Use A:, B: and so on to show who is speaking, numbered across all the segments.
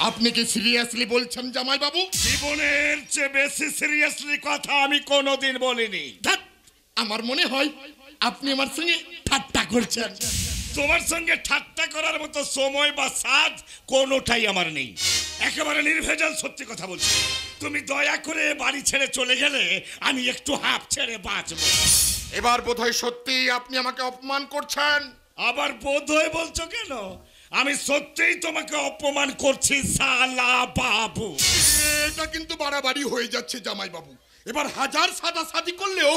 A: আপনি কি সিরিয়াসলি বলছেন জামাই বাবু?
B: জীবনের চেয়ে বেশি সিরিয়াসলি কথা আমি কোনোদিন বলিনি।
A: ধ্যাৎ, আমার মনে হয় আপনি আমার সঙ্গে ঠাট্টা করছেন।
B: তোমার সঙ্গে ঠাট্টা করার মতো সময় বা সাধ কোনোটাই আমার নেই। একেবারে নির্ভেজাল সত্যি কথা বলছি। তুমি দয়া করে বাড়ি ছেড়ে চলে গেলে আমি একটু হাঁপ ছেড়ে বাঁচবো।
A: এবার বোধহয় সত্যি আপনি আমাকে অপমান করছেন।
B: আবার বোধহয় বলছো কেন? আমি সত্যিই তোমাকে অপমান করছি শালা বাবু।
A: এটা কিন্তু বাড়াবাড়ি হয়ে যাচ্ছে জামাই বাবু। এবার হাজার সাদাসাদি করলেও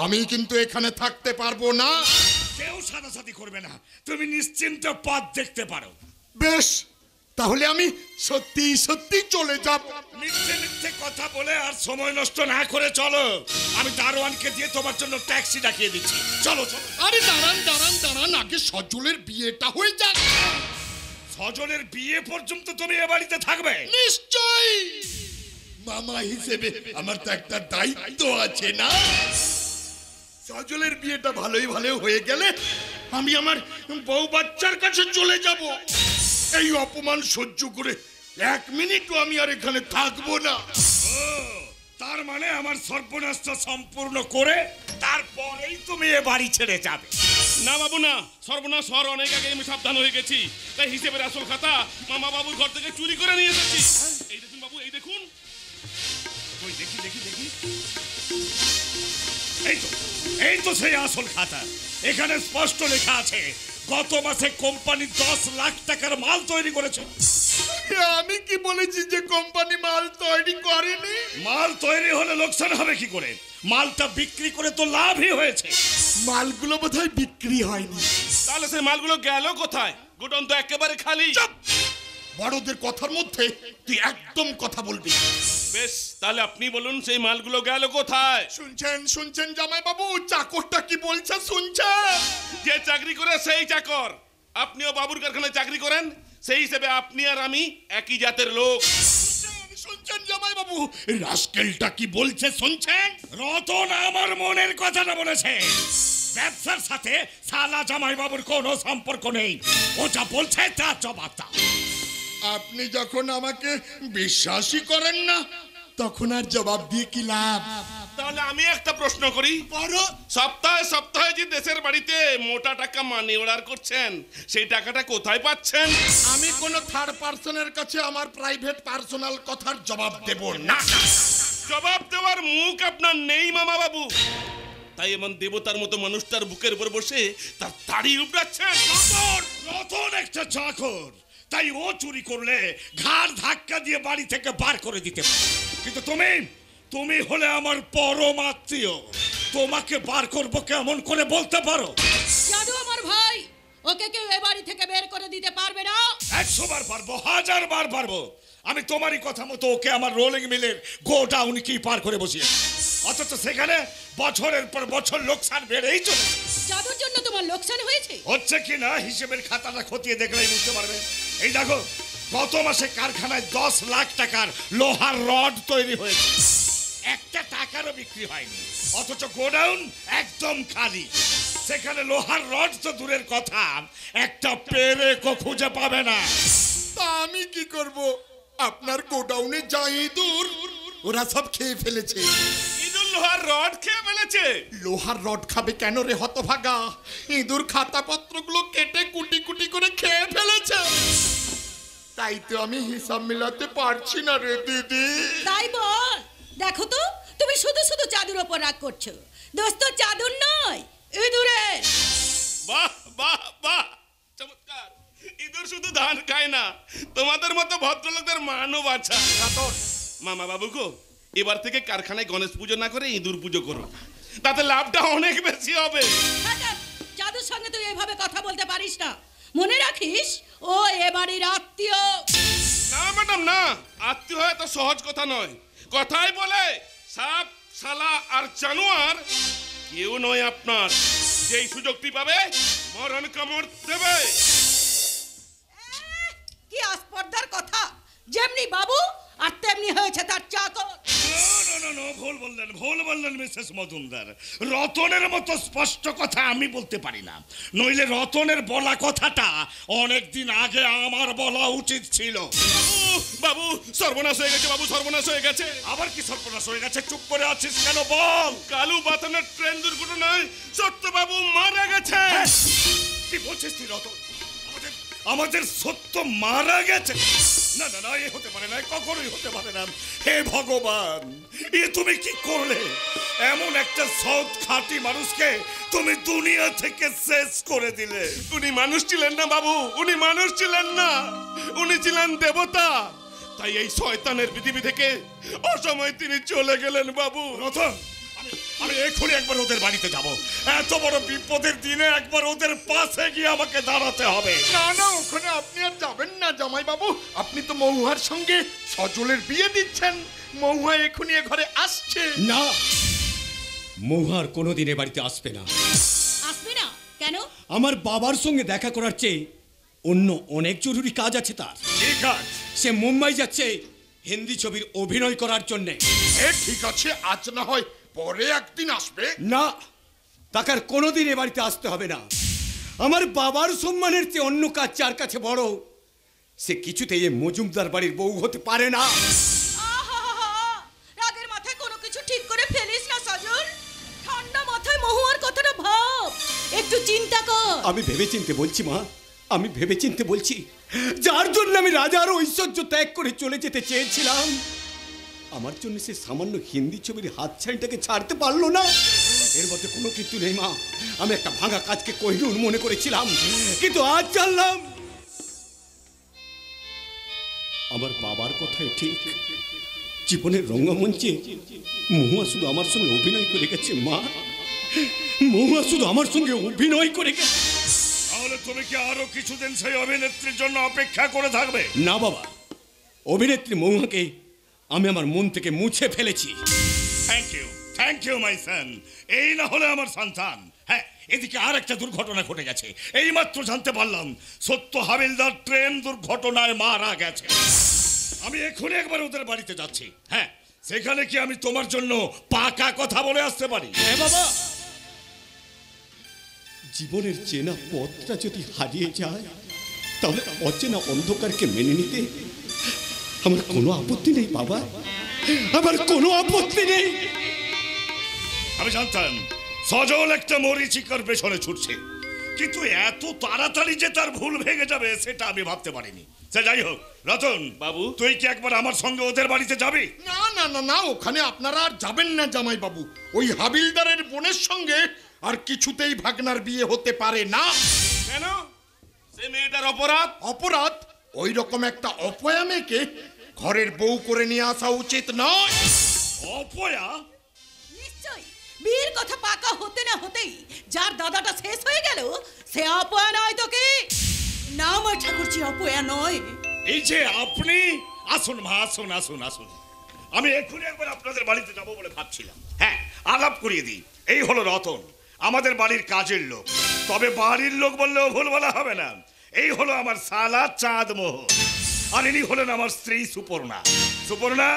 A: আমি কিন্তু এখানে থাকতে পারবো না।
B: কেউ সাদাসাদি করবে না, তুমি নিশ্চিন্ত পথ দেখতে পারো।
A: বেশ, তাহলে আমি সত্যি সত্যি চলে যাব।
B: মিথ্যে মিথ্যে কথা বলে আর সময় নষ্ট না করে চলো। আমি দারোয়ানকে দিয়ে তোমার জন্য ট্যাক্সি ডাকিয়ে দিচ্ছি। চলো চলো।
A: আরে দাঁড়ান দাঁড়ান দাঁড়ান, আগে সজলের বিয়েটা হয়ে যাক।
B: সজলের বিয়ে পর্যন্ত তুমি এ বাড়িতে থাকবে?
A: নিশ্চয়ই, মামা হিসেবে আমার তো একটা দায়িত্ব আছে না? সজলের বিয়েটা ভালোই ভালো হয়ে গেলে আমি আমার বউ বাচ্চার কাছে চলে যাব। এই অপমান সহ্য করে এক মিনিটও আমি আর এখানে থাকবো না।
B: তার মানে আমার সর্বনাশটা সম্পূর্ণ করে তারপরেই তুমি এ বাড়ি ছেড়ে যাবে?
C: না বাবু না, সর্বনাশ হওয়ার অনেক আগে আমি সাবধান হয়ে গেছি। তাই হিসেবের আসল খাতা মামা বাবুর ঘর থেকে চুরি করে নিয়ে এসেছি। এই দেখুন বাবু, এই দেখুন।
B: ওই দেখি দেখি দেখি, এই তো সেই আসল খাতা। এখানে স্পষ্ট লেখা আছে গত মাসে কোম্পানি 10 লাখ টাকার মাল তৈরি করেছে।
A: আমি কি বলেছি যে কোম্পানি মাল তৈরি করেনি?
B: মাল তৈরি হলে লোকসান হবে কি করে? মালটা বিক্রি করে তো লাভই হয়েছে।
A: মালগুলো বোধহয় বিক্রি হয়নি।
C: তাহলে সেই মালগুলো গেল কোথায়? গোডাউন তো একেবারে খালি।
A: বড়দের কথার মধ্যে তুই একদম কথা বলবি না।
C: বেশ, তাহলে আপনি বলুন সেই মালগুলো গেল কোথায়?
A: শুনছেন শুনছেন জামাই বাবু, চাকরটা কি বলছে শুনছেন?
C: যে চাকরি করে সেই চাকর। আপনিও বাবুর কারখানায় চাকরি করেন, সেই হিসেবে আপনি আর আমি একই জাতের লোক।
A: শুনছেন জামাই বাবু, রাস্কেলটা কি বলছে শুনছেন?
B: রতন আমার মনের কথাটা বলেছে। ব্যবসার সাথে শালা জামাই বাবুর কোনো সম্পর্ক নেই। ও যা বলছে তার জবাব দাও।
A: আপনি যখন আমাকে বিশ্বাসই করেন না, তখন আর জবাব দিয়ে কি লাভ?
C: তাহলে আমি একটা প্রশ্ন করি। সপ্তাহে সপ্তাহে যে দেশের বাড়িতে মোটা টাকা মানি অর্ডার করছেন, সেই টাকাটা কোথায় পাচ্ছেন?
A: আমি কোনো থার্ড পার্সনের কাছে আমার প্রাইভেট পার্সোনাল কথার জবাব দেব না।
C: জবাব দেওয়ার মুখ আপনার নেই মামা বাবু। তাই এমন দেবতার মতো মানুষটার বুকের উপর বসে তার দাড়ি উপড়াচ্ছেন।
B: রতন একটা চাকর, তাই ও চুরি করলে ঘাড় ধাক্কা দিয়ে বাড়ি থেকে বার করে দিতে পারে। কিন্তু তুমি হলে আমার পরম আত্মীয়। তোমাকে বার করবো কেমন করে বলতে পারো?
D: জাদু আমার ভাই, ওকে কেউ এ বাড়ি থেকে বের করে দিতে পারবে না।
B: 100 বার পারবো, 1000 বার পারবো। আমি তোমারই কথা মতো ওকে আমার রোলিং মিলের গোডাউন কি পার করে বসিয়েছি। অথচ সেখানে বছরের পর বছর লোকসান বেড়েই চলেছে।
D: জাদুর জন্য তোমার লোকসান হয়েছে?
B: হচ্ছে কি না হিসেবের খাতাটা খতিয়ে দেখলেই বুঝতে পারবে। এই দেখো, গত মাসে কারখানায় 10 লাখ টাকার লোহার রড তৈরি হয়েছে, একটা টাকারও বিক্রি হয়নি। অথচ গোডাউন একদম খালি। সেখানে লোহার রড তো দূরের কথা, একটা পেরেকও খুঁজে পাবে না।
A: তা আমি কি করব? আপনার গোডাউনে যাই দূর, ওরা সব খেয়ে ফেলেছে।
C: ইঁদুর লোহার রড খেয়ে ফেলেছে?
A: লোহার রড খাবে কেন রে হতভাগা? ইঁদুর খাতাপত্রগুলো কেটে কুটি কুটি করে খেয়ে ফেলেছে। তাই তো আমি হিসাব মেলাতে পারছি না রে দিদি।
D: তাই বল। দেখো তো, তুমি শুধু শুধু চাদুর ওপর রাগ করছো। দোস্ত চাদুর নয়, ইঁদুরের।
C: বাহ বাহ বাহ, চমৎকার। ইঁদুর শুধু ধান খায় না, তোমাদের মতো ভদ্রলোকদের মানও বাঁচা। মামা বাবু গো, এবার থেকে কারখানায় গণেশ পুজো না করে ইঁদুর পুজো করো, তাতে লাভটা অনেক বেশি হবে।
D: চাদুর সঙ্গে তুই এভাবে কথা বলতে পারিস না। মনে রাখিস, ও এ বাড়ির আত্মীয়।
C: না ম্যাডাম না, আত্মীয় হয় তো সহজ কথা নয়। কথাই বলে সাপ শালা আর জানোয়ার কেউ নয় আপনার। যেই সুযোগটি পাবে মরণ কামড় দেবে।
D: কি আস্পর্ধার কথা! যেমনি বাবু আর তেমনি হয়েছে তার চাকর।
B: না ভুল বললেন মিসেস মজুমদার। রতনের মতো স্পষ্ট কথা আমি বলতে পারি না, নইলে রতনের বলা কথাটা অনেকদিন আগে আমার বলা উচিত ছিল।
C: বাবু সর্বনাশ হয়ে গেছে, বাবু সর্বনাশ হয়ে গেছে।
B: আবার কি সর্বনাশ হয়ে গেছে? চুপ করে আছিস কেন, বল।
C: কালু বাতানের ট্রেন দুর্ঘটনায় সত্যবাবু মারা গেছে।
B: কি বলছিস তুই রতন? আমাদের সত্য মারা গেছে? না না না, এ হতে পারে না, কখনোই হতে পারে না। হে ভগবান, এ তুমি কি করলে? এমন একটা সৎ খাঁটি মানুষকে তুমি দুনিয়া থেকে শেষ করে দিলে।
C: উনি মানুষ ছিলেন না বাবু, উনি মানুষ ছিলেন না, উনি ছিলেন দেবতা। তাই এই শয়তানের পৃথিবী থেকে অসময়ে তিনি চলে গেলেন বাবু।
B: রতন, আমি এক্ষুনি একবার ওদের বাড়িতে যাব। এত বড় বিপদের দিনে একবার ওদের পাশে গিয়ে আমাকে দাঁড়াতে হবে।
A: না না, ওখানে আপনি আর যাবেন না জামাই বাবু। আপনি তো মহুয়ার সঙ্গে সজলের বিয়ে দিচ্ছেন। মহুয়া এখনই এ ঘরে আসছে।
E: না, মহুয়ার কোনোদিন এ বাড়িতে আসবে না।
D: আসবে না কেন?
E: আমার বাবার সঙ্গে দেখা করার চেয়ে অন্য অনেক জরুরি কাজ আছে তার।
B: ঠিক আছে,
E: সে মুম্বাই যাচ্ছে হিন্দি ছবির অভিনয় করার জন্য।
A: ঠিক আছে, আজ না হয় পরে একদিন আসবে।
E: না, তাকে আর কোনোদিন এ বাড়িতে আসতে হবে না। আমার বাবার সম্মানের চেয়ে অন্য কাজ যার কাছে বড়, সে কিছুতেই এ মজুমদার বাড়ির বউ হতে পারে না।
D: রাগের মাথায় কোনো কিছু ঠিক করে ফেলিস না সজল। ঠান্ডা মাথায় মহুয়ার কথাটা ভাব, একটু চিন্তা কর।
E: আমি ভেবেচিন্তে বলছি মা, আমি ভেবেচিন্তে বলছি। যার জন্য আমি রাজার ঐশ্বর্য ত্যাগ করে চলে যেতে চেয়েছিলাম, আমার জন্য সে সামান্য হিন্দি ছবির হাতছানিটাকে ছাড়তে পারলো না। এর মধ্যে কোনো কিছু নেই মা। আমি একটা ভাঙা কাজকে কোহিনূর মনে করেছিলাম, কিন্তু আজ জানলাম আমার বাবার কথাই ঠিক। জীবনের রঙ্গমঞ্চে মহুয়া শুধু আমার সঙ্গে অভিনয় করে গেছে মা। মহুয়া শুধু আমার সঙ্গে অভিনয় করে গেছে।
B: তাহলে তুমি কি আরো কিছুদিন সেই অভিনেত্রীর জন্য অপেক্ষা করে থাকবে?
E: না বাবা, অভিনেত্রী মহুয়াকে আমি আমার মন থেকে মুছে ফেলেছি।
B: থ্যাংক ইউ মাই সন। এই না হলে আমার সন্তান। হ্যাঁ, এদিকে আর একটা দুর্ঘটনা ঘটে গেছে। এইমাত্র জানতে পারলাম সত্য হাবিলদার ট্রেন দুর্ঘটনায় মারা গেছে। আমি এক্ষুনি একবার ওদের বাড়িতে যাচ্ছি। হ্যাঁ, সেখানে কি আমি তোমার জন্য পাকা কথা বলে আসতে পারি?
E: হ্যাঁ বাবা, জীবনের চেনা পথটা যদি হারিয়ে যায়, তাহলে অচেনা অন্ধকারকে মেনে নিতে আমার কোনো আপত্তি নেই বাবা, আমার কোনো আপত্তি নেই।
B: আমি জানতাম সজল একটা মরিচিকার পেছনে ছুটছে, কিন্তু এত তাড়াতাড়ি যে তার ভুল ভেঙে যাবে সেটা আমি ভাবতে পারিনি। সে যাই হোক, রতন
C: বাবু,
B: তুই কি একবার আমার সঙ্গে ওদের বাড়িতে যাবি?
A: না না না না, ওখানে আপনারা আর যাবেন না জামাই বাবু। ওই হাবিলদারের বোনের সঙ্গে আর কিছুতেই ভাগনার বিয়ে হতে পারে না।
C: কেন? সে মেয়েটার অপরাধ।
A: অপরাধ? ওই রকম একটা অপয়া মেয়েকে ঘরের বউ করে নিয়ে আসা উচিত নয়।
B: অপয়া?
D: নিশ্চয়ই বিয়ের কথা পাকা হতে না হতেই যার দাদাটা শেষ হয়ে গেল, সে অপয়া নয় তো কি? না মা ঠাকুরজি, অপয়া নয়।
B: এই যে আপনি, আসুন মা, আসুন আসুন আসুন। আমি এক্ষুনি একবার আপনাদের বাড়িতে যাবো বলে ভাবছিলাম। হ্যাঁ, আলাপ করিয়ে দিই, এই হলো রতন, আমাদের বাড়ির কাজের লোক। তবে বাড়ির লোক বললেও ভুল বলা হবে না। এই হলো আমার শালা চাঁদমোহন, আর ইনি হলেন আমার স্ত্রী সুপর্ণা। সুপর্ণা,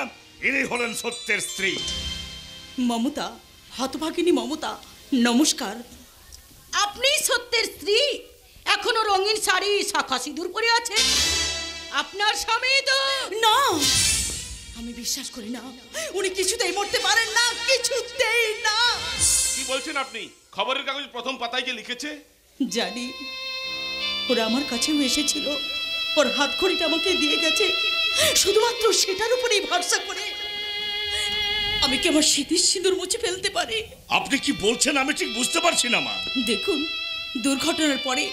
B: ইনি হলেন সত্যের স্ত্রী
D: মমতা, হতভাগিনী মমতা, নমস্কার। আপনি সত্যের স্ত্রী? এখনো রঙিন শাড়ি, শাখা সিঁদুর পরে আছে। আপনার স্বামী তো না। আমি বিশ্বাস করি না, উনি কিছুতেই মরতে পারেন না, কিছুতেই না।
C: কি বলছেন আপনি? খবরের কাগজ প্রথম পাতায় কি লিখেছে?
D: জানি, ওরা আমার কাছেও এসেছিল, ওর হাত ঘড়িটা আমাকে দিয়ে গেছে শুধুমাত্র সেটার উপরেই ভরসা করে। আমি কি আমার স্মৃতির সিঁদুর মুছে ফেলতে পারি?
B: আপনি কি বলছেন আমি ঠিক বুঝতে পারছি না মা।
D: দেখুন, দুর্ঘটনার পরে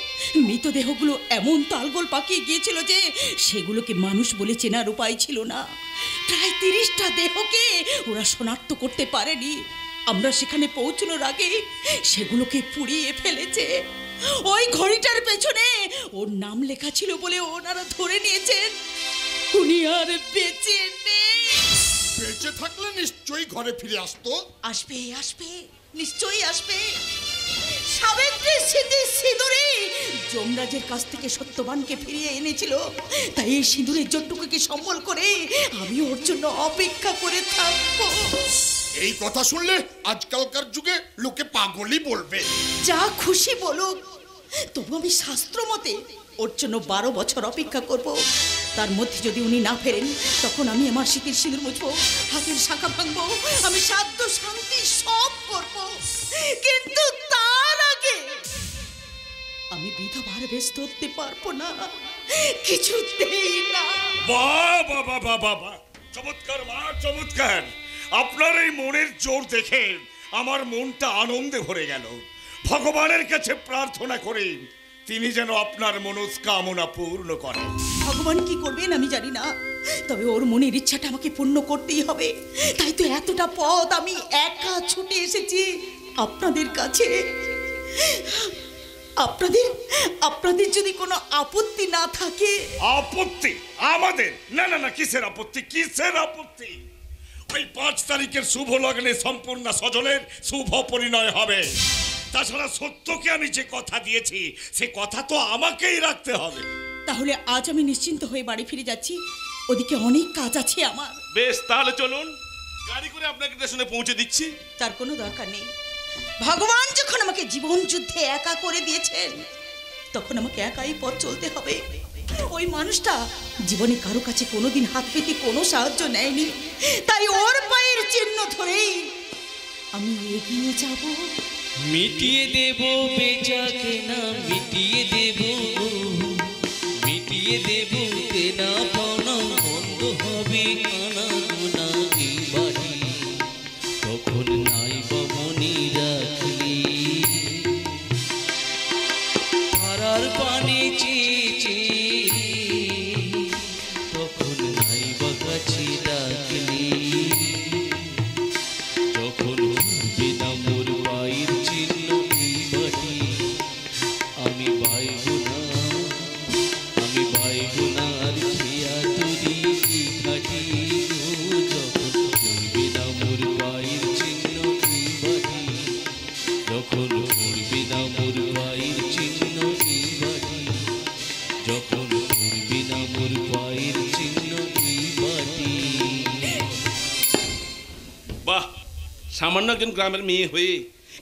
D: মৃতদেহগুলো এমন তালগোল পাকিয়ে গিয়েছিল যে সেগুলোকে মানুষ বলে চেনার উপায় ছিল না। প্রায় 30টা দেহকে ওরা শনাক্ত করতে পারেনি। আমরা সেখানে পৌঁছানোর আগে সেগুলোকে পুড়িয়ে ফেলেছে। ওই ঘড়িটার পেছনে ওর নাম লেখা ছিল বলে ওনারা ধরে নিয়েছেন উনি আর বেঁচে নেই।
A: বেঁচে থাকলে নিশ্চয়ই ঘরে ফিরে আসতো।
D: আসবে, আসবে, নিশ্চয়ই আসবে। সাবিত্রী স্মৃতির সিঁদুরে যমরাজের কাছ থেকে সত্যবানকে ফিরিয়ে এনেছিল, তাই এই সিঁদুরের জটটুকুকে সম্বল করে আমি ওর জন্য অপেক্ষা করে থাকবো।
A: এই কথা শুনলে আজকালকার যুগে লোকে পাগলই বলবে।
D: যা খুশি বলুক, তবু আমি শাস্ত্র মতে ওর জন্য 12 বছর অপেক্ষা করব। তার মধ্যে যদি উনি না ফেরেন, তখন আমি আমার শীতের সিঁদুর মুছবো, হাতের শাখা ভাঙবো, আমি সাধ্য শান্তি সব করব। কিন্তু তার আগে আমি বিধবার বেশ ধরতে পারবো না, কিছুতেই না।
B: বাহ বাহ বাহ বাহ বাহ বাহ, চমৎকার মা, চমৎকার। আপনার এই মনের জোর দেখে আমার মনটা আনন্দে ভরে গেল। ভগবানের কাছে প্রার্থনা করি তিনি যেন আপনার মনস্কামনা পূর্ণ করেন।
D: ভগবান কি করবেন আমি জানি না, তবে ওর মনের ইচ্ছাটা আমাকে পূর্ণ করতেই হবে। তাই তো এতটা পথ আমি একা ছুটে এসেছি আপনাদের কাছে। আপনাদের যদি কোনো আপত্তি না থাকে।
B: আপত্তি আমাদের? না না না, কিসের আপত্তি, কিসের আপত্তি? ওই 5 তারিখের শুভ লগ্নে সম্পূর্ণ সজলের শুভ পরিণয় হবে। তাছাড়া সত্যকে আমি যে কথা দিয়েছি সে কথা তো আমাকেই রাখতে হবে।
D: তাহলে আজ আমি নিশ্চিন্ত হয়ে বাড়ি ফিরে যাচ্ছি, ওদিকে অনেক কাজ আছে আমার।
C: বেশ, তাহলে চলুন, গাড়ি করে আপনাকে স্টেশনে পৌঁছে দিচ্ছি।
D: তার কোনো দরকার নেই। ভগবান যখন আমাকে জীবন যুদ্ধে একা করে দিয়েছেন, তখন আমাকে একাই পথ চলতে হবে। ওই মানুষটা জীবনে কারো কাছে কোনোদিন হাত পেতে কোনো সাহায্য নেয়নি, তাই ওর পায়ের চিহ্ন ধরেই আমি এগিয়ে যাব।
F: মিটিয়ে দেব বেচা কেনা, মিটিয়ে দেব কেনা পাওনা, বন্ধ হবে কানা গোনা এই বাড়ি, তখন নাই বা মনে রাখলি হারার পানে চেয়েছে, তখন নাই বা কাছে রাখলি, যখন বিনা মোর পায়ের চিহ্ন এই বাড়ি, আমি বাইব না আর খেয়া তুরি ঘাটি, যখন বিনা মোর পায়ের চিহ্ন এই বাড়ি, যখন বিনা মোর পায়ের চিহ্ন এই বাড়ি, যখন বিনা মোর পায়ের চিহ্ন এই বাড়ি।
C: বাহ, সামান্য একজন গ্রামের মেয়ে হয়ে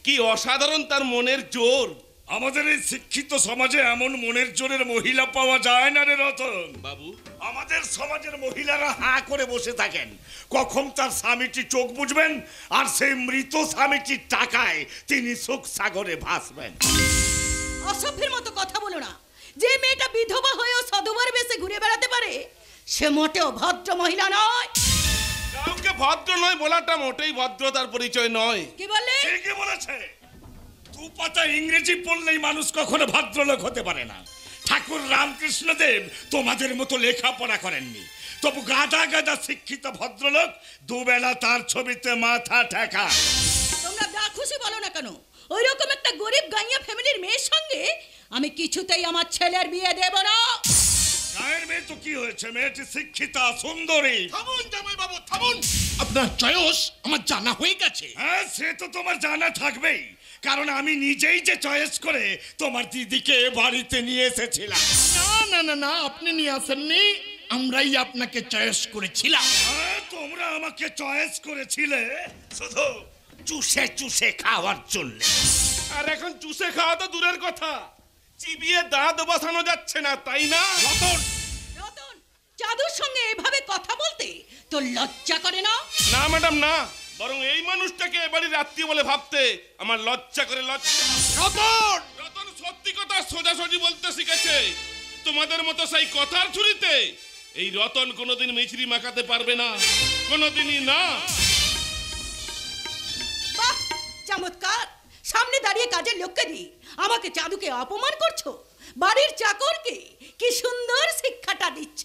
C: কি অসাধারণ তার মনের জোর।
B: আমাদের এই শিক্ষিত সমাজে এমন মনের জোরের মহিলা পাওয়া যায় না রে রতন
C: বাবু।
B: আমাদের সমাজের মহিলারা হাঁ করে বসে থাকেন, কখন তার স্বামীটি চোখ বুঝবেন আর সেই মৃত স্বামীটির টাকায় তিনি সুখ সাগরে ভাসবেন।
D: অসভ্যের মতো কথা বলো না। যে মেয়েটা বিধবা হয়েও সধবার বেশে ঘুরে বেড়াতে পারে, সে মোটেও ভদ্র মহিলা নয়।
C: কাউকে ভদ্র নয় বলাটা মোটেই ভদ্রতার পরিচয় নয়।
D: কি বললে?
B: ঠিকই বলেছে। 2 পাতা ইংরেজি পড়লেই মানুষ কখনো ভদ্রলোক হতে পারে না। ঠাকুর রামকৃষ্ণদেব তোমাদের মতো লেখাপড়া করেননি, তবু গাদা গাদা শিক্ষিত ভদ্রলোক দুবেলা তার ছবিতে মাথা ঠেকা।
D: তোমরা যা খুশি বলো না কেন, ওই রকম একটা গরিব গাইয়া ফ্যামিলির মেয়ের সঙ্গে আমি কিছুতেই আমার ছেলের বিয়ে দেব না।
B: গায়ের মেয়ে তো কি হয়েছে, মেয়েটি শিক্ষিতা সুন্দরী।
A: থামুন জামাই বাবু, থামুন। আপনার চয়েস আমার জানা হয়ে গেছে।
B: হ্যাঁ, সে তো তোমার জানা থাকবেই, কারণ আমি নিজেই যে চয়েস করে তোমার দিদিকে বাড়িতে নিয়ে এসেছিলাম।
A: না না না না, আপনি নিয়ে আসেননি, আমরাই আপনাকে চয়েস করেছিলাম।
B: হ্যাঁ, তোমরা আমাকে চয়েস করেছিলে শুধু চুষে চুষে খাওয়ার জন্য।
C: আর এখন চুষে খাওয়া তো দূরের কথা, চিবিয়ে দাঁত বসানো যাচ্ছে না, তাই না?
B: রতন,
D: রতন, জাদুর সঙ্গে এভাবে কথা বলতে তোর লজ্জা করে না?
C: না ম্যাডাম, না, বরং এই মানুষটাকে এবারই রাত্রি বলে ভাবতে আমার লজ্জা করে। লজ্জা।
A: রতন,
C: রতন সত্যি কথা সোজাসুজি বলতে শিখেছে। তোমাদের মতো সেই কথার ছুরিতে এই রতন কোনোদিন মিছরি মাখাতে পারবে না, কোনোদিনই না।
D: বাহ, চমৎকার। সামনে দাঁড়িয়ে কাজের লোককে দি আমাকে জাদুকে অপমান করছো, বাড়ির চাকরকে কি সুন্দর শিক্ষাটা দিচ্ছ।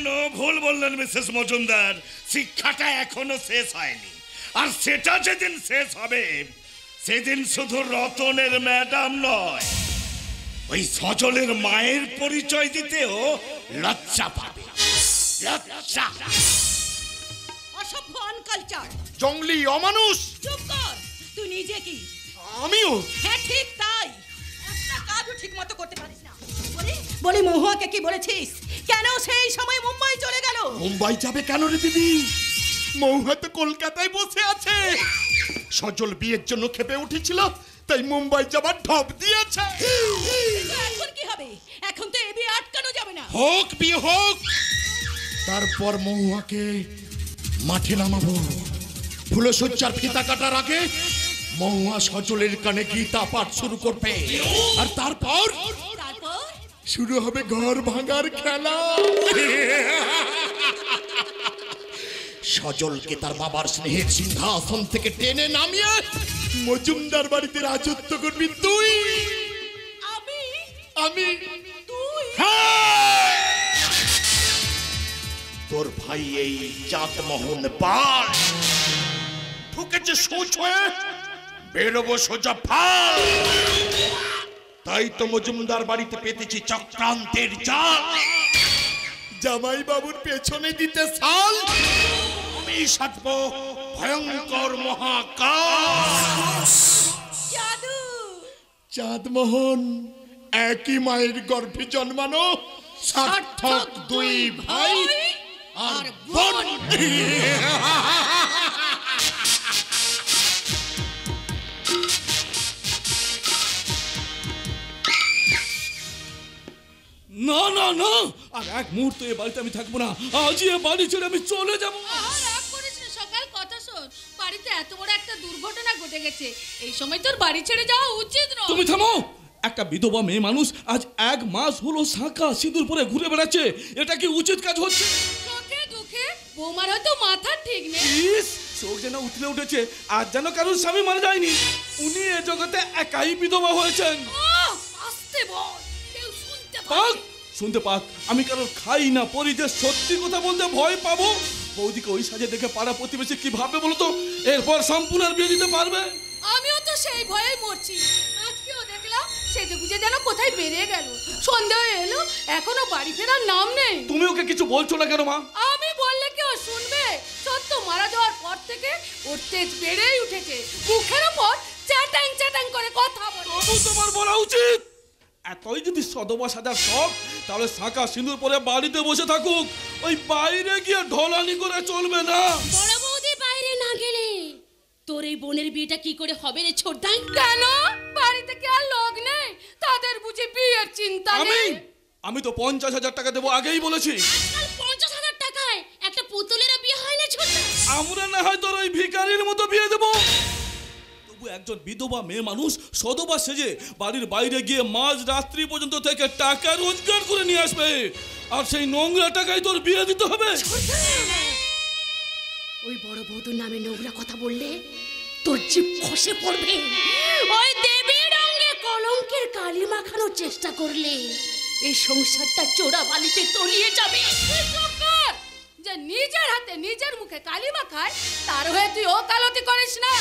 B: নো, ভুল বললেন মিসেস মজুমদার, শিক্ষাটা এখনো শেষ হয়নি। আর সেটা যেদিন শেষ হবে সেদিন শুধু রতনের ম্যাডাম নয়, ওই সজলের মায়ের পরিচয় দিতেও লজ্জা পাবে। লজ্জা।
D: অসভ্য, আনকালচার,
A: জঙ্গলি, অমানুষ।
D: চুপ কর। তুই নিজে কি
A: আমিও
D: হ্যাঁ ঠিক তাই, একটা কাজও ঠিক মতো করতে পারিস না। বলি মহুয়াকে কি বলেছিস? কেন সেই সময় মুম্বাই চলে গেল?
A: মুম্বাই যাবে কেন রে দিদি? মহুয়া তো কলকাতায় বসে আছে। সজল বিয়ের জন্য খেপে উঠেছিল, তাই মুম্বাই যাবার ঢপ দিয়েছে।
D: এখন কি হবে? এখন তো এ বিয়ে আটকানো যাবে না।
A: হোক বিয়ে হোক, তারপর মহুয়াকে মাঠে নামাবো। ফুলশয্যার ফিতা কাটার আগে মহুয়া সজলের কানে গীতা পাঠ শুরু করবে, আর তারপর শুরু হবে ঘর ভাঙার খেলা। সজলকে তার বাবার স্নেহের সিংহাসন থেকে টেনে নামিয়ে মজুমদার বাড়িতে রাজত্ব করবি তুই। আমি তোর ভাই এই চাঁদমোহন পাল ঠুকেছে সোচ হয়ে, বেরোবো সোজা ফাল। তাই তো মজুমদার বাড়িতে পেতেছি চক্রান্তের জাল। জামাই বাবুর পেছনে দিতে সাল, আমি সাজবো ভয়ঙ্কর মহাকাল। চাঁদমোহন একই মায়ের গর্ভে জন্মানো সার্থক দুই ভাই আর বোন।
C: না না না, আর এক মুহূর্ত এ বাড়িতে আমি থাকবো না। আজই এ বাড়ি ছেড়ে আমি চলে যাবো।
G: রাগ করিস না সকাল, কথা শোন। বাড়িতে এত বড় একটা দুর্ঘটনা ঘটে গেছে, এই সময় তোর বাড়ি ছেড়ে যাওয়া উচিত নয়।
C: তুমি থামো। একটা বিধবা মেয়ে মানুষ আজ 1 মাস হলো শাঁখা সিঁদুর পরে ঘুরে বেড়াচ্ছে, এটা কি উচিত কাজ হচ্ছে?
G: সুখে দুঃখে বৌমার হয়তো মাথা ঠিক নেই।
C: ইস, চোখ যেন উঠলে উঠেছে, আজ যেন কারোর স্বামী মারা যায়নি। উনি এ জগতে একাই বিধবা হয়েছেন।
G: আস্তে বল, কেউ শুনতে
C: পাক,
G: পাবে।
C: শুনতে পাক। আমি কারোর খাই না পরি যে সত্যি কথা বলতে ভয় পাবো। বৌদিকে ওই সাজে দেখে পাড়া প্রতিবেশী কি ভাববে বলো তো? এরপর সম্পূর্ণ আর বিয়ে দিতে পারবে?
G: আমিও তো সেই ভয়েই মরছি। আজকেও দেখলাম সেজে গুজে যেন কোথায় বেরিয়ে গেল। সন্দেহ এলো, এখনো বাড়ি ফেরার নাম নেই।
C: তুমি ওকে কিছু বলছো না কেন মা?
G: আমি বললে কেউ শুনবে? সত্য মারা যাওয়ার পর থেকে ওর তেজ বেড়েই উঠেছে। মুখের ওপর চ্যাটাং চ্যাটাং করে কথা বলে।
C: তবু তোমার বলা উচিত, এতই যদি সদবা সাজার শখ, তাহলে শাঁখা সিঁদুর পরে বাড়িতে বসে থাকুক। ওই বাইরে গিয়ে ঢলানি করে চলবে না।
G: বড় বৌদি বাইরে না গেলে তোর এই বোনের বিয়েটা কি করে হবে রে ছোটদাই? কেন বাড়িতে কি আর লোক নেই? তাদের বুঝি বিয়ের চিন্তা নেই?
C: আমি তো 50,000 টাকা দেবো আগেই বলেছি।
G: আজকাল 50,000 টাকায় একটা পুতুলের বিয়ে হয় না ছোটদা?
C: আমরা না হয় তোর ওই ভিখারির মতো বিয়ে দেবো। তবু একজন বিধবা মেয়ে মানুষ সদবা সেজে বাড়ির বাইরে গিয়ে মাঝ রাত্রি পর্যন্ত থেকে টাকা রোজগার করে নিয়ে আসবে, আর সেই নোংরা টাকায় তোর বিয়ে দিতে হবে।
G: ওই বড় বৌদির নামে নোংরা কথা বললে তোর জিভ খসে পড়বে। ওই দেবীর রঙে কলঙ্কের কালি মাখানোর চেষ্টা করলে এই সংসারটা চোরা বালিতে তলিয়ে যাবে। যে নিজের হাতে নিজের মুখে কালি মাখায়, তার হয়ে তুই ওকালতি করিস না।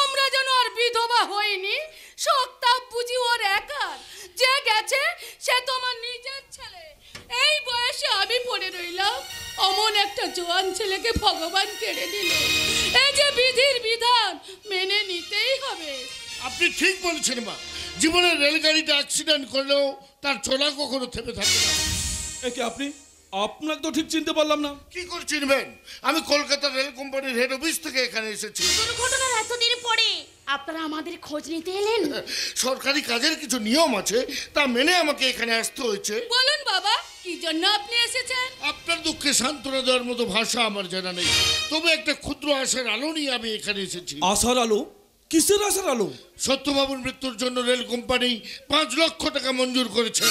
G: আমরা যেন আর বিধবা হইনি, শক্তাপ বুঝি ওর একার। যে গেছে সে তোমার নিজের ছেলে। এই বয়সে আমি পড়ে রইলাম, অমন একটা জোয়ান ছেলেকে ভগবান কেড়ে দিল। এই যে বিধির বিধান, মেনে নিতেই হবে।
B: আপনি ঠিক বলছেন মা। জীবনের রেলগাড়িটা অ্যাক্সিডেন্ট করলেও তার চলা কখনো থেমে থাকে না।
C: একে আপনি, আপনাকে তো ঠিক চিনতে পারলাম না।
B: কি করে চিনবেন? আমি কলকাতা রেল কোম্পানির হেড অফিস থেকে এখানে এসেছি।
G: দুর্ঘটনার এতদিন পরে আপনারা আমাদের খোঁজ নিতে এলেন?
B: সরকারি কাজের কিছু নিয়ম আছে, তা মেনে আমাকে এখানে আসতে হয়েছে।
G: বলুন বাবা, কি জন্য আপনি এসেছেন?
B: আপনার দুঃখে সান্ত্বনা দেওয়ার মতো ভাষা আমার জানা নেই, তবে একটা ক্ষুদ্র আশার আলো নিয়ে আমি এখানে এসেছি।
C: আশার আলো? কিসের আশার আলো?
B: সত্যবাবুর মৃত্যুর জন্য রেল কোম্পানি 5 লক্ষ টাকা মঞ্জুর করেছে।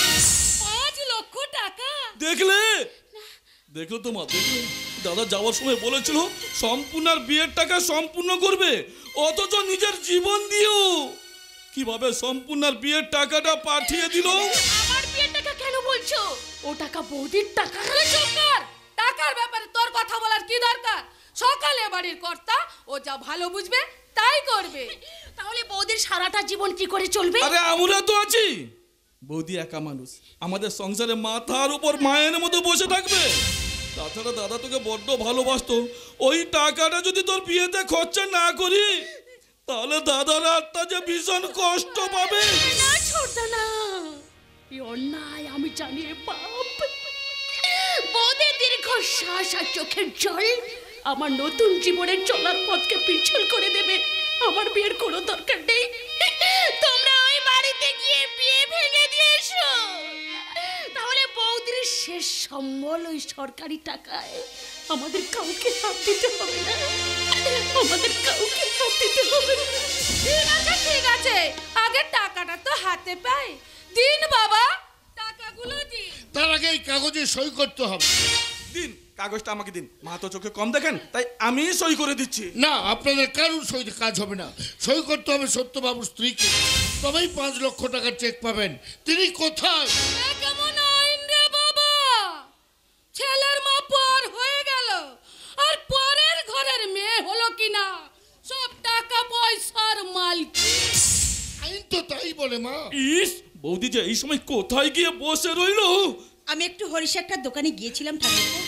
G: 5 লক্ষ টাকা?
C: দেখলে দেখলো তো মা, দেখলে দাদা যাওয়ার সময় বলেছিল সম্পূর্ণ আর বিয়ের টাকা সম্পূর্ণ করবে, অথচ নিজের জীবন দিয়েও কিভাবে সম্পূর্ণ আর বিয়ের টাকাটা পাঠিয়ে দিল।
G: আমার বিয়ের টাকা কেন বলছো? ও টাকা বৌদির টাকা। চুপকার, টাকার ব্যাপারে তোর কথা বলার কি দরকার? সকালে বাড়ির কর্তা, ও যা ভালো বুঝবে তাই করবে। তাহলে বৌদির সারাটা জীবন কি করে চলবে?
C: আরে আমরা তো আছি। বৌদি একা মানুষ, আমাদের সংসারে মাথার উপর মায়ের মতো বসে থাকবে। তাছাড়া দাদা তোকে বড্ড ভালোবাসতো। ওই টাকাটা যদি তোর বিয়েতে খরচা না করি, তাহলে দাদার আত্মা যে ভীষণ কষ্ট পাবে।
G: না ছোটদা না, এই অন্যায় আমি জানি বাপ। বোধে দীর্ঘশ্বাস আর চোখের জল আমার নতুন জীবনের চলার পথকে পিছল করে দেবে। আমার বিয়ের কোনো দরকার নেই, তোমরা ওই বাড়িতে গিয়ে বিয়ে ভেঙে দিয়ে এসো। তাহলে বৌদির শেষ সম্বল ওই সরকারি টাকায় আমাদের কাউকে হাত দিতে হবে না, আমাদের কাউকে হাত দিতে হবে না।
H: ঠিক আছে, আগে টাকাটা তো হাতে পাই। দিন বাবা, টাকাগুলো দিন।
A: তার আগে এই কাগজে সই করতে হবে।
C: দিন, কাগজটা আমাকে দিন। মা তো চোখে কম দেখেন, তাই আমি সই করে দিচ্ছি।
A: না, আপনাদের কারোর সইতে কাজ হবে না। সই করতে হবে সত্যবাবুর স্ত্রীকে, তবেই 5 লক্ষ টাকার চেক পাবেন। তিনি কোথায়?
H: কেমন আইন রে বাবা, ছেলের মা পর হয়ে গেল, আর পরের ঘরের মেয়ে হলো কিনা সব টাকা পয়সার মালিক।
A: আইন তো তাই বলে মা।
C: ইস, বৌদি যে এই সময় কোথায় গিয়ে বসে রইলো?
D: আমি একটু হরিষাক্কার দোকানে গিয়েছিলাম ঠাকুরপো,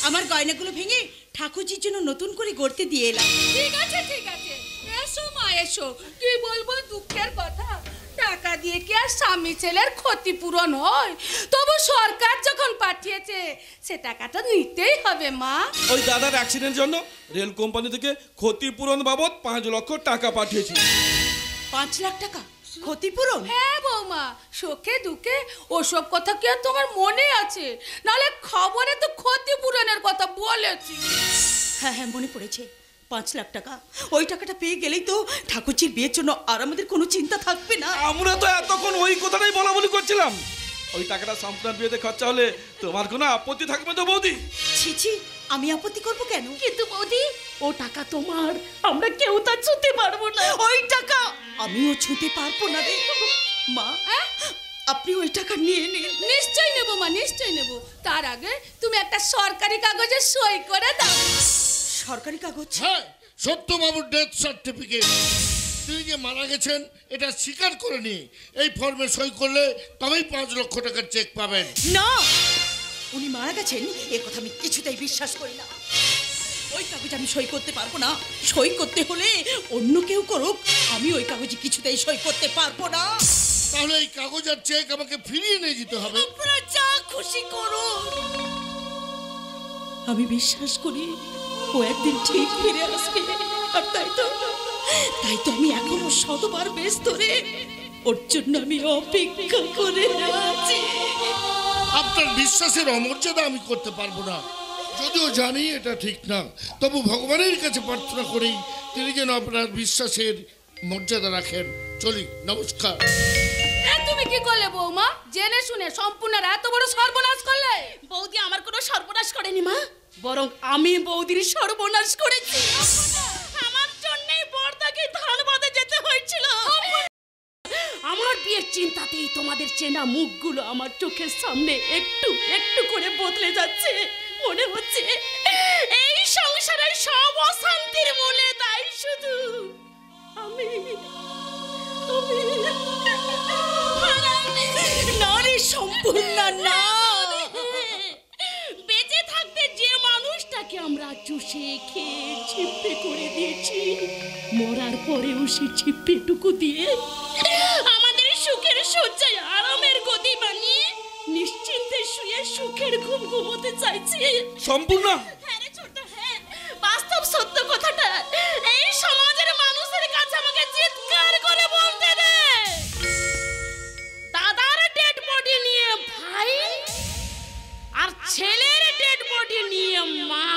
D: আমার গয়নাগুলো ভেঙে ঠাকুরজির জন্য নতুন করে গড়তে দিয়ে এলাম।
H: ঠিক আছে ঠিক আছে, এসো মা এসো। কি বলবো দুঃখের কথা, টাকা দিয়ে কি আর স্বামী ছেলের ক্ষতিপূরণ হয়? তবু সরকার যখন পাঠিয়েছে সে টাকাটা নিতেই হবে মা।
C: ওই দাদার অ্যাক্সিডেন্টের জন্য রেল কোম্পানি থেকে ক্ষতিপূরণ বাবদ 5 লক্ষ টাকা পাঠিয়েছি।
D: 5 লাখ টাকা ক্ষতিপূরণ?
H: হ্যাঁ বৌমা, সুখে দুঃখে ওসব কথা কি আর তোমার মনে আছে? নাহলে খবরে তো ক্ষতিপূরণের কথা বলেছি।
D: হ্যাঁ হ্যাঁ, মনে পড়েছে। 5 লাখ টাকা, ওই টাকাটা পেয়ে গেলেই তো ঠাকুরজির বিয়ের জন্য আর আমাদের কোনো চিন্তা থাকবে না।
C: আমরা তো এতক্ষণ ওই কথাটাই বলা বলি করছিলাম। ওই টাকাটা সম্পূর্ণ বিয়েতে খরচা হলে তোমার কোনো আপত্তি থাকবে তো বৌদি?
D: ছি ছি, আমি আপত্তি করবো কেন?
G: কিন্তু বৌদি, ও টাকা তোমার, আমরা কেউ তা ছুঁতে পারবো না।
D: ওই টাকা আমিও ছুঁতে পারবো না রে মা। আপনি ওই টাকা নিয়ে নিন।
H: নিশ্চয়ই নেবো মা, নিশ্চয়ই নেবো। তার আগে তুমি একটা সরকারি কাগজে সই করে দাও।
D: সরকারি কাগজ?
A: হ্যাঁ, সত্যবাবুর ডেথ সার্টিফিকেট। তিনি যে মারা গেছেন এটা স্বীকার করে নিয়ে এই ফর্মে সই করলে তবেই 5 লক্ষ টাকার চেক পাবেন।
D: না, উনি মারা গেছেন এ কথা আমি কিছুতেই বিশ্বাস করি না। ওই কাগজে আমি সই করতে পারবো না। সই করতে হলে অন্য কেউ করুক, আমি ওই কাগজে কিছুতেই সই করতে পারবো না।
A: তাহলে এই কাগজ আর চেক আমাকে ফিরিয়ে নিয়ে যেতে হবে।
D: আপনারা যা খুশি করুন। আমি বিশ্বাস করি ও একদিন ঠিক ফিরে আসবে, আর তাই তো আমি এখনো শতবার বেশ ধরে ওর জন্য আমি অপেক্ষা করে আছি।
A: আপনার বিশ্বাসের অমর্যাদা আমি করতে পারবো না, যদিও জানি এটা ঠিক না। তবু ভগবানের কাছে প্রার্থনা করি তিনি যেন আপনার বিশ্বাসের মর্যাদা রাখেন। চলি, নমস্কার।
H: তুমি কি করলে বৌমা? জেনে শুনে সম্পূর্ণ এত বড় সর্বনাশ করলে।
G: বৌদি আমার কোনো সর্বনাশ করেনি মা, বরং আমি বৌদির সর্বনাশ করেছি। আমার জন্যই বড়দাকে ধান বাঁধে যেতে হয়েছিল। আমার বিয়ের চিন্তাতেই তোমাদের চেনা মুখগুলো আমার চোখের সামনে একটু একটু করে বদলে যাচ্ছে। মনে হচ্ছে এই সংসারের সব অশান্তির মূলে তাই শুধু আমি।
D: নারী সম্পূর্ণ না।
G: বেঁচে থাকতে যে মানুষটাকে আমরা চুষে খেয়ে ছিপে করে দিয়েছি, মরার পরেও সে ছিপেটুকু দিয়ে আমাদের সুখের শয্যায় আরামের গদি বানিয়ে নিশ্চিন্তে শুয়ে সুখের ঘুম ঘুমোতে চাইছে।
C: সম্পূর্ণ?
G: হ্যাঁ রে ছোটদা, হ্যাঁ, বাস্তব সত্য কথাটা এই সমাজের মানুষের কাছে আমাকে চিৎকার করে বলতে দে। দাদার ডেড বডি নিয়ে ভাই, আর ছেলের ডেড বডি নিয়ে মা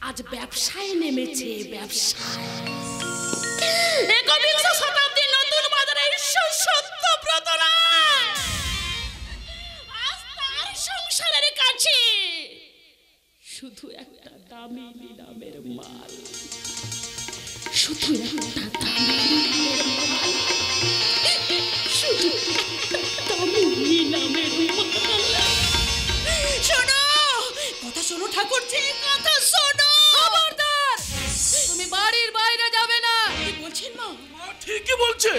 G: আজ ব্যবসায় নেমেছে। ব্যবসায় একবিংশ শতাব্দী নতুন বাজারে ঈশ্বর সত্যব্রত রায় আজ তার সংসারের কাছে শুধু একটা দামি নিলামের মাল, শুধু একটা দামি নিলামের মাল, শুধু একটা দামি নিলামের মাল।
D: শোনো, কথা শোনো ঠাকুরজি, কথা শোনো।
H: খবরদার, তুমি বাড়ির বাইরে যাবে না।
D: কি বলছেন মা?
C: ঠিকই বলছে।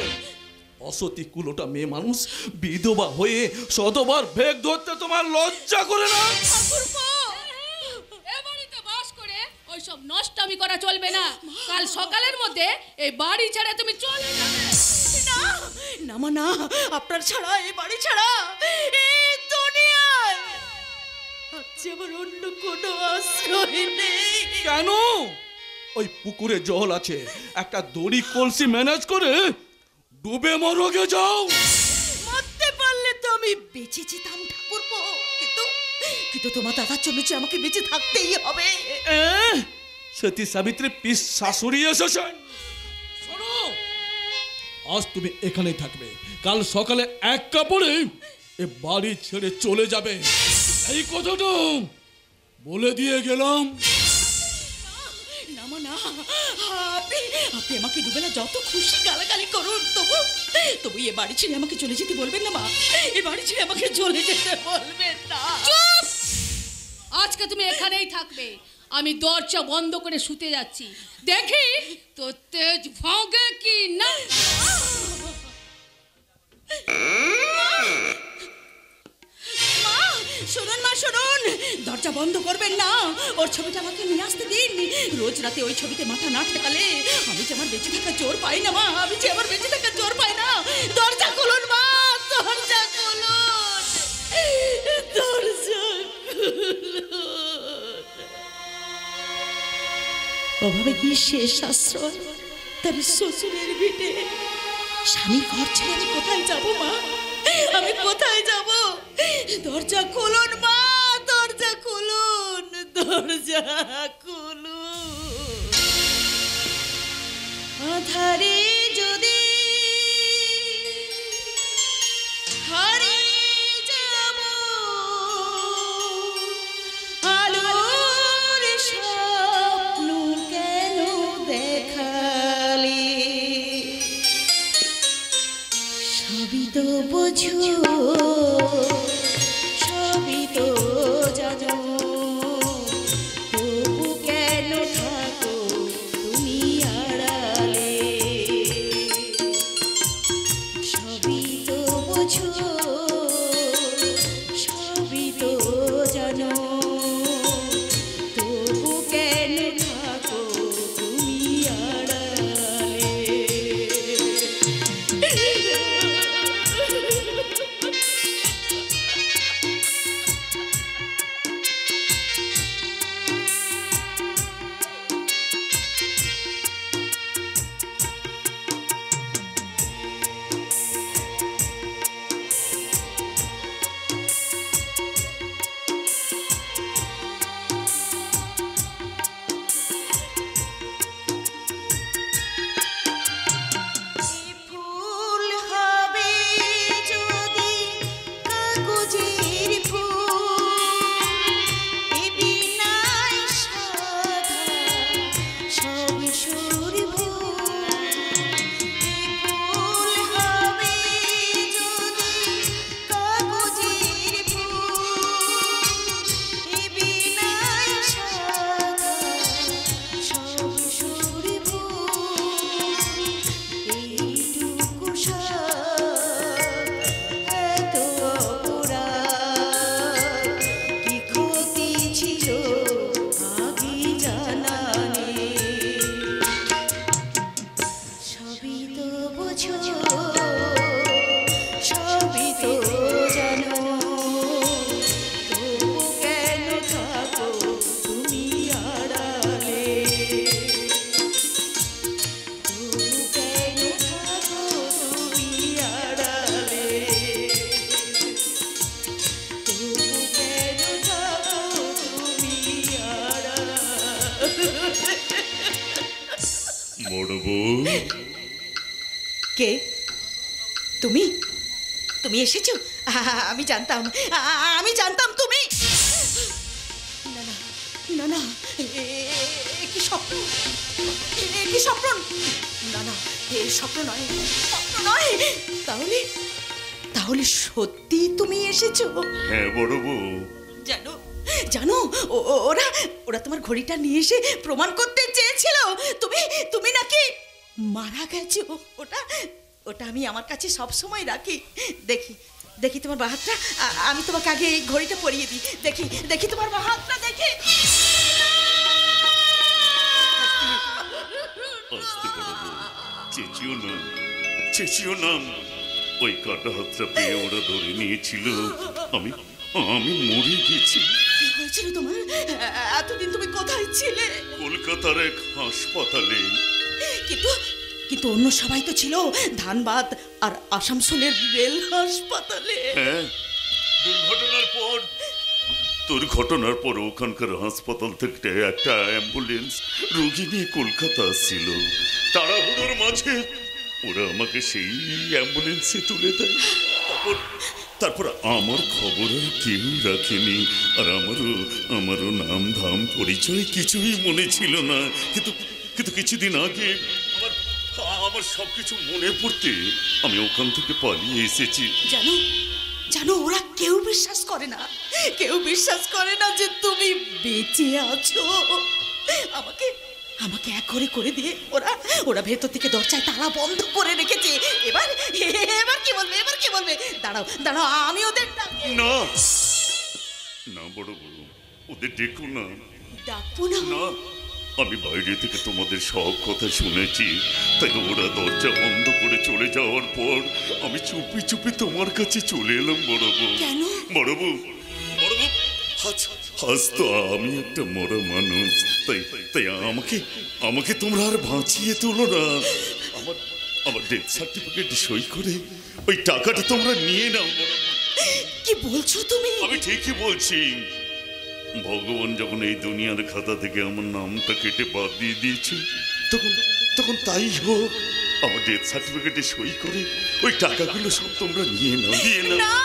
C: অসতী কুলোটা মেয়ে মানুষ বিধবা হয়ে শতবার ভেগ ধরতে তোমার লজ্জা করে না?
H: ঠাকুরপো, এ বাড়িতে বাস করে ওইসব নষ্টামি করা করা চলবে না। কাল সকালের মধ্যে এই বাড়ি ছেড়ে তুমি চলে যাবে।
D: না না মা না, আপনার ছাড়া এই বাড়ি ছাড়া এই দুনিয়ায় আজকে আমার অন্য কোনো আশ্রয় নেই।
C: কেন? ওই পুকুরে জল আছে, একটা দড়ি কলসি ম্যানেজ করে ডুবে মরগে যাও।
D: মরতে পারলে তো আমি বেঁচে যেতাম ঠাকুরপো, কিন্তু কিন্তু তোমার দাদার জন্য যে আমাকে বেঁচে থাকতেই হবে।
C: সতী সাবিত্রী পিস শাশুড়ি এসেছে। শোনো, আজ তুমি এখানেই থাকবে, কাল সকালে এক কাপড়ে এ বাড়ি ছেড়ে চলে যাবে। এই কথাটা বলে দিয়ে গেলাম।
D: না মা না, আপনি আপনি আমাকে দুবেলা যত খুশি গালাগালি করুন, তবু তবু এ বাড়ি ছেড়ে আমাকে চলে যেতে বলবেন না মা। এ বাড়ি ছেড়ে আমাকে চলে যেতে বলবেন না।
H: চুপ! আজকে তুমি এখানেই থাকবে। আমি দরজা বন্ধ করে শুতে যাচ্ছি, দেখি তো তেজ ভাঙে কি না।
D: মা শুনুন, মা শুনুন, দরজা বন্ধ করবেন না। ওর ছবিটা আমাকে নিয়ে আসতে দিন। রোজ রাতে ওই ছবিতে মাথা না ঠেকালে আমি যে আমার বেঁচে থাকার জোর পাই না মা, আমি যে আমার বেঁচে থাকার জোর পাই না। দরজা খুলুন মা, দরজা খুলুন, দরজা খুলুন। ওভাবে কি শেষ আশ্রয় তার শ্বশুরের ভিটে। স্বামীর ঘর ছেড়ে আমি কোথায় যাব মা, আমি কোথায় যাব? দরজা খুলুন মা, দরজা খুলুন, দরজা খুলুন। আধারে যদি হারিয়ে যাব, আলোর স্বপ্ন কেন দেখালে? সবই তো বোঝো, সবই তো জানো, তবু কেন থাকো তুমি আড়ালে? সবই তো বোঝো, সবই তো জানো, তবু কেন থাকো তুমি আড়ালে? ফুল হবে যদি কাগজের ফুল, এ বিনায় সাধা সব সুর ভুল। ফুল হবে যদি কাগজের ফুল, এ বিনায় সাধা সব সুর ভুল। এইটুকু সাধ এত অপরাধ, কি ক্ষতি ছিল আগে জানা নেই। সবই তো বোঝো, সবই তো জানো, তবু কেন থাকো তুমি আড়ালে? তবু কেন থাকো তুমি আড়ালে? তবু কেন থাকো তুমি আড়ালে?
B: মরবো।
D: কে তুমি? তুমি এসেছো? আমি জানতাম, আমি জানতাম তুমি। না না না না, কি স্বপ্ন, কি স্বপ্ন? না না, এ স্বপ্ন নয়, স্বপ্ন নয়। তাহলে তাহলে সত্যি তুমি এসেছো?
B: হ্যাঁ মরবো।
D: জানো জানো, ওরা ওরা তোমার ঘড়িটা নিয়ে এসে প্রমাণ করতে চেয়েছিল তুমি তুমি নাকি মারা গেছো। ওটা ওটা আমি আমার কাছে সব সময় রাখি। দেখি দেখি তোমার বাঁ হাতটা, আমি তোমাকে আগে এই ঘড়িটা পরিয়ে দিই। দেখি দেখি তোমার বাঁ হাতটা, দেখি।
I: চেঁচিও না, চেঁচিও না। ওই কাটা হাতটা পেয়ে ওরা ধরে নিয়েছিল, আমি আমি মরে গেছি।
D: কি হয়েছিল তোমার? এতদিন তুমি কোথায় ছিলে?
I: কলকাতার এক হাসপাতালে।
D: কিন্তু কিন্তু অন্য সবাই তো ছিল ধানবাদ আর আসানসোলের রেল হাসপাতালে।
I: হ্যাঁ, দুর্ঘটনার পর ওখানকার হাসপাতাল থেকে একটা অ্যাম্বুলেন্স রোগী নিয়ে কলকাতা আসছিল। তাড়াহুড়োর মাঝে ওরা আমাকে সেই অ্যাম্বুলেন্সে তুলে দেয়। তারপর আমার খবর আর কেউ রাখেনি, আর আমারও নাম ধাম পরিচয় কিছুই মনে ছিল না। কিন্তু কিন্তু কিছুদিন আগে আমার সবকিছু মনে পড়তে আমি ওখান থেকে পালিয়ে এসেছি।
D: জানো জানো, ওরা কেউ বিশ্বাস করে না, কেউ বিশ্বাস করে না যে তুমি বেঁচে আছো। আমাকে আমাকে এক ঘরে করে দিয়ে ওরা ভেতর থেকে দরজায় তালা বন্ধ করে রেখেছে। এবার এবার কি বলবে, এবার কি বলবে? দাঁড়াও দাঁড়াও, আমি ওদের ডাকি।
I: না না বড় বড়, ওদের ডেকো না।
D: ডাকবো না?
I: না, আমি বাইরে থেকে তোমাদের সব কথা শুনেছি, তাই ওরা দরজা বন্ধ করে চলে যাওয়ার পর আমি চুপি চুপি তোমার কাছে চলে এলাম বড় বউ।
D: কেন?
I: বড় বউ, বড় বউ, আজ তো আমি একটা মরা মানুষ, তাই তাই আমাকে তোমরা আর বাঁচিয়ে তোলো না। আমার ডেথ সার্টিফিকেট সই করে ওই টাকাটা তোমরা নিয়ে নাও।
D: কি বলছো তুমি?
I: আমি ঠিকই বলছি। ভগবান যখন এই দুনিয়ার খাতা থেকে আমার নামটা কেটে বাদ দিয়ে দিয়েছে, তখন তাই হোক, আমার ডেথ সার্টিফিকেটে সই করে ওই টাকাগুলো সব তোমরা নিয়ে নাও, নিয়ে নাও।
D: না,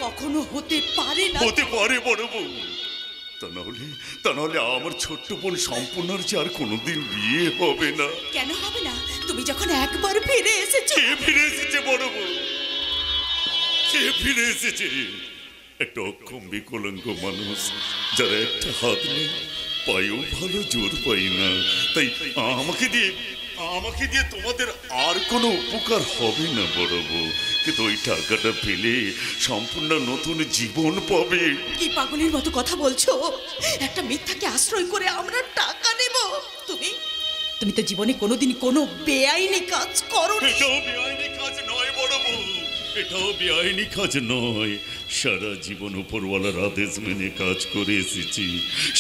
D: কখনো হতে পারে না।
I: হতে পারে বড় বউ, তা নাহলে আমার ছোট্ট বোন সম্পূর্ণার যে আর কোনোদিন বিয়ে হবে না।
D: কেন হবে না? তুমি যখন একবার ফিরে এসেছো।
I: কে ফিরে এসেছে বড় বউ? কে ফিরে এসেছে? একটা অক্ষম বিকলাঙ্গ মানুষ, যারা একটা হাত নেই, পায়েও ভালো জোর পাই না। তাই আমাকে দিয়ে তোমাদের আর কোনো উপকার হবে না বড় বউ। কিন্তু ওই টাকাটা পেলে সম্পূর্ণ নতুন জীবন পাবে।
D: কি পাগলের মতো কথা বলছো? একটা মিথ্যাকে আশ্রয় করে আমরা টাকা নেব? তুমি তো জীবনে কোনোদিন কোনো বেআইনি কাজ করোনি।
I: এটাও বেআইনি কাজ নয় বড় বউ, এটাও বেআইনি কাজ নয়। সারা জীবন উপরওয়ালার আদেশ মেনে কাজ করে এসেছি।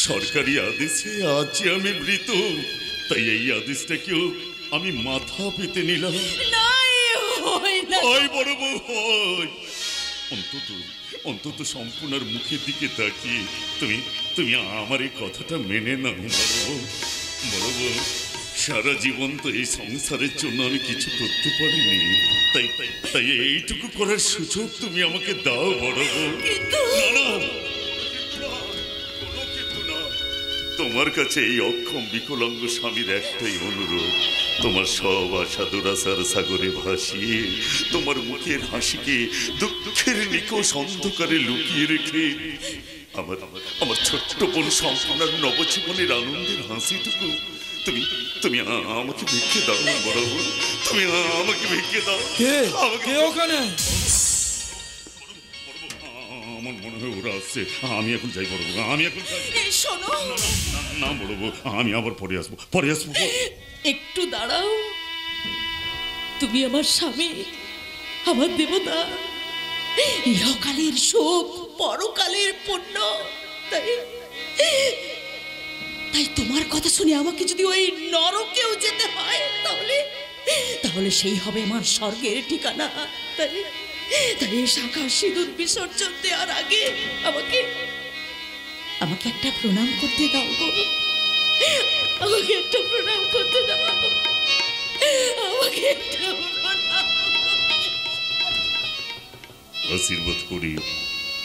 I: সরকারি আদেশে আজ আমি মৃত, তাই এই আদেশটাকেও আমি মাথা পেতে নিলাম। হয় বড় বউ, হয়। অন্তত সম্পূর্ণার মুখের দিকে তাকিয়ে তুমি আমার এই কথাটা মেনে নাও বড় বউ। বড় বউ, সারা জীবন তো এই সংসারের জন্য আমি কিছু করতে পারিনি, তাই এইটুকু করার সুযোগ তুমি আমাকে দাও বড় বউ। না, তোমার কাছে এই অক্ষম বিকলাঙ্গ স্বামীর একটাই অনুরোধ, তোমার সব আশা দুরাশার সাগরে ভাসিয়ে তোমার মুখের হাসিকে দুঃখের নিকষ অন্ধকারে লুকিয়ে রেখে আমার ছোট্ট বোন সম্পূর্ণ নবজীবনের আনন্দের হাসিটুকু তুমি আমাকে ভিক্ষে দাও না বড় বোন, তুমি আমাকে ভিক্ষে দাও। কে ওখানে? আমার মনে হয় ওরা আসছে, আমি এখন যাই বড় বউ, আমি এখন যাই।
D: শোনো
I: না বড় বউ, আমি আবার পরে আসবো।
D: একটু দাঁড়াও। তুমি আমার স্বামী, আমার দেবতা, ইহকালের সুখ, পরকালের পুণ্য। তাই তোমার কথা শুনে আমাকে যদি ওই নরকেও যেতে হয়, তাহলে সেই হবে আমার স্বর্গের ঠিকানা। তাই শাখা সিঁদুর বিসর্জন দেওয়ার আগে আমাকে একটা প্রণাম করতে দাও গো। আমাকে একটা প্রণাম করতে দাও। আমাকে একটা প্রণাম।
I: আশীর্বাদ করি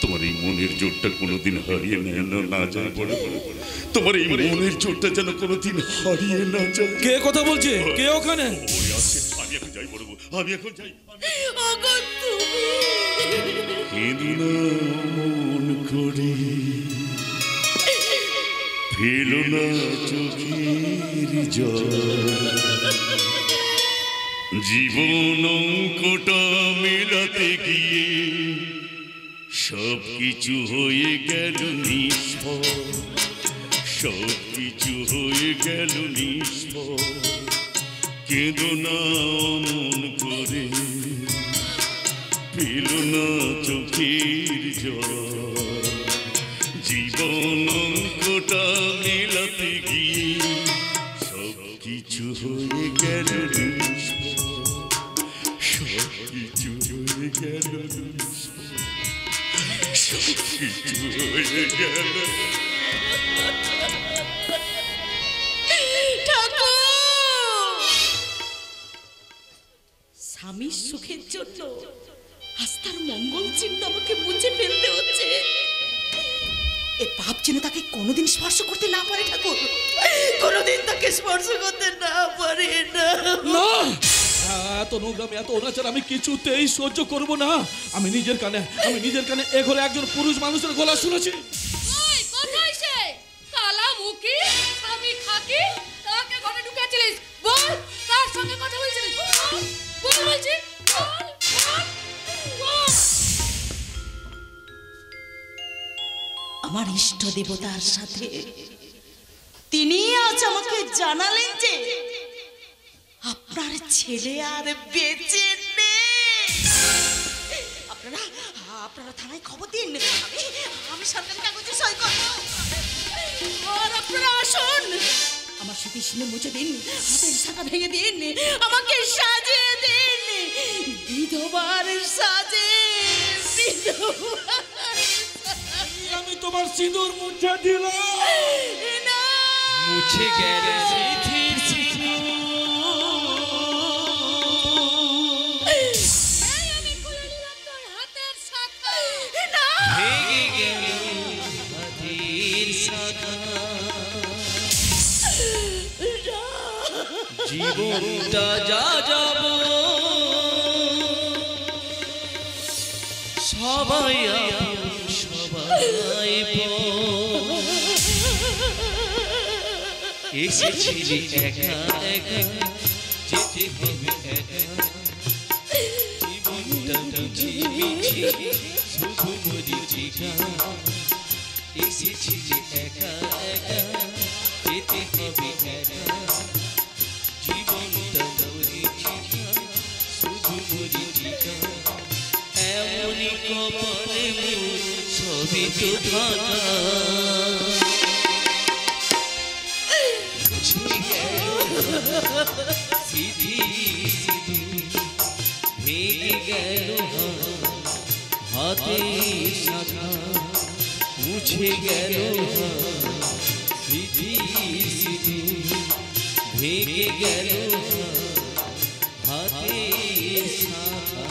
I: তোমার এই মনের জোরটা কোনোদিন হারিয়ে না যায় বড় বড়, তোমার এই মনের জোরটা যেন কোনোদিন হারিয়ে না যায়।
J: কে কথা বলছে? কে ওখানে?
I: আমি এখন যাই বড় বউ, আমি এখন যাই।
D: ওগো তুমি
I: কেঁদো না মন করে, ফেলো না চোখের জল, জীবন অঙ্কটা মেলাতে গিয়ে সব কিছু হয়ে গেল নিষ্ফল, সব কিছু হয়ে গেল নিষ্ফল। কেঁদো না অমন করে, পেল না চোখের জল, জীবন অঙ্কটা মেলাতে গিয়ে সব কিছু হয়ে গেল সব কিছু হয়ে গেল সব কিছু হয়ে গেল।
D: স্বামীর সুখের জন্য আজ তার মঙ্গল চিহ্ন আমাকে মুছে ফেলতে হচ্ছে। এ পাপ যেন তাকে কোনোদিন স্পর্শ করতে না পারে ঠাকুর, কোনোদিন তাকে স্পর্শ করতে না পারে না।
J: এত নোংরামি এত অনাচার আমি কিছুতেই সহ্য করব না। আমি নিজের কানে এ ঘরে একজন পুরুষ মানুষের গলা শুনেছি।
H: ওই কোথায় সে কালা মুখী স্বামী খাকি, তাকে ঘরে ঢুকেছিলিস? বল, কার সঙ্গে কথা বলছিলিস? বল বলছি, বল।
D: আমার ইষ্ট দেবতার সাথে তিনি আজ আমাকে জানালেন যে আপনার ছেলে আর বেঁচে নেই। আপনারা থানায় খবর দিন, আমি সরকারি কাগজে সই করব। আর আপনারা আসুন, আমার স্মৃতি সিনে মুছে দিন, হাতের শাখা ভেঙে দিন, আমাকে সাজিয়ে দিন বিধবার সাজে।
J: আমি তোমার সিঁদুর মুছে দিলাম।
F: মুছে গেল স্মৃতির সিঁথি,
H: আমি খুলে নিলাম তোর হাতের শাখা।
F: ভেঙে গেল হাতের শাখা, জীবনটা যা যাব সবাই সবাই এসেছিলি একা একা, যেতে হবে একা, জীবনটা বুঝি মিছি শুধু মরিচিকা। এসেছিলি একা একা, যেতে হবে একা, জীবনটা মরিচিকা শুধু মরিচিকা। এমনই কপালে মোর ছবি তো থাকা, সিধি সিধি ভেঙে গেল হাতে শাখা, মুছে গেল সিধি সিধি ভেঙে গেল হাতে শাখা।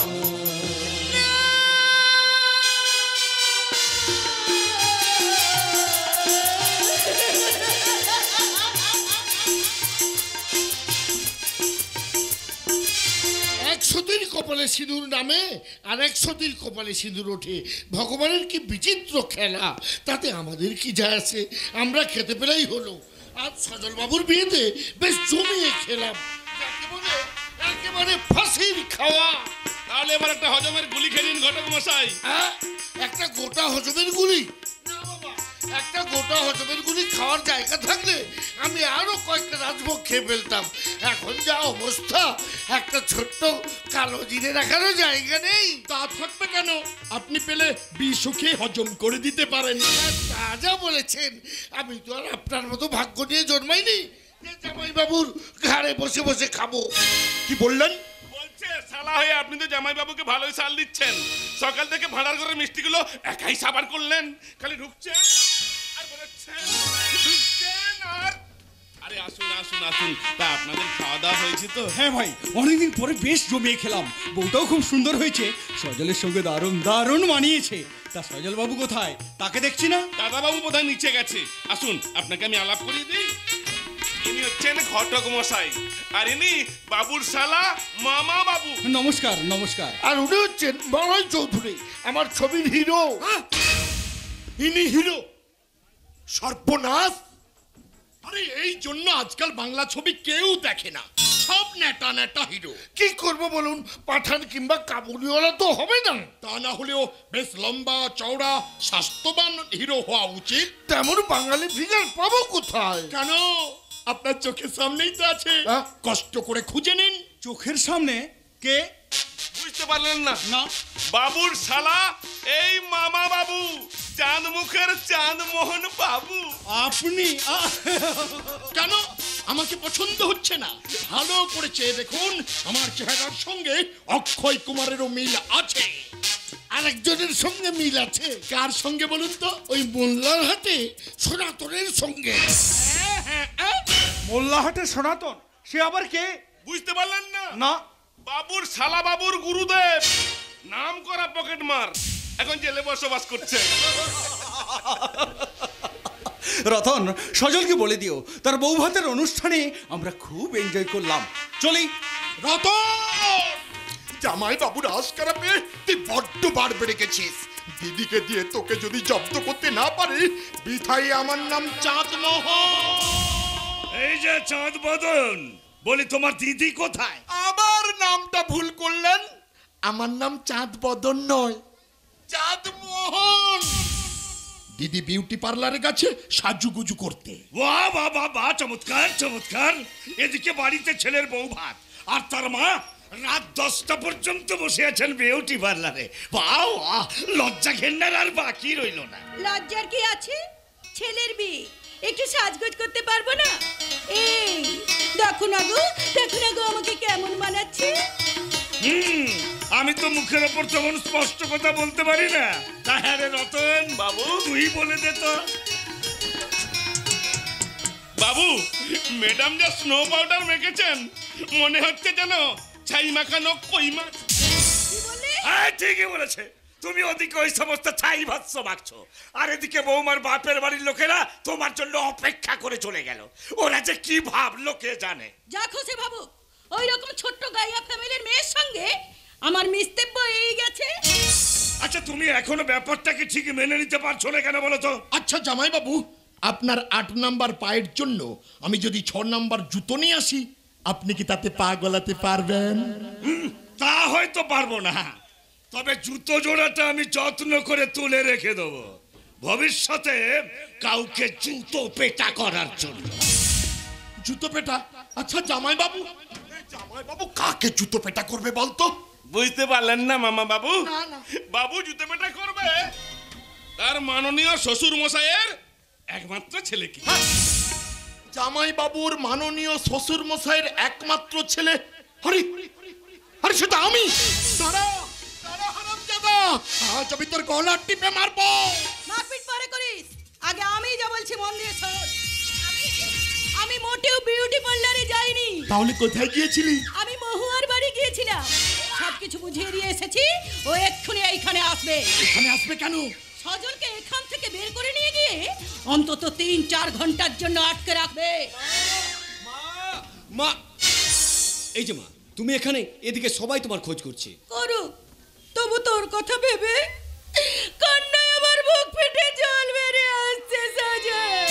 A: সতীর কপালে সিঁদুর নামে আর এক সতীর কপালে সিঁদুর ওঠে। ভগবানের কি বিচিত্র খেলা, তাতে আমাদের কি যায় আসে? আমরা খেতে পেলেই হলো। আজ সজল বাবুর বিয়েতে বেশ জমিয়ে খেলাম, একেবারে ফাঁসির খাওয়া।
C: তাহলে এবার একটা হজমের গুলি খেয়ে নিন ঘটক মশাই।
A: একটা গোটা হজমের গুলি? না বাবা, একটা গোটা হজমের গুলি খাওয়ার জায়গা থাকলে আমি আরো কয়েকটা রাজভোগ খেয়ে ফেলতাম। এখন যা অবস্থা, একটা ছোট্ট কালো জিরে রাখারও জায়গা নেই। তা থাকবে কেন? আপনি পেলে বিষ খেয়ে হজম করে দিতে পারেন। তা যা বলেছেন, আমি তো আর আপনার মতো ভাগ্য নিয়ে জন্মাইনি যে জামাই বাবুর ঘাড়ে বসে বসে খাবো। কি বললেন?
C: শালা হয়ে আপনি তো জামাইবাবুকে ভালোই সাল দিচ্ছেন। সকাল থেকে ভাড়ার ঘরের মিষ্টিগুলো একাই সাবার করলেন, খালি ঢুকছেন আর বেরোচ্ছেন, ঢুকছেন আর। আরে আসুন আসুন আসুন, তা আপনাদের খাওয়া দাওয়া হয়েছে তো?
E: হ্যাঁ ভাই, অনেকদিন পরে বেশ জমিয়ে খেলাম। বউটাও খুব সুন্দর হয়েছে, সজলের সঙ্গে দারুণ দারুণ মানিয়েছে। তা সজল বাবু কোথায়? তাকে দেখছি না।
C: দাদাবাবু বোধহয় নিচে গেছে। আসুন আপনাকে আমি আলাপ করিয়ে দিই। ইনি হচ্ছেন ঘটক মশাই, আর ইনি বাবুর শালা মামা বাবু।
E: নমস্কার নমস্কার।
A: আর উনি হচ্ছেন বড়াই চৌধুরী, আমার ছবির হিরো। ইনি হিরো? সর্বনাশ! আরে এই জন্য আজকাল বাংলা ছবি কেউ দেখে না, সব নেটা নেটা হিরো। কি করব বলুন, পাঠান কিংবা কাবুলিওয়ালা তো হবে না। তা না হলেও বেশ লম্বা চওড়া স্বাস্থ্যবান হিরো হওয়া উচিত। তেমন বাঙালি ফিগার পাবো কোথায়? কেন আপনার চোখের সামনেই তো আছে, কষ্ট করে খুঁজে নিন।
K: চোখের সামনে কে?
C: বুঝতে পারলেন না?
K: না।
C: বাবুর শালা এই মামা বাবু, চাঁদ মুখের চাঁদমোহন বাবু।
K: আপনি
A: কেন আমাকে পছন্দ হচ্ছে না? ভালো করে চেয়ে দেখুন, আমার চেহারার সঙ্গে অক্ষয় কুমারেরও মিল আছে।
B: আরেকজনের সঙ্গে মিল আছে।
A: কার সঙ্গে বলুন তো?
B: ওই মোল্লার হাতে সনাতনের সঙ্গে।
K: মোল্লাহাটে সনাতন, সে আবার কে?
C: বুঝতে পারলেন না?
K: না।
C: বাবুর শালা বাবুর গুরুদেব, নাম করা পকেট মার, এখন জেলে বসবাস করছে।
E: রতন, সজলকে বলে দিও তার বউ ভাতের অনুষ্ঠানে আমরা খুব এনজয় করলাম। চলি।
A: রতন, জামাই বাবুর আশকারা পেয়ে তুই বড্ড বার বেড়ে গেছিস। দিদিকে দিয়ে তোকে যদি জব্দ করতে না পারি, বিথাই আমার নাম চাঁদমোহন।
B: এই যে চাঁদ বদন, বলি তোমার দিদি কোথায়?
A: আবার নামটা ভুল করলেন। আমার নাম চাঁদ বদন নয়, চাঁদমোহন। দিদি বিউটি পার্লারে গেছে সাজুগুজু করতে।
B: বাহ বাহ বাহ বাহ, চমৎকার চমৎকার। এদিকে বাড়িতে ছেলের বউ ভাত, আর তার মা রাত 10টা পর্যন্ত বসে আছেন বিউটি পার্লারে। বাহ বাহ, লজ্জা ঘেন্নার আর বাকি রইল না।
D: লজ্জার কি আছে? ছেলের বিয়ে, একটু সাজগোজ করতে পারবো না? এই দেখো না গো, দেখো না গো আমাকে কেমন মানাচ্ছে।
B: আমি তো মুখের ওপর তখন স্পষ্ট কথা বলতে পারি না। তাহলে রতন
C: বাবু,
B: তুই বলে দে তো।
C: বাবু, ম্যাডাম যা স্নো পাউডার মেখেছেন, মনে হচ্ছে যেন ছাই মাখানো কই মাছ।
B: হ্যাঁ, ঠিকই বলেছে। তুমি ওদিকে ওই সমস্ত ছাই ভাৎস মাখছো, আর এদিকে বৌমার বাপের বাড়ির লোকেরা তোমার জন্য অপেক্ষা করে চলে গেল। ওরা যে কি ভাবলো কে জানে।
D: যা খুশি ভাবো, ওই রকম ছোট্ট গাইয়া ফ্যামিলির মেয়ের সঙ্গে আমার মিশতেব্য এই গেছে।
B: আচ্ছা, তুমি এখনো ব্যাপারটাকে ঠিক মেনে নিতে পারছো না কেন বলো তো?
A: আচ্ছা জামাই বাবু, আপনার 8 নাম্বার পায়ের জন্য আমি যদি 6 নাম্বার জুতো নিয়ে আসি, আপনি কি তাতে পা গলাতে পারবেন?
B: তা হয়তো পারবো না, তবে জুতো জোড়াটা আমি যত্ন করে তুলে রেখে দেবো ভবিষ্যতে কাউকে জুতো পেটা করার জন্য।
A: জুতো পেটা? আচ্ছা জামাই বাবু, কাকে জুতো পেটা করবে বলতো?
C: বুঝতে পারলেন না মামা বাবু? বাবু জুতো পেটা করবে তার মাননীয় শ্বশুর মশাইয়ের একমাত্র ছেলেকে।
A: জামাই বাবুর মাননীয় শ্বশুর মশাইয়ের একমাত্র ছেলে? আরে আরে সেটা আমি। আজ আমি তোর গলা টিপে মারবো।
D: মারপিট পরে করিস, আগে আমি যা বলছি মন দিয়ে শোন। আমি মোটেও বিউটি পার্লারে যাইনি।
A: তাহলে কোথায় গিয়েছিলি?
D: আমি মহুয়ার বাড়ি গিয়েছিলাম, সবকিছু বুঝিয়ে দিয়ে এসেছি। ও এক্ষুনি এইখানে আসবে।
A: এখানে আসবে কেন?
D: সজলকে এখান থেকে বের করে নিয়ে গিয়ে অন্তত 3-4 ঘন্টার জন্য আটকে রাখবে।
E: মা, এই যে মা, তুমি এখানে, এদিকে সবাই তোমার খোঁজ করছে।
D: করুক, তবু তোর কথা ভেবে কান্নায় আমার বুক ফেটে জল বেরিয়ে আসছে। সজল,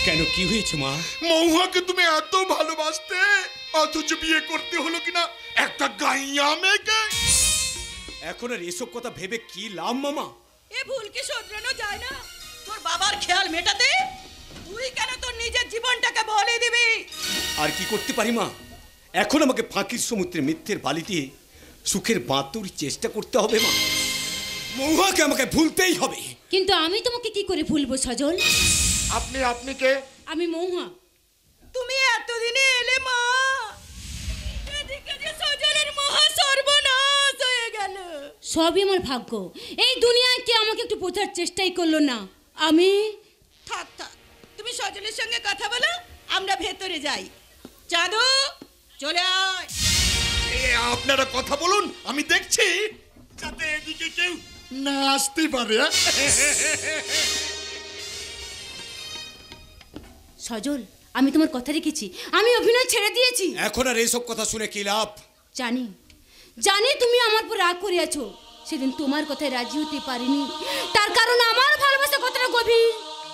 E: কেন, কি হয়েছে মা?
A: মহুয়াকে তুমি এত ভালোবাসতে, অথচ বিয়ে করতে হলো কিনা একটা গাইয়া মেয়েকে।
E: এখন আর এসব কথা ভেবে কি লাভ মামা?
D: এ ভুল কি শোধরানো যায় না? তোর বাবার খেয়াল মেটাতে তুই কেন তোর নিজের জীবনটাকে বলে দিবি?
E: আর কি করতে পারি মা? এখন আমাকে ফাঁকির সমুদ্রে মিথ্যের বালি দিয়ে সুখের বাঁধর চেষ্টা করতে হবে মা। মহুয়াকে আমাকে ভুলতেই হবে।
G: কিন্তু আমি তোমাকে কি করে ভুলবো সজল?
A: আপনি কে?
G: আমি মহুয়া।
D: তুমি এতদিনে এলে মা, এদিকে যে সজলের মহা সর্বনাশ হয়ে গেল।
G: সবই আমার ভাগ্য। এই দুনিয়ায় কে আমাকে একটু বোঝার চেষ্টাই করলো না। আমি
D: থাক থাক, তুমি সজলের সঙ্গে কথা বলো, আমরা ভেতরে যাই। চাঁদু, চলে আয়।
A: আপনারা কথা বলুন, আমি দেখছি যাতে এদিকে কেউ না আসতে পারে।
G: সজল, আমি তোমার কথা রেখেছি, আমি অভিনয় ছেড়ে দিয়েছি।
E: এখন আর এসব কথা শুনে কি লাভ?
G: জানি জানি তুমি আমার উপর রাগ করে আছো। সেদিন তোমার কথায় রাজি হতে পারিনি, তার কারণ আমার ভালোবাসা কতটা গভীর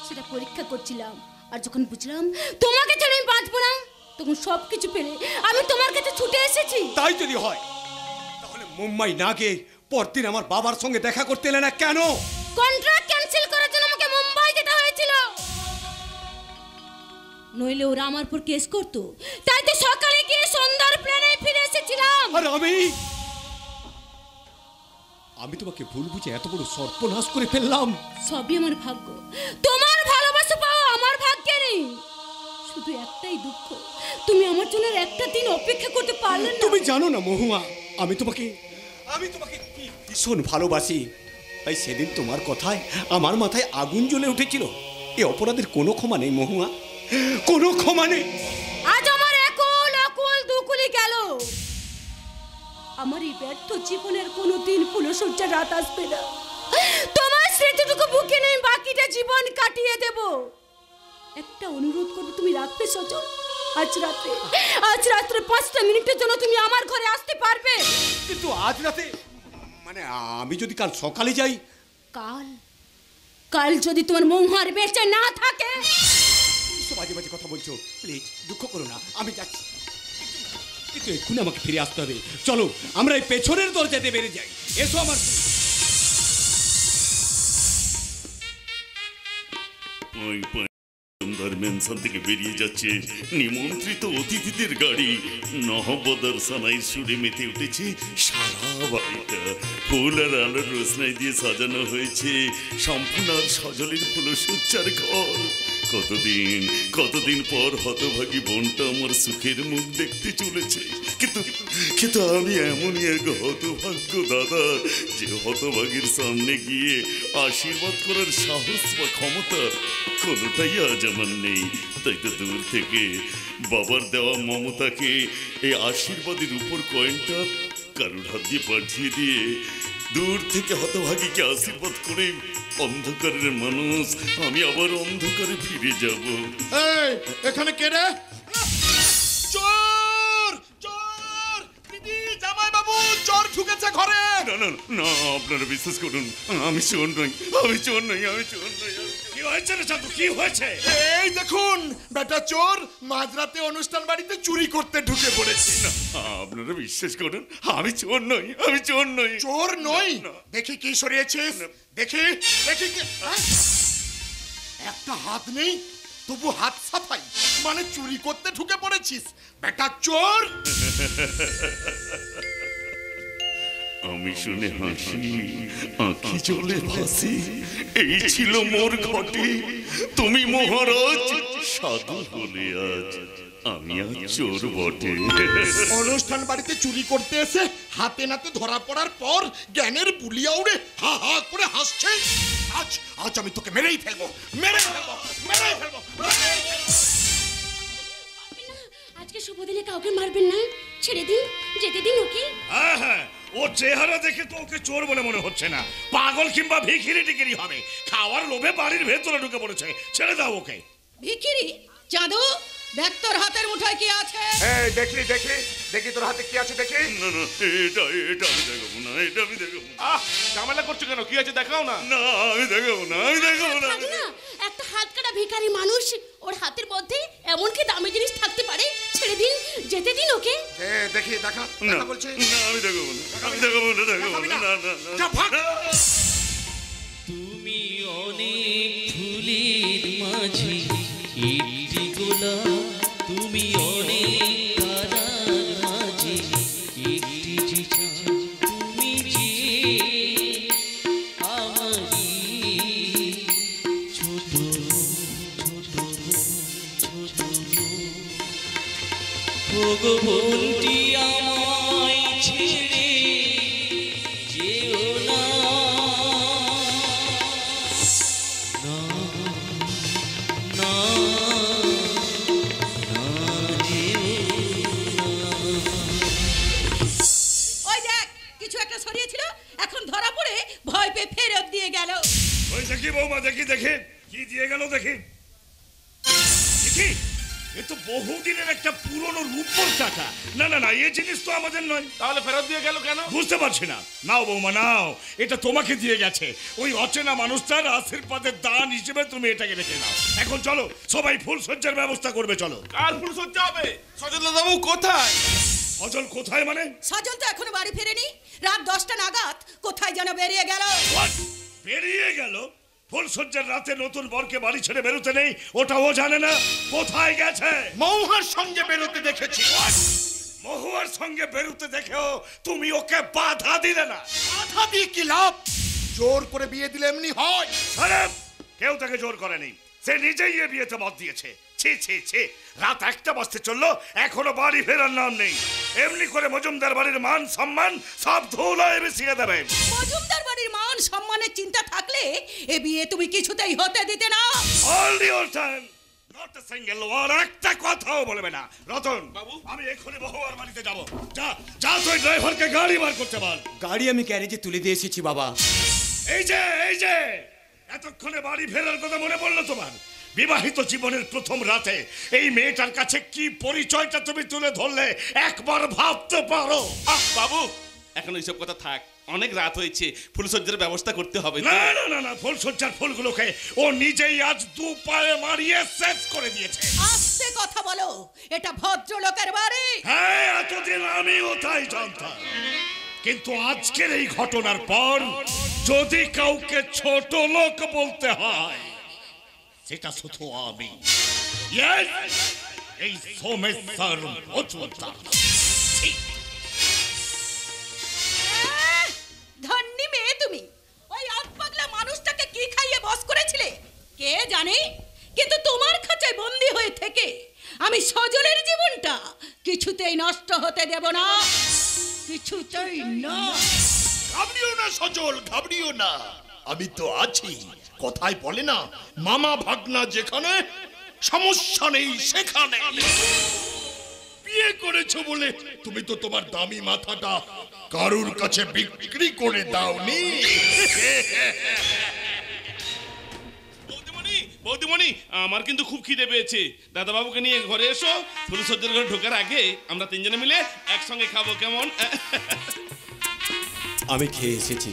G: সেটা পরীক্ষা করছিলাম। আর যখন বুঝলাম তোমাকে ছেড়ে আমি বাঁচবো না, তখন সব কিছু ফেলে আমি তোমার কাছে ছুটে এসেছি।
E: তাই যদি হয় তাহলে মুম্বাই না গিয়ে পরদিন আমার বাবার সঙ্গে দেখা করতে এলে না কেন?
G: কন্ট্রাক্ট ক্যান্সেল করার জন্য আমাকে মুম্বাই যেতে হয়েছিল। নইলে ওরা আমার উপর কেস করতো। তাই তো সকালে গিয়ে সন্ধ্যার প্ল্যানে ফিরে এসেছিলাম।
E: আর আমি তোমাকে ভুল বুঝে এত বড় সর্বনাশ করে ফেললাম।
G: সবই আমার ভাগ্য, তোমার ভালোবাসা পাওয়া আমার ভাগ্যে নেই। শুধু একটাই দুঃখ, তুমি আমার জন্য একটা দিন অপেক্ষা করতে পারলে না।
E: তুমি জানো না মহুয়া, আমি তোমাকে কি ভীষণ ভালোবাসি। তাই সেদিন তোমার কথায় আমার মাথায় আগুন জ্বলে উঠেছিল। এই অপরাধের কোনো ক্ষমা নেই মহুয়া, কোনো ক্ষমা নেই।
G: আজ আমার একুল অকুল দুকুলি গেল। আমার এই ব্যর্থ জীবনের কোনো দিন ফুলসজ্জার রাত আসবে না। তোমার স্মৃতিটুকু বুকে নিয়ে বাকিটা জীবন কাটিয়ে দেব। একটা অনুরোধ করবো, তুমি রাখবে সজল? আজ রাত্রে 5টা মিনিটের জন্য তুমি আমার ঘরে আসতে পারবে?
E: কিন্তু আজ রাতে মানে আমি যদি কাল সকালে যাই?
G: কাল যদি তোমার মৌহার বেঁচে না থাকে?
E: বাজে বাজে কথা বলছো, প্লিজ দুঃখ করো না, আমি যাচ্ছি। কিন্তু এক্ষুনি আমাকে ফিরে আসতে হবে। চলো আমরা এই পেছনের দরজাতে বেরিয়ে যাই। এসো আমার
I: মেনশন থেকে বেরিয়ে যাচ্ছে নিমন্ত্রিত অতিথিদের গাড়ি। নহবদার সানাই সুরে মেতে উঠেছে সারা বাড়িটা। ফুল আর আলোর রোশনাই দিয়ে সাজানো হয়েছে সম্পূর্ণ সজলের ফুলসজ্জার ঘর। কতদিন পর হতভাগী বোনটা আমার সুখের মুখ দেখতে চলেছে। কিন্তু আমি এমনই এক হতভাগ্য দাদা, যে হতভাগীর সামনে গিয়ে আশীর্বাদ করার সাহস বা ক্ষমতা কোনোটাই আজ আমার নেই। তাই তো দূর থেকে বাবার দেওয়া মমতাকে এই আশীর্বাদের উপর কয়েনটা কারোর হাত দিয়ে পাঠিয়ে দিয়ে দূর থেকে হতভাগীকে আশীর্বাদ করে অন্ধকারের মানুষ আমি আবার অন্ধকারে ফিরে যাব।
A: এখানে কে রে?
C: চোর চোর দিদি জামাই বাবু চোর ঢুকেছে ঘরে।
I: না আপনারা বিশ্বাস করুন, আমি চোর নই।
B: কি হয়েছে রে চাঁদু, কি হয়েছে?
A: এই দেখুন বেটা চোর মাঝরাতে অনুষ্ঠান বাড়িতে চুরি করতে ঢুকে পড়েছে।
I: আপনারা বিশ্বাস করুন, আমি চোর নই।
A: চোর নই? দেখি কি সরিয়েছিস, দেখি একটা হাত নেই, তবু হাত সাফাই, মানে চুরি করতে ঢুকে পড়েছিস বেটা চোর।
I: আমি শুনে হাসি, আঁখি জলে ভাসি। এই ছিল মোর ঘটে, তুমি মহারাজ সাধু বলে আজ আমি আজ চোর বটে।
A: অনুষ্ঠান বাড়িতে চুরি করতে এসে হাতে নাতে ধরা পড়ার পর জ্ঞানের বুলিয়া উড়ে হা হা করে হাসছে। আজ আমি তোকে মেরেই ফেলবো।
G: আজকে শুভ দিনে কাউকে মারবেন না, ছেড়ে দিন, যেতে দিন ওকে।
B: হ্যাঁ, ও চেহারা দেখে তো ওকে চোর বলে মনে হচ্ছে না, পাগল কিংবা ভিখিরি টিকিরি হবে। খাওয়ার লোভে বাড়ির ভেতরে ঢুকে পড়েছে, ছেড়ে দাও ওকে।
D: ভিখিরি? চাঁদু, দেখ তোর হাতের মুঠোয় কি আছে।
A: দেখি তোর হাতে কি আছে দেখি।
I: না এটা আমি দেখাবো না, এটা আমি দেখাবো না।
C: ঝামেলা করছো কেন? কি আছে দেখাও না।
I: না আমি দেখাবো না।
G: একটা হাত কাটা ভিখারি মানুষ, ওর হাতের মধ্যে এমন কি দামি জিনিস থাকতে পারে? ছেড়ে দিন, যেতে দিন ওকে।
A: দেখি দেখা বলছে।
I: না আমি দেখাবো না।
F: তুমি অনেক ফুলের মাঝে একটি গোলাপ, তুমি অনেক তারার মাঝে একটি চিঠা, তুমি যে আমারই ছোট ভগবন্তী আমায় ছেড়ে যেও না।
D: ওই দেখ, কিছু একটা সরিয়েছিল, এখন ধরা পড়ে ভয় পেয়ে ফেরত দিয়ে গেল।
B: ওই দেখি বৌমা, দেখি কি দিয়ে গেল দেখি। এ তো বহুদিনের একটা পুরনো রূপোর টাকা। না এই জিনিস তো আমাদের নয়।
C: তাহলে ফেরত দিয়ে গেল কেন?
B: বুঝতে পারছি না। নাও বৌমা নাও, এটা তোমাকে দিয়ে গেছে। ওই অচেনা মানুষটার আশীর্বাদের দান হিসেবে তুমি এটাকে রেখে নাও। এখন চলো, সবাই ফুল সজ্জার ব্যবস্থা করবে। চলো।
C: কাল ফুল সজ্জা হবে। সজল বাবু কোথায়?
B: সজল কোথায় মানে?
D: সজল তো এখনো বাড়ি ফেরেনি। রাত 10টা নাগাদ কোথায় যেন বেরিয়ে গেল।
B: বেরিয়ে গেল? ফুলসজ্জার রাতে নতুন বরকে বাড়ি ছেড়ে বেরোতে নেই, ওটা ও জানে না? কোথায় গেছে?
A: মহুয়ার সঙ্গে বেরোতে দেখেছি।
B: মহুয়ার সঙ্গে বেরোতে দেখেও তুমি ওকে বাধা দিলে না।
A: বাধা দিয়ে কি লাভ? জোর করে বিয়ে দিলে এমনি হয়?
B: সারেব, কেউ তাকে জোর করেনি, সে নিজেই এ বিয়েতে মত দিয়েছে। ছি ছি ছি, রাত 1টা বাজতে চললো, এখনো বাড়ি ফেরার নাম নেই। এমনি করে মজুমদার বাড়ির মান সম্মান সব ধুলায় মিশিয়ে দেবে।
D: মজুমদার বাড়ির মান সম্মানের চিন্তা থাকলে এ বিয়ে তুমি কিছুতেই হতে দিতে না।
B: All your time, not a single word, একটা কথাও বলবে না। রতন বাবু, আমি এক্ষুনি মহুয়ার বাড়িতে যাব। যা যা, তুই ড্রাইভারকে গাড়ি বার করতে বল।
E: গাড়ি আমি গ্যারেজে তুলে দিয়ে এসেছি বাবা।
B: এই যে এতক্ষণে বাড়ি ফেরার কথা মনে পড়লো তোমার? বিবাহিত জীবনের প্রথম রাতে এই মেয়েটার কাছে কি পরিচয়টা তুমি তুলে ধরলে একবার ভাবতে পারো?
C: বাবু, এখন এইসব কথা থাক, অনেক রাত হয়েছে, ফুলসজ্জার ব্যবস্থা করতে হবে।
B: না না না না, ফুলসজ্জার ফুলগুলোকে ও নিজেই আজ 2 পায়ে মারিয়ে শেষ করে দিয়েছে।
D: আস্তে কথা বলো, এটা ভদ্রলোকের বাড়ি।
B: হ্যাঁ, এতদিন আমিও তাই জানতাম, কিন্তু আজকের এই ঘটনার পর যদি কাউকে ছোট লোক বলতে হয় সেটা শুধু আমি। Yes, এই সোমেশ্বর মজুমদার।
D: ধন্যি মেয়ে তুমি, ওই আধপাগলা মানুষটাকে কি খাইয়ে বস করেছিলে কে জানে, কিন্তু তোমার খাঁচায় বন্দি হয়ে থেকে আমি সজলের জীবনটা কিছুতেই নষ্ট হতে দেব না, কিছুতেই না।
A: ঘাবড়িও না সজল, ঘাবড়িও না, আমি তো আছি। কথায় বলে না, মামা ভাগনা যেখানে, সমস্যা নেই সেখানে। বিয়ে করেছো বলে তুমি তো তোমার দামি মাথাটা কারুর কাছে বিক্রি করে দাওনি।
C: বৌদিমণি, আমার কিন্তু খুব খিদে পেয়েছে, দাদাবাবুকে নিয়ে ঘরে এসো, ফুলসজ্জার ঘরে ঢোকার আগে আমরা 3 জনে মিলে একসঙ্গে খাবো, কেমন?
E: আমি খেয়ে এসেছি,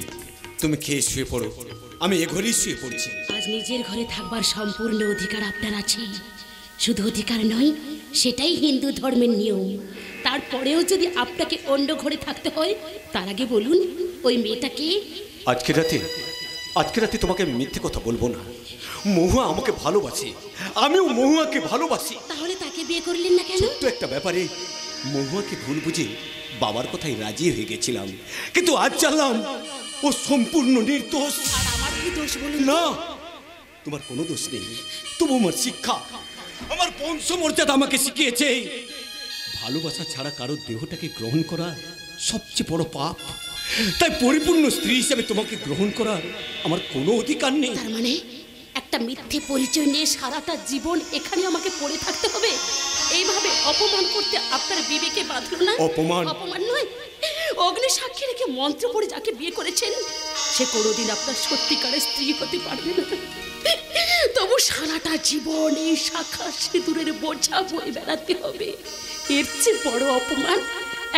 E: তুমি খেয়ে শুয়ে পড়ো, আমি এ ঘরেই শুয়ে পড়ছি।
G: আজ নিজের ঘরে থাকবার সম্পূর্ণ অধিকার আপনার আছে। শুধু অধিকার নয়, সেটাই হিন্দু ধর্মের নিয়ম। তারপরেও যদি আপনাকে অন্য ঘরে থাকতে হয়, তার আগে বলুন ওই মেয়েটাকে।
E: আজকে রাতে তোমাকে আমি মিথ্যে কথা বলবো না। মহুয়া আমাকে ভালোবাসে, আমিও মহুয়াকে ভালোবাসি।
G: তাহলে তাকে বিয়ে করলেন না কেন?
E: তো একটা ব্যাপারে মহুয়াকে ভুল বুঝে বাবার কথাই রাজি হয়ে গেছিলাম, কিন্তু আজ জানলাম ও সম্পূর্ণ নির্দোষ।
G: আর আমার কি দোষ বলুন?
E: না, তোমার কোনো দোষ নেই, তবু আমার শিক্ষা, আমার বংশমর্যাদা আমাকে শিখিয়েছে ভালোবাসা ছাড়া কারোর দেহটাকে গ্রহণ করা সবচেয়ে বড় পাপ। তাই পরিপূর্ণ স্ত্রী হিসেবে তোমাকে গ্রহণ করার আমার কোনো অধিকার নেই।
G: তার মানে একটা মিথ্যে পরিচয় নিয়ে সারাটা জীবন এখানে আমাকে পড়ে থাকতে হবে? এইভাবে অপমান করতে আপনার বিবেকে বাঁধল না?
E: অপমান?
G: অপমান নয়, অগ্নি সাক্ষী রেখে মন্ত্র পড়ে যাকে বিয়ে করেছেন সে কোনোদিন আপনার সত্যিকারের স্ত্রী হতে পারবে না। তবু সারাটা জীবন এই শাখা সিঁদুরের বোঝা বয়ে বেড়াতে হবে। এর চেয়ে বড় অপমান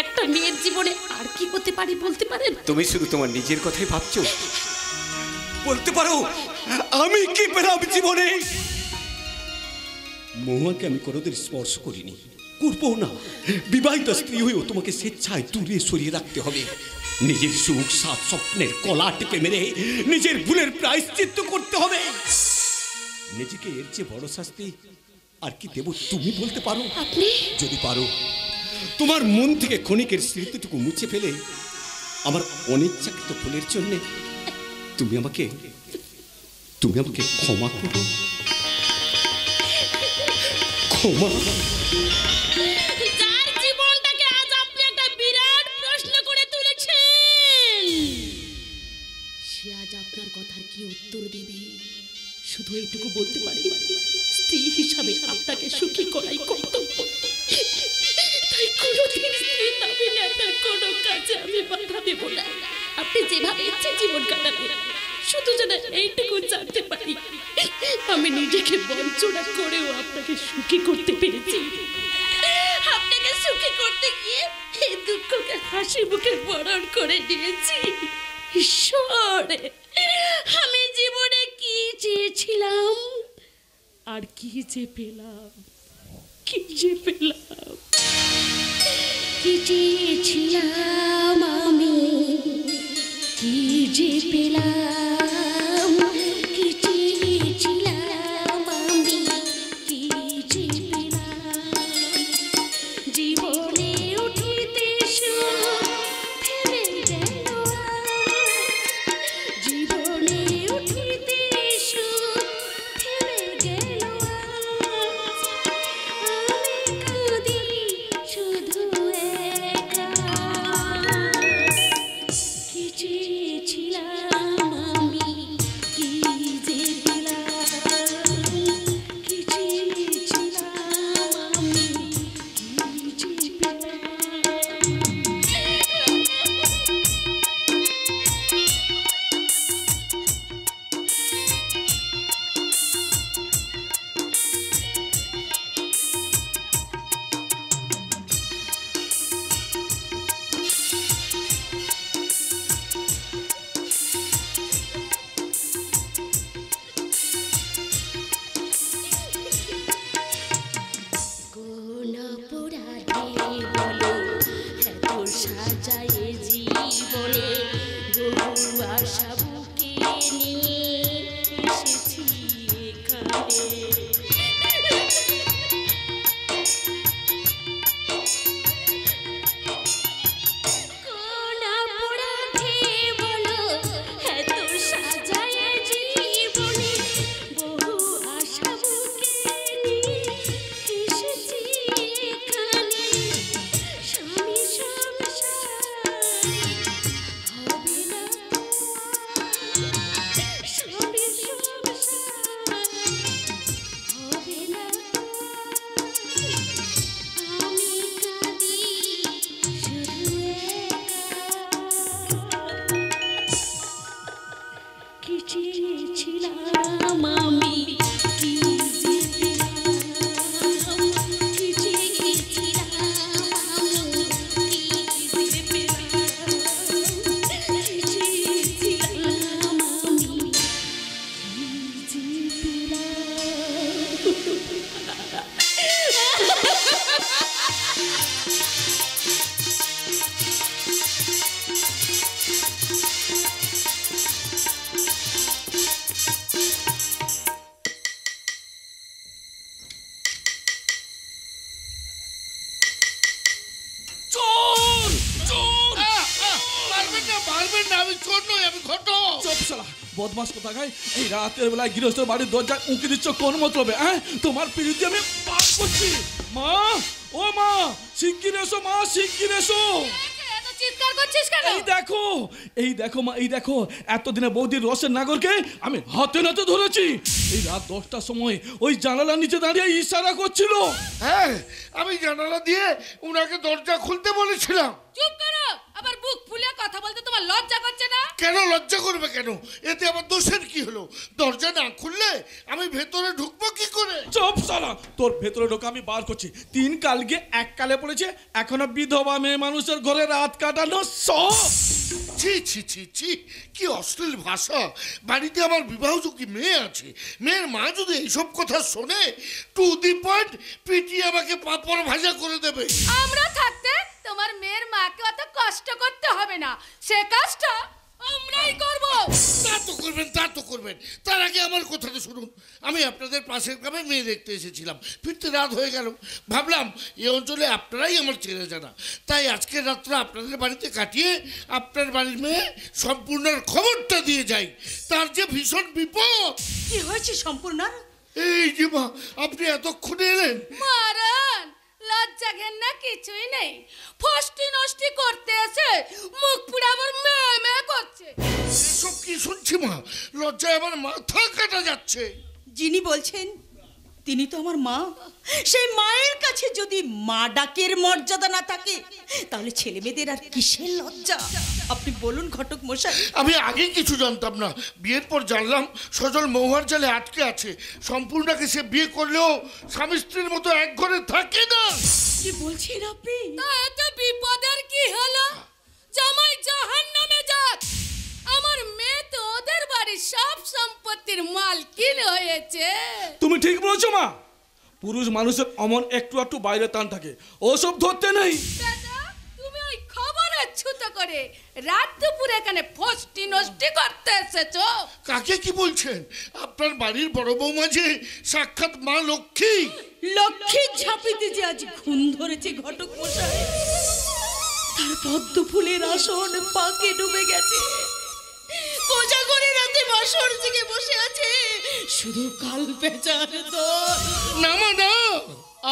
G: একটা মেয়ের জীবনে আর কি হতে পারে বলতে পারেন?
E: তুমি শুধু তোমার নিজের কথাই ভাবছো। বলতে পারো আমি কি পেলাম জীবনে? মহুয়াকে আমি কোনোদিন স্পর্শ করিনি, করবো না। বিবাহিত স্ত্রী হয়েও তোমাকে স্বেচ্ছায় দূরে সরিয়ে রাখতে হবে। নিজের সুখ সাত স্বপ্নের কলা টিপে মেরে নিজের ভুলের প্রায়শ্চিত্ত করতে হবে। নিজেকে এর চেয়ে বড় শাস্তি আর কি দেব তুমি বলতে পারো?
G: আপনি
E: যদি পারো, তোমার মন থেকে ক্ষণিকের স্মৃতিটুকু মুছে ফেলে আমার অনিচ্ছাকৃত ভুলের জন্য তুমি আমাকে ক্ষমা করো। ক্ষমা?
G: যার জীবনটাকে আজ আপনি একটা বিরাট প্রশ্ন করে তুলেছেন, সে আজ আপনার কথার কি উত্তর দেবে? শুধু এইটুকু বলতে পারি, স্ত্রী হিসাবে আপনাকে সুখী করাই কর্তব্য। তাই কোনোদিন স্ত্রী দাবি নেতার কোনো কাজে আমি বাধা দেব না। আপনি যেভাবে ইচ্ছে জীবন কাটাবেন, শুধু যেন এইটুকু জানতে পারি আমি নিজেকে বঞ্চনা করেও আপনাকে সুখী করতে পেরেছি। আপনাকে সুখী করতে গিয়ে এই দুঃখকে হাসি মুখে বরণ করে দিয়েছি। ঈশ্বর, আমি জীবনে কি চেয়েছিলাম আর কি যে পেলাম, কি যে পেলাম, কি চেয়েছিলাম আমি, কি যে পেলাম, কি
A: মারবেন না, আমি চোর নই, আমি ঘটক।
J: চুপ শালা বদমাস কোথাকার! এই রাতের বেলায় গৃহস্থের বাড়ির দরজায় উঁকি দিচ্ছ কোন মতলবে? হ্যাঁ, তোমার পিড়িতে আমি পাস করছি। মা, ও মা, শিগগির এসো মা, শিগগির এসো।
H: চিৎকার করছিস কেন?
J: এই দেখো মা, এই দেখো, এতদিনে বৌদির রসের নাগরকে আমি হাতে নাতে ধরেছি। এই রাত 10টার সময় ওই জানালার নিচে দাঁড়িয়ে ইশারা করছিল।
A: হ্যাঁ, আমি জানালা দিয়ে উনাকে দরজা খুলতে বলেছিলাম।
H: চুপ করো, আবার বুক ফুলে কথা বলতে তোমার লজ্জা করছে না?
A: কেন লজ্জা করবে কেন? এতে আমার দোষের কি হলো? দরজা না খুললে আমি ভেতরে ঢুকবো কি করে?
J: চুপ শালা, তোর ভেতরে ঢোকা আমি বার করছি। 3 কাল গিয়ে 1 কালে পড়েছে, এখনো বিধবা মেয়ে মানুষের ঘরে রাত কাটানো সব।
A: ছি ছি ছি ছি, কি অশ্লীল ভাষা! বাড়িতে আমার বিবাহযোগ্যী মেয়ে আছে, মেয়ের মা যদি এইসব কথা শোনে, টু দি পয়েন্ট পিটিয়ে আমাকে পাপড় ভাজা করে দেবে।
H: আমরা থাকতে তোমার মেয়ের মাকে অত কষ্ট করতে হবে না, সে কাজটা আমরাই করব।
A: তা তো করবেন, তা তো করবেন। তার আগে আমার কথাটা শুনুন। আমি আপনাদের পাশের গ্রামে মেয়ে দেখতে এসেছিলাম, ফিরতে রাত হয়ে গেল। ভাবলাম এই অঞ্চলে আপনারাই আমার চেনা জানা, তাই আজকের রাতটা আপনাদের বাড়িতে কাটিয়ে আপনার বাড়ির মেয়ে সম্পূর্ণর খবরটা দিয়ে যাই। তার যে ভীষণ বিপদ।
D: কি হয়েছে সম্পূর্ণার?
A: এই যে মা, আপনি এতক্ষণে এলেন।
H: মারান, লজ্জা ঘেন্না কিছুই নেই। ফষ্টি নষ্টি করতে এসে মুখ পুরো আমার মেয়ে মেয়ে করছে।
A: এসব কি শুনছি মা? লজ্জায় আমার মাথা কাটা যাচ্ছে।
D: যিনি বলছেন তিনি তো আমার মা। সেই মায়ের কাছে যদি মা ডাকের মর্যাদা না থাকে, তাহলে ছেলে মেয়েদের আর কিসের লজ্জা? আপনি বলুন ঘটক মশাই।
A: আমি আগে কিছু জানতাম না, বিয়ের পর জানলাম সজল মহুয়ার জালে আটকে আছে। সম্পূর্ণকে সে বিয়ে করলেও স্বামী স্ত্রীর মতো এক ঘরে থাকে না।
D: কি বলছেন আপনি?
H: তা এত বিপদের কি হলো? জামাই জাহান্নামে যাক, আমার মেয়ে তো ওদের বাড়ির সব সম্পত্তির মালকিন হয়েছে।
J: তুমি ঠিক বলেছো মা। পুরুষ মানুষের অমন একটু একটু বাইরে টান থাকে, ওসব ধরতে নেই।
H: দাদা, তুমি ওই খবরের ছুতো করে রাত দুপুরে এখানে ফষ্টি নষ্টি করতে এসেছো।
A: কাকে কি বলছেন? আপনার বাড়ির বড় বৌমা যে সাক্ষাৎ মা লক্ষ্মী।
D: লক্ষ্মীর ঝাঁপিতে যে আজ ঘুম ধরেছে ঘটক মশাই, তার পদ্ম ফুলের আসন পাকে ডুবে গেছে। কোজা করে রাতে বাসর জেগে বসে আছে, শুধু কাল পেঁচার দল।
A: না মা না,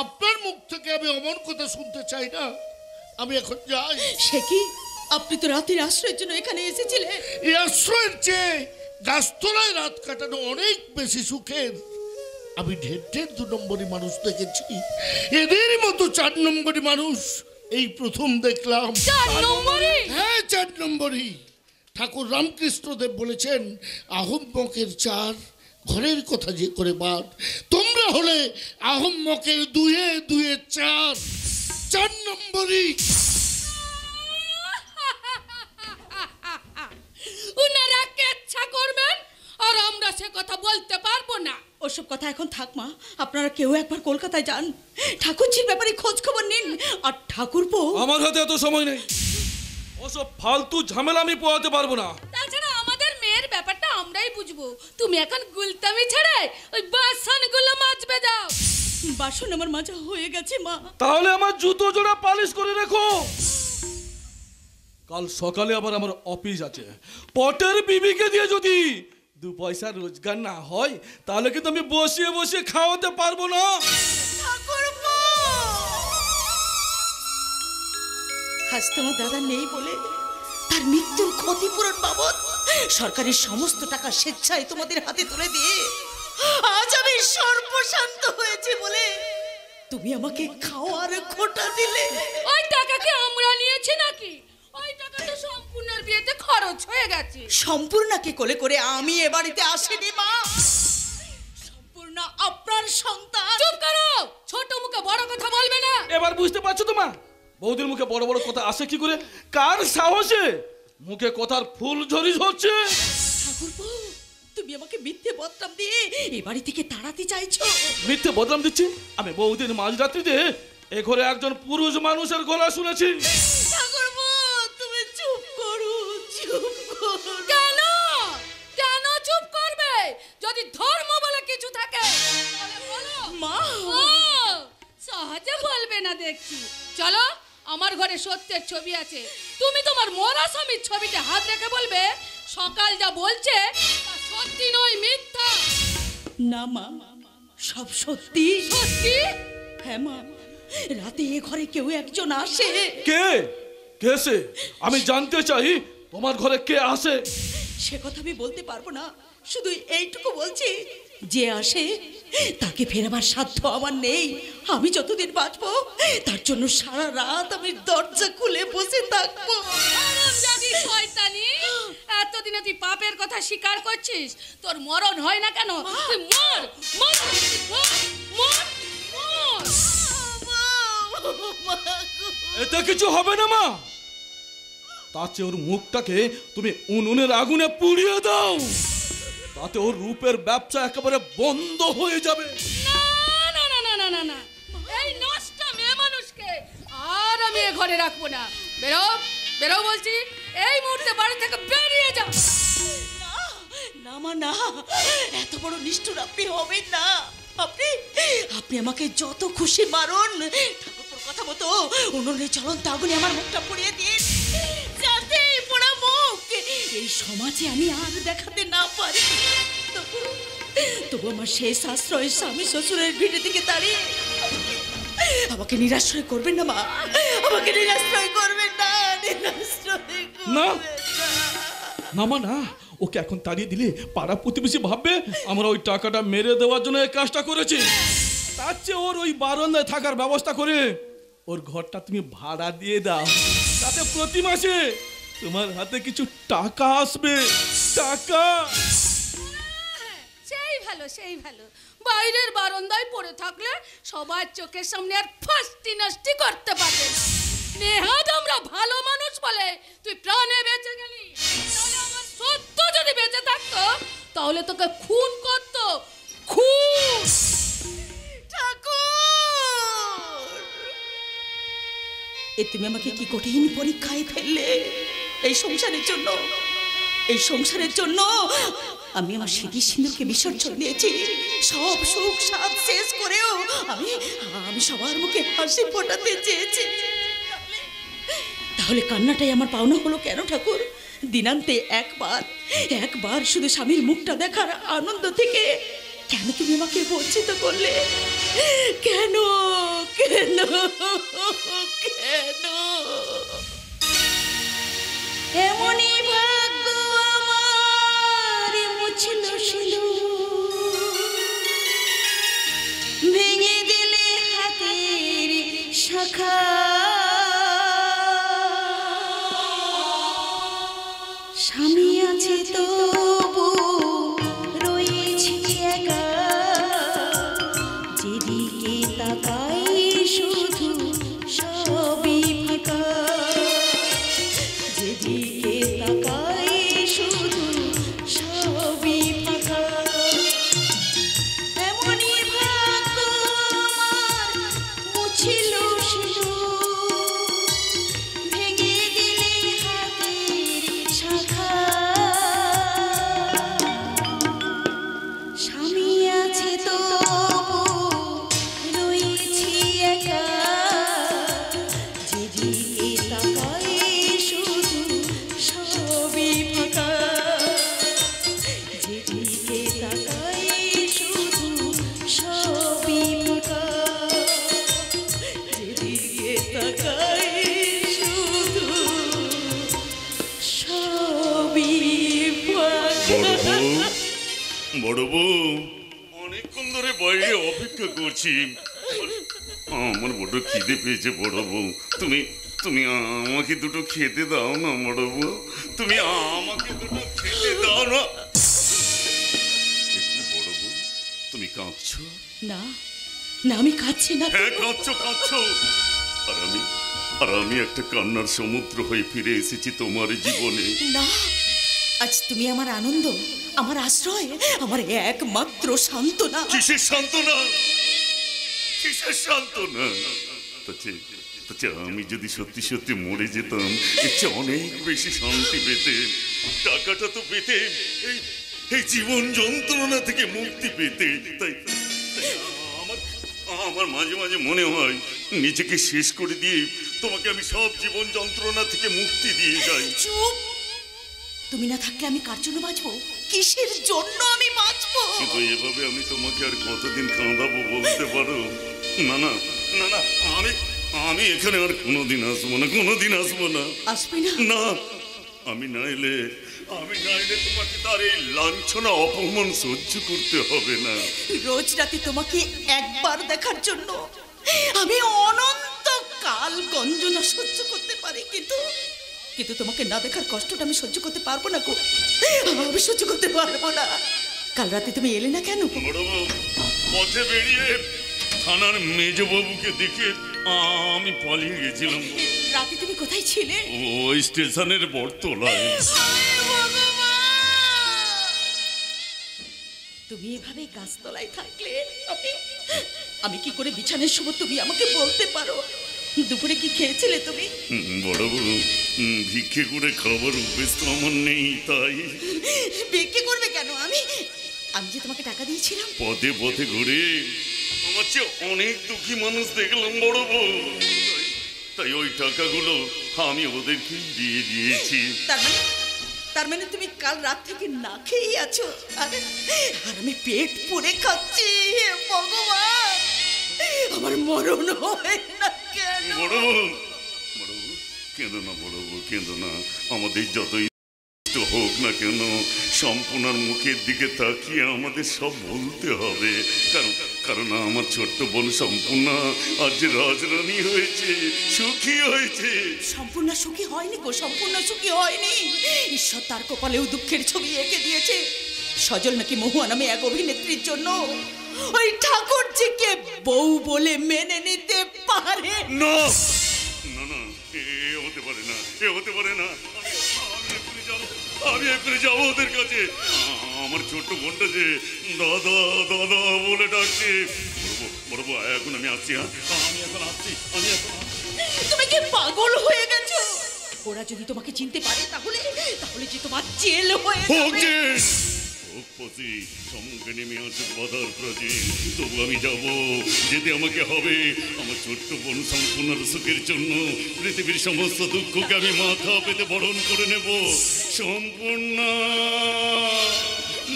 A: আপনার মুখ থেকে আমি অমন কথা শুনতে চাই না। আমি এখন যাই।
D: সে কি? আপনি তো রাতের আশ্রয়ের জন্য এখানে এসেছিলেন।
A: এই আশ্রয়ের চেয়ে গাছতলায় রাত কাটানো অনেক বেশি সুখের। আমি ঢের ঢের 2 নম্বরী মানুষ দেখেছি, এদের মতো 4 নম্বরী মানুষ এই প্রথম দেখলাম।
H: 4 নম্বরী?
A: হ্যাঁ, 4 নম্বরী। ঠাকুর রামকৃষ্ণদেব বলেছেন, আহম্মকের 4, ঘরের কথা যে করে বার। তোমরা হলে আহম্মকের 2-এ 2-এ 4, 4 নম্বরী।
H: উনারা কেচ্ছা করবেন আর আমরা সে কথা বলতে পারবো না।
D: ওসব কথা এখন থাক মা। আপনারা কেউ একবার কলকাতায় যান, ঠাকুরজির ব্যাপারে খোঁজ খবর নিন। আর ঠাকুরপো,
J: আমার হাতে এত সময় নেই, ওসব ফালতু ঝামেলা আমি পোহাতে পারবো না।
H: তাছাড়া আমাদের মেয়ের ব্যাপারটা আমরাই বুঝবো। তুমি এখন গুলতামি ছেড়ে ওই বাসনগুলো মাজবে যাও।
D: বাসন আমার মাজা হয়ে গেছে মা।
J: তাহলে আমার জুতো জোড়া পালিশ করে রেখো। কাল সকালে আবার আমার অফিস আছে। পটের বিবিকে দিয়ে যদি 2 পয়সা রোজগার না হয়, তাহলে কিন্তু আমি বসিয়ে বসিয়ে খাওয়াতে পারবো না।
D: আজ তোমার দাদা নেই বলে তার মৃত্যুর ক্ষতিপূরণ বাবদ সরকারের সমস্ত টাকা স্বেচ্ছায় তোমাদের হাতে তুলে দিয়ে আজ আমি সর্বশান্ত হয়েছি বলে তুমি আমাকে খাওয়ার খোটা দিলে।
H: ওই টাকা কি আমরা নিয়েছি নাকি? ওই টাকা তো সম্পূর্ণের বিয়েতে খরচ হয়ে গেছে।
D: সম্পূর্ণকে কোলে করে আমি এ বাড়িতে আসিনি মা। সম্পূর্ণ আপনার সন্তান।
H: চুপ করো, ছোট মুখে বড় কথা বলবে না।
J: এবার বুঝতে পারছো তো মা, বৌদির মুখে বড় বড় কথা আসে কি করে? কার সাহসে মুখে কথার ফুল ঝরি ঝরছে?
D: ঠাকুরপো, তুমি আমাকে মিথ্যে বদনাম দিয়ে এ বাড়ি থেকে তাড়াতে চাইছো।
J: মিথ্যে বদনাম দিচ্ছি? আমি বৌদির মাঝরাত্রিতে এ ঘরে একজন পুরুষ মানুষের গলা শুনেছি।
D: ঠাকুরপো, তুমি চুপ করো, চুপ করো।
H: কেন কেন চুপ করবে? যদি ধর্ম বলে কিছু থাকে তাহলে বলো।
D: মা,
H: ও সহজে বলবে না দেখছি। চলো আমার ঘরে সত্যের ছবি আছে, তুমি তোমার মরা স্বামীর ছবিতে হাত রেখে বলবে সকাল যা বলছে তা সত্যি নয়, মিথ্যা।
D: না মা, সব সত্যি।
H: সত্যি?
D: হ্যাঁ মা, রাতে এ ঘরে কেউ একজন আসে।
J: কে কে সে? আমি জানতে চাই তোমার ঘরে কে আসে।
D: সে কথা আমি বলতে পারবো না, শুধু এইটুকু বলছি, যে আসে তাকে ফেরাবার সাধ্য আমার নেই। আমি যতদিন বাঁচবো তার জন্য সারা রাত আমি দরজা খুলে বসে থাকবো।
H: হারামজাদি শয়তানি, এতদিনে তুই পাপের কথা স্বীকার করছিস, তোর মরণ হয় না কেন? তুই মর মর মর মর।
J: এতে কিছু হবে না মা, তার চেয়ে ওর মুখটাকে তুমি উনুনের আগুনে পুড়িয়ে দাও, তাতে ওর রূপের ব্যবসা একেবারে বন্ধ হয়ে যাবে।
H: না না না না না না, এই নষ্ট মেয়ে মানুষকে আর আমি এ ঘরে রাখবো না। বেরো বেরো বলছি, এই মুহূর্তে বাড়ি থেকে বেরিয়ে যাও।
D: না মা না, এত বড় নিষ্ঠুর আপনি হবেন না। আপনি আপনি আমাকে যত খুশি মারুন, ঠাকুরপুর কথা মতো উনুনের জ্বলন্ত আগুনে আমার মুখটা পুড়িয়ে দিন, যাতে এই পোড়া মুখ এই সমাজে আমি আর দেখাতে না পারি। তবু আমার শেষ আশ্রয় স্বামী শ্বশুরের ভিড়ের দিকে দাঁড়িয়ে আমাকে নিরাশ্রয় করবেন না মা, আমাকে নিরাশ্রয় করবেন না, নিরাশ্রয়
J: না
D: করবেন
J: না মা না, ওকে এখন তাড়িয়ে দিলে পাড়া প্রতিবেশী ভাববে আমরা ওই টাকাটা মেরে দেওয়ার জন্য এই কাজটা করেছি। তার চেয়ে ওর ওই বারান্দায় থাকার ব্যবস্থা করে ওর ঘরটা তুমি ভাড়া দিয়ে দাও, তাতে প্রতি মাসে তোমার হাতে কিছু টাকা আসবে। টাকা
H: সেই ভালো সেই ভালো, বাইরের বারান্দায় পড়ে থাকলে সবার চোখের সামনে আর ফাস্টি নাস্তি করতে পারবে না। নেহাত আমরা ভালো মানুষ বলে তুই প্রাণে বেঁচে গেলি, তাহলে আমার সত্য যদি বেঁচে থাকতো তাহলে তোকে খুন করতো, খুন।
D: এ তুমি আমাকে কি কঠিন পরীক্ষায় ফেললে এই সংসারের জন্য। এই সংসারের জন্য আমি আমার স্মৃতি সিন্ধুকে বিসর্জন দিয়েছি, সব সুখ সাধ শেষ করেও আমি আমি সবার মুখে হাসি ফোটাতে চেয়েছি। তাহলে কান্নাটাই আমার পাওনা হলো কেন ঠাকুর? দিনান্তে একবার শুধু স্বামীর মুখটা দেখার আনন্দ থেকে কেন তুমি আমাকে বঞ্চিত করলে? কেন কেন কেন? এমনই ভাগ্য আমার মুছল ভেঙে দিলে হাতের শাখা, স্বামী আছে তবু রয়েছি একা, যেদিকে তাকাই শুধু সবই ফাঁকা, যেদিকে তাকাই শুধু সবই ফাঁকা। এমনই ভাগ্য আমার মুছিল ভেঙে দিলে হাতের শাখা, স্বামী আছে তবু রয়েছি একা, যেদিকে তাকাই শুধু সবই ফাঁকা, যেদিকে তাকাই শুধু সবই ফাঁকা, যেদিকে তাকাই শুধু সবই ফাঁকা।
I: বড় বউ, অনেকক্ষণ ধরে বাইরে অপেক্ষা করছি, আমার বড় খিদে পেয়েছে। বড় বউ, তুমি তুমি আমাকে দুটো খেতে দাও না। বড় বউ, তুমি আমাকে দুটো খেতে দাও না। বড় বউ, তুমি কাঁদছো?
D: না না, আমি কাঁদছি না।
I: হ্যাঁ, কাঁদছো। আর আমি একটা কান্নার সমুদ্র হয়ে ফিরে এসেছি তোমার জীবনে।
D: না, আজ তুমি আমার আনন্দ, আমার আশ্রয়, আমার একমাত্র সান্ত্বনা।
I: কিসের সান্ত্বনা? কিসের সান্ত্বনা? আমি যদি সত্যি সত্যি মরে যেতাম, এর চেয়ে অনেক বেশি শান্তি পেতে, টাকাটা তো পেতে, এই জীবন যন্ত্রণা থেকে মুক্তি পেতে। তাই আমার মাঝে মাঝে মনে হয় নিজেকে শেষ করে দিয়ে তোমাকে আমি সব জীবন যন্ত্রণা থেকে মুক্তি দিয়ে যাই।
D: চুপ! তুমি না থাকলে আমি কার জন্য বাঁচবো? কিসের জন্য আমি বাঁচবো?
I: কিন্তু এভাবে আমি তোমাকে আর কতদিন কাঁদাবো বলতে পারো? না না না না, আমি এখানে আর কোনোদিন আসবো না, কোনোদিন আসবো না।
D: আসবি না?
I: না, আমি না এলে তোমাকে তার এই লাঞ্ছনা অপমান সহ্য করতে হবে না।
D: রোজ রাতে তোমাকে একবার দেখার জন্য আমি অনন্ত কাল গঞ্জনা সহ্য করতে পারি, কিন্তু তোমাকে না দেখার কষ্টটা আমি সহ্য করতে পারবো না গো। আমি সহ্য করতে পারবো না। কাল রাতে তুমি এলে না কেন?
I: বড়বাবু, পথে বেরিয়ে থানার মেজবাবুকে দেখে আমি পালিয়ে গেছিলাম।
D: রাতে তুমি কোথায় ছিলে?
I: ওই স্টেশনের বটতলায়।
D: তুমি এভাবে গাছতলায় থাকলে আমি কি করে বিছানায় শোবো তুমি আমাকে বলতে পারো? দুপুরে কি খেয়েছিলে তুমি?
I: বড়বাবু, ভিক্ষে করে খাবার অভ্যেস তো আমার নেই, তাই।
D: ভিক্ষে করবে কেন? আমি যে তোমাকে টাকা দিয়েছিলাম।
I: পথে পথে ঘুরে আমার চেয়ে অনেক দুঃখী মানুষ দেখলাম বড়বাবু, তাই ওই টাকাগুলো আমি ওদেরকে দিয়ে দিয়েছি।
D: তার মানে তুমি কাল রাত থেকে না খেয়েই আছো, আর আমি পেট পুরে খাচ্ছি। হে ভগবান, আমার মরণ হয় না কেন?
I: বড়বাবু, কেঁদো না বড়বাবু, কেঁদো না। আমাদের যতই হোক না কেন, সম্পূর্ণার মুখের দিকে তাকিয়ে আমাদের সব বলতে হবে। কারণ আমার ছোট্ট বোন সম্পূর্ণা আজ রাজরানী হয়েছে, সুখী হয়েছে।
D: সম্পূর্ণ সুখী হয়নি গো, সম্পূর্ণ সুখী হয়নি। ঈশ্বর তার কপালেও দুঃখের ছবি এঁকে দিয়েছে। সজল নাকি মহুয়া নামে এক অভিনেত্রীর জন্য ওই ঠাকুরজিকে বউ বলে মেনে নিতে পারে
I: না। না না, এ হতে পারে না, এ হতে পারে না। আমি এখানে যাবো ওদের কাছে। আমার ছোট্ট বোনটা যে দাদা দাদা বলে ডাকছে। বড়বো, এখন আমি আসছি। আমি এখন আসছি।
D: তুমি কি পাগল হয়ে গেছো? ওরা যদি তোমাকে চিনতে পারে তাহলে যে তোমার জেল হয়ে যাবে।
I: সম্মুখে নেমে আসুক বাধার প্রতি, তবু আমি যাব, যেতে আমাকে হবে। আমার ছোট্ট বোন সম্পূর্ণ সুখের জন্য পৃথিবীর সমস্ত দুঃখকে আমি মাথা পেতে বরণ করে নেব। সম্পূর্ণ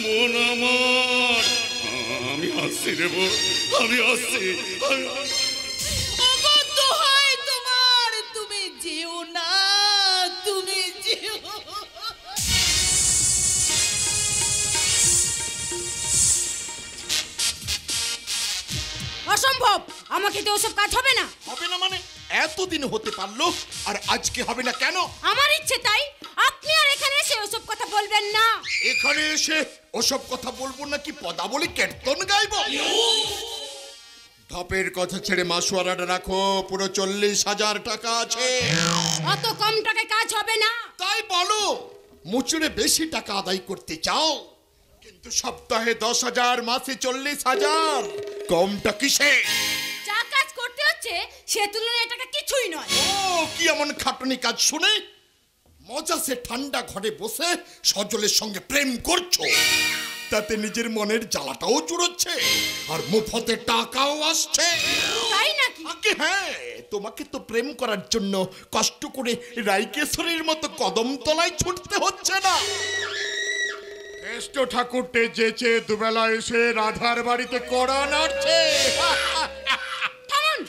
I: বোন আমার, আমি আসছি নেব, আমি আসছি।
D: তোমার, তুমি যেও না, তুমি যেও।
H: অসম্ভব, আমাকে তো ওসব কাজ হবে না।
A: হবে না মানে? এতদিন হতে পারলো আর আজকে হবে না কেন?
H: আমার ইচ্ছে তাই। আপনি আর এখানে এসে ওসব কথা বলবেন না।
A: এখানে এসে ওসব কথা বলবো নাকি পদাবলী কীর্তন গাইবো? ধপের কথা ছেড়ে মাসুয়ারাটা রাখো, পুরো 40,000 টাকা আছে।
H: অত কম টাকায় কাজ হবে না।
A: তাই বলো, মুচুরে বেশি টাকা আদায় করতে চাও, কিন্তু সপ্তাহে 10,000, মাসে 40,000, কমটা কিসে?
H: যা কাজ করতে হচ্ছে সে তুলনায় টাকা কিছুই নয়।
A: ও কি এমন খাটনি কাজ শুনে মজা সে ঠান্ডা ঘরে বসে সজলের সঙ্গে প্রেম করছো, তাতে নিজের মনের জ্বালাটাও জুড়োচ্ছে আর মুফতে টাকাও আসছে।
H: তাই নাকি?
A: আগে হ্যাঁ, তোমাকে তো প্রেম করার জন্য কষ্ট করে রাইকেশ্বরীর মতো কদমতলায় ছুটতে হচ্ছে না। কেষ্ট ঠাকুরটে যেচে দুবেলা এসে রাধার বাড়িতে কড়া নাড়ছে।
H: থামুন,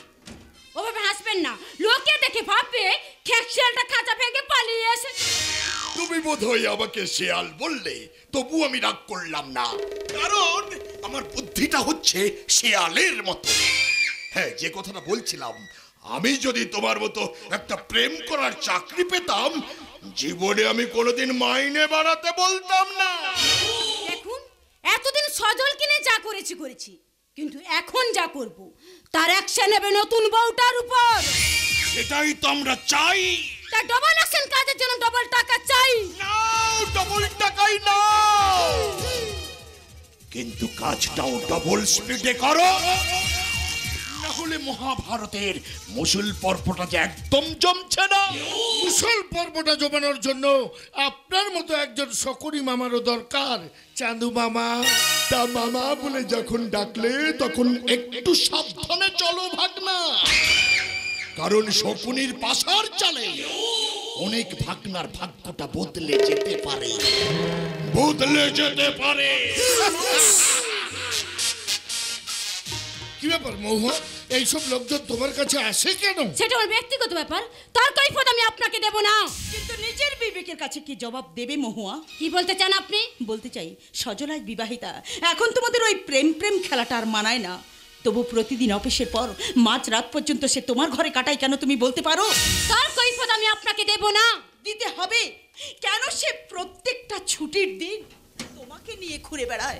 H: ওভাবে হাসবেন না। লোকে দেখে ভাববে খেকশিয়ালটা খাঁচা ভেঙে পালিয়ে এসেছে।
A: তুমি বোধহয় আমাকে শেয়াল বললে, তবু আমি রাগ করলাম না, কারণ আমার বুদ্ধিটা হচ্ছে শেয়ালের মতো। হ্যাঁ, যে কথাটা বলছিলাম, আমি যদি তোমার মতো একটা প্রেম করার চাকরি পেতাম, জীবনে আমি কোনোদিন মাইনে বাড়াতে বলতাম না।
H: দেখুন, এতদিন সজল কিনে যা করেছি, কিন্তু এখন যা করব তার অ্যাকশন নেবে নতুন বউটার উপর।
A: সেটাই তো আমরা চাই।
H: তা ডবল অ্যাকশন কাজের জন্য ডবল টাকা চাই।
A: নাও, ডবল টাকাই নাও, কিন্তু কাজটাও ডবল স্পিডে করো, না হলে মহাভারতের মুসল পর্বটা যে একদম জমছে না।
L: মুসল পর্বটা জমানোর জন্য আপনার মতো একজন শকুনি মামারও দরকার। চাঁদু মামা।
A: তা মামা বলে যখন ডাকলে তখন একটু সাবধানে চলো ভাগনা। কারণ শকুনির পাশার চালে অনেক ভাগনার ভাগ্যটা বদলে যেতে পারে, বদলে যেতে পারে।
L: কি ব্যাপার মহুয়া, এইসব লোকজন তোমার কাছে আসে কেন?
G: সেটা আমার ব্যক্তিগত ব্যাপার, তার কৈফিয়ত আমি আপনাকে দেব না।
D: কিন্তু নিজের বিবেকের কাছে কি জবাব দেবে মহুয়া?
G: কি বলতে চান আপনি?
D: বলতে চাই, সজলায় বিবাহিতা, এখন তোমাদের ওই প্রেম প্রেম খেলাটা আর মানায় না। তবু প্রতিদিন অফিসের পর মাঝ রাত পর্যন্ত সে তোমার ঘরে কাটায় কেন, তুমি বলতে পারো?
G: তার কৈফিয়ত আমি আপনাকে দেব না।
D: দিতে হবে। কেন সে প্রত্যেকটা ছুটির দিন তোমাকে নিয়ে ঘুরে বেড়ায়?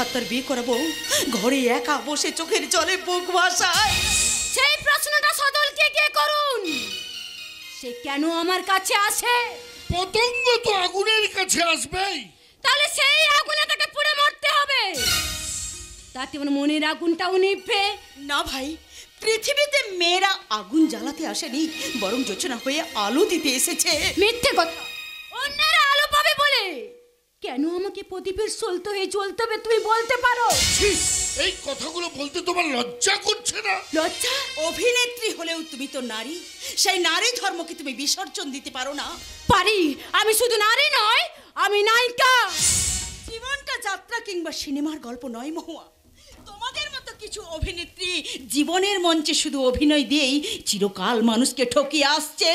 D: আর তার বিয়ে করাবো ঘরে একা বসে চোখের জলে বুক ভাসায়।
G: সেই প্রশ্নটা সজলকে গিয়ে করুন। সে কেন আমার কাছে আসে?
L: পতঙ্গ তো আগুনের কাছে আসবেই,
G: তাহলে সেই আগুনে তাকে পুড়ে মরতে হবে, তাতে আমার মনের আগুনটাও নিভবে।
D: না ভাই, পৃথিবীতে মেয়েরা আগুন জ্বালাতে আসেনি, বরং যোচনা হয়ে আলো দিতে এসেছে।
G: মিথ্যে কথা। অন্যরা আলো পাবে বলে কেন আমাকে প্রদীপের সলতে হয়ে জ্বলতে হবে, তুমি বলতে পারো?
L: এই কথাগুলো বলতে তোমার লজ্জা করছে না?
D: লজ্জা? অভিনেত্রী হলেও তুমি তো নারী, সেই নারী ধর্মকে তুমি বিসর্জন দিতে পারো না?
G: পারি। আমি শুধু নারী নয়, আমি নায়িকা।
D: জীবনটা যাত্রা কিংবা সিনেমার গল্প নয় মহুয়া। তোমাদের মতো কিছু অভিনেত্রী জীবনের মঞ্চে শুধু অভিনয় দিয়েই চিরকাল মানুষকে ঠকিয়ে আসছে।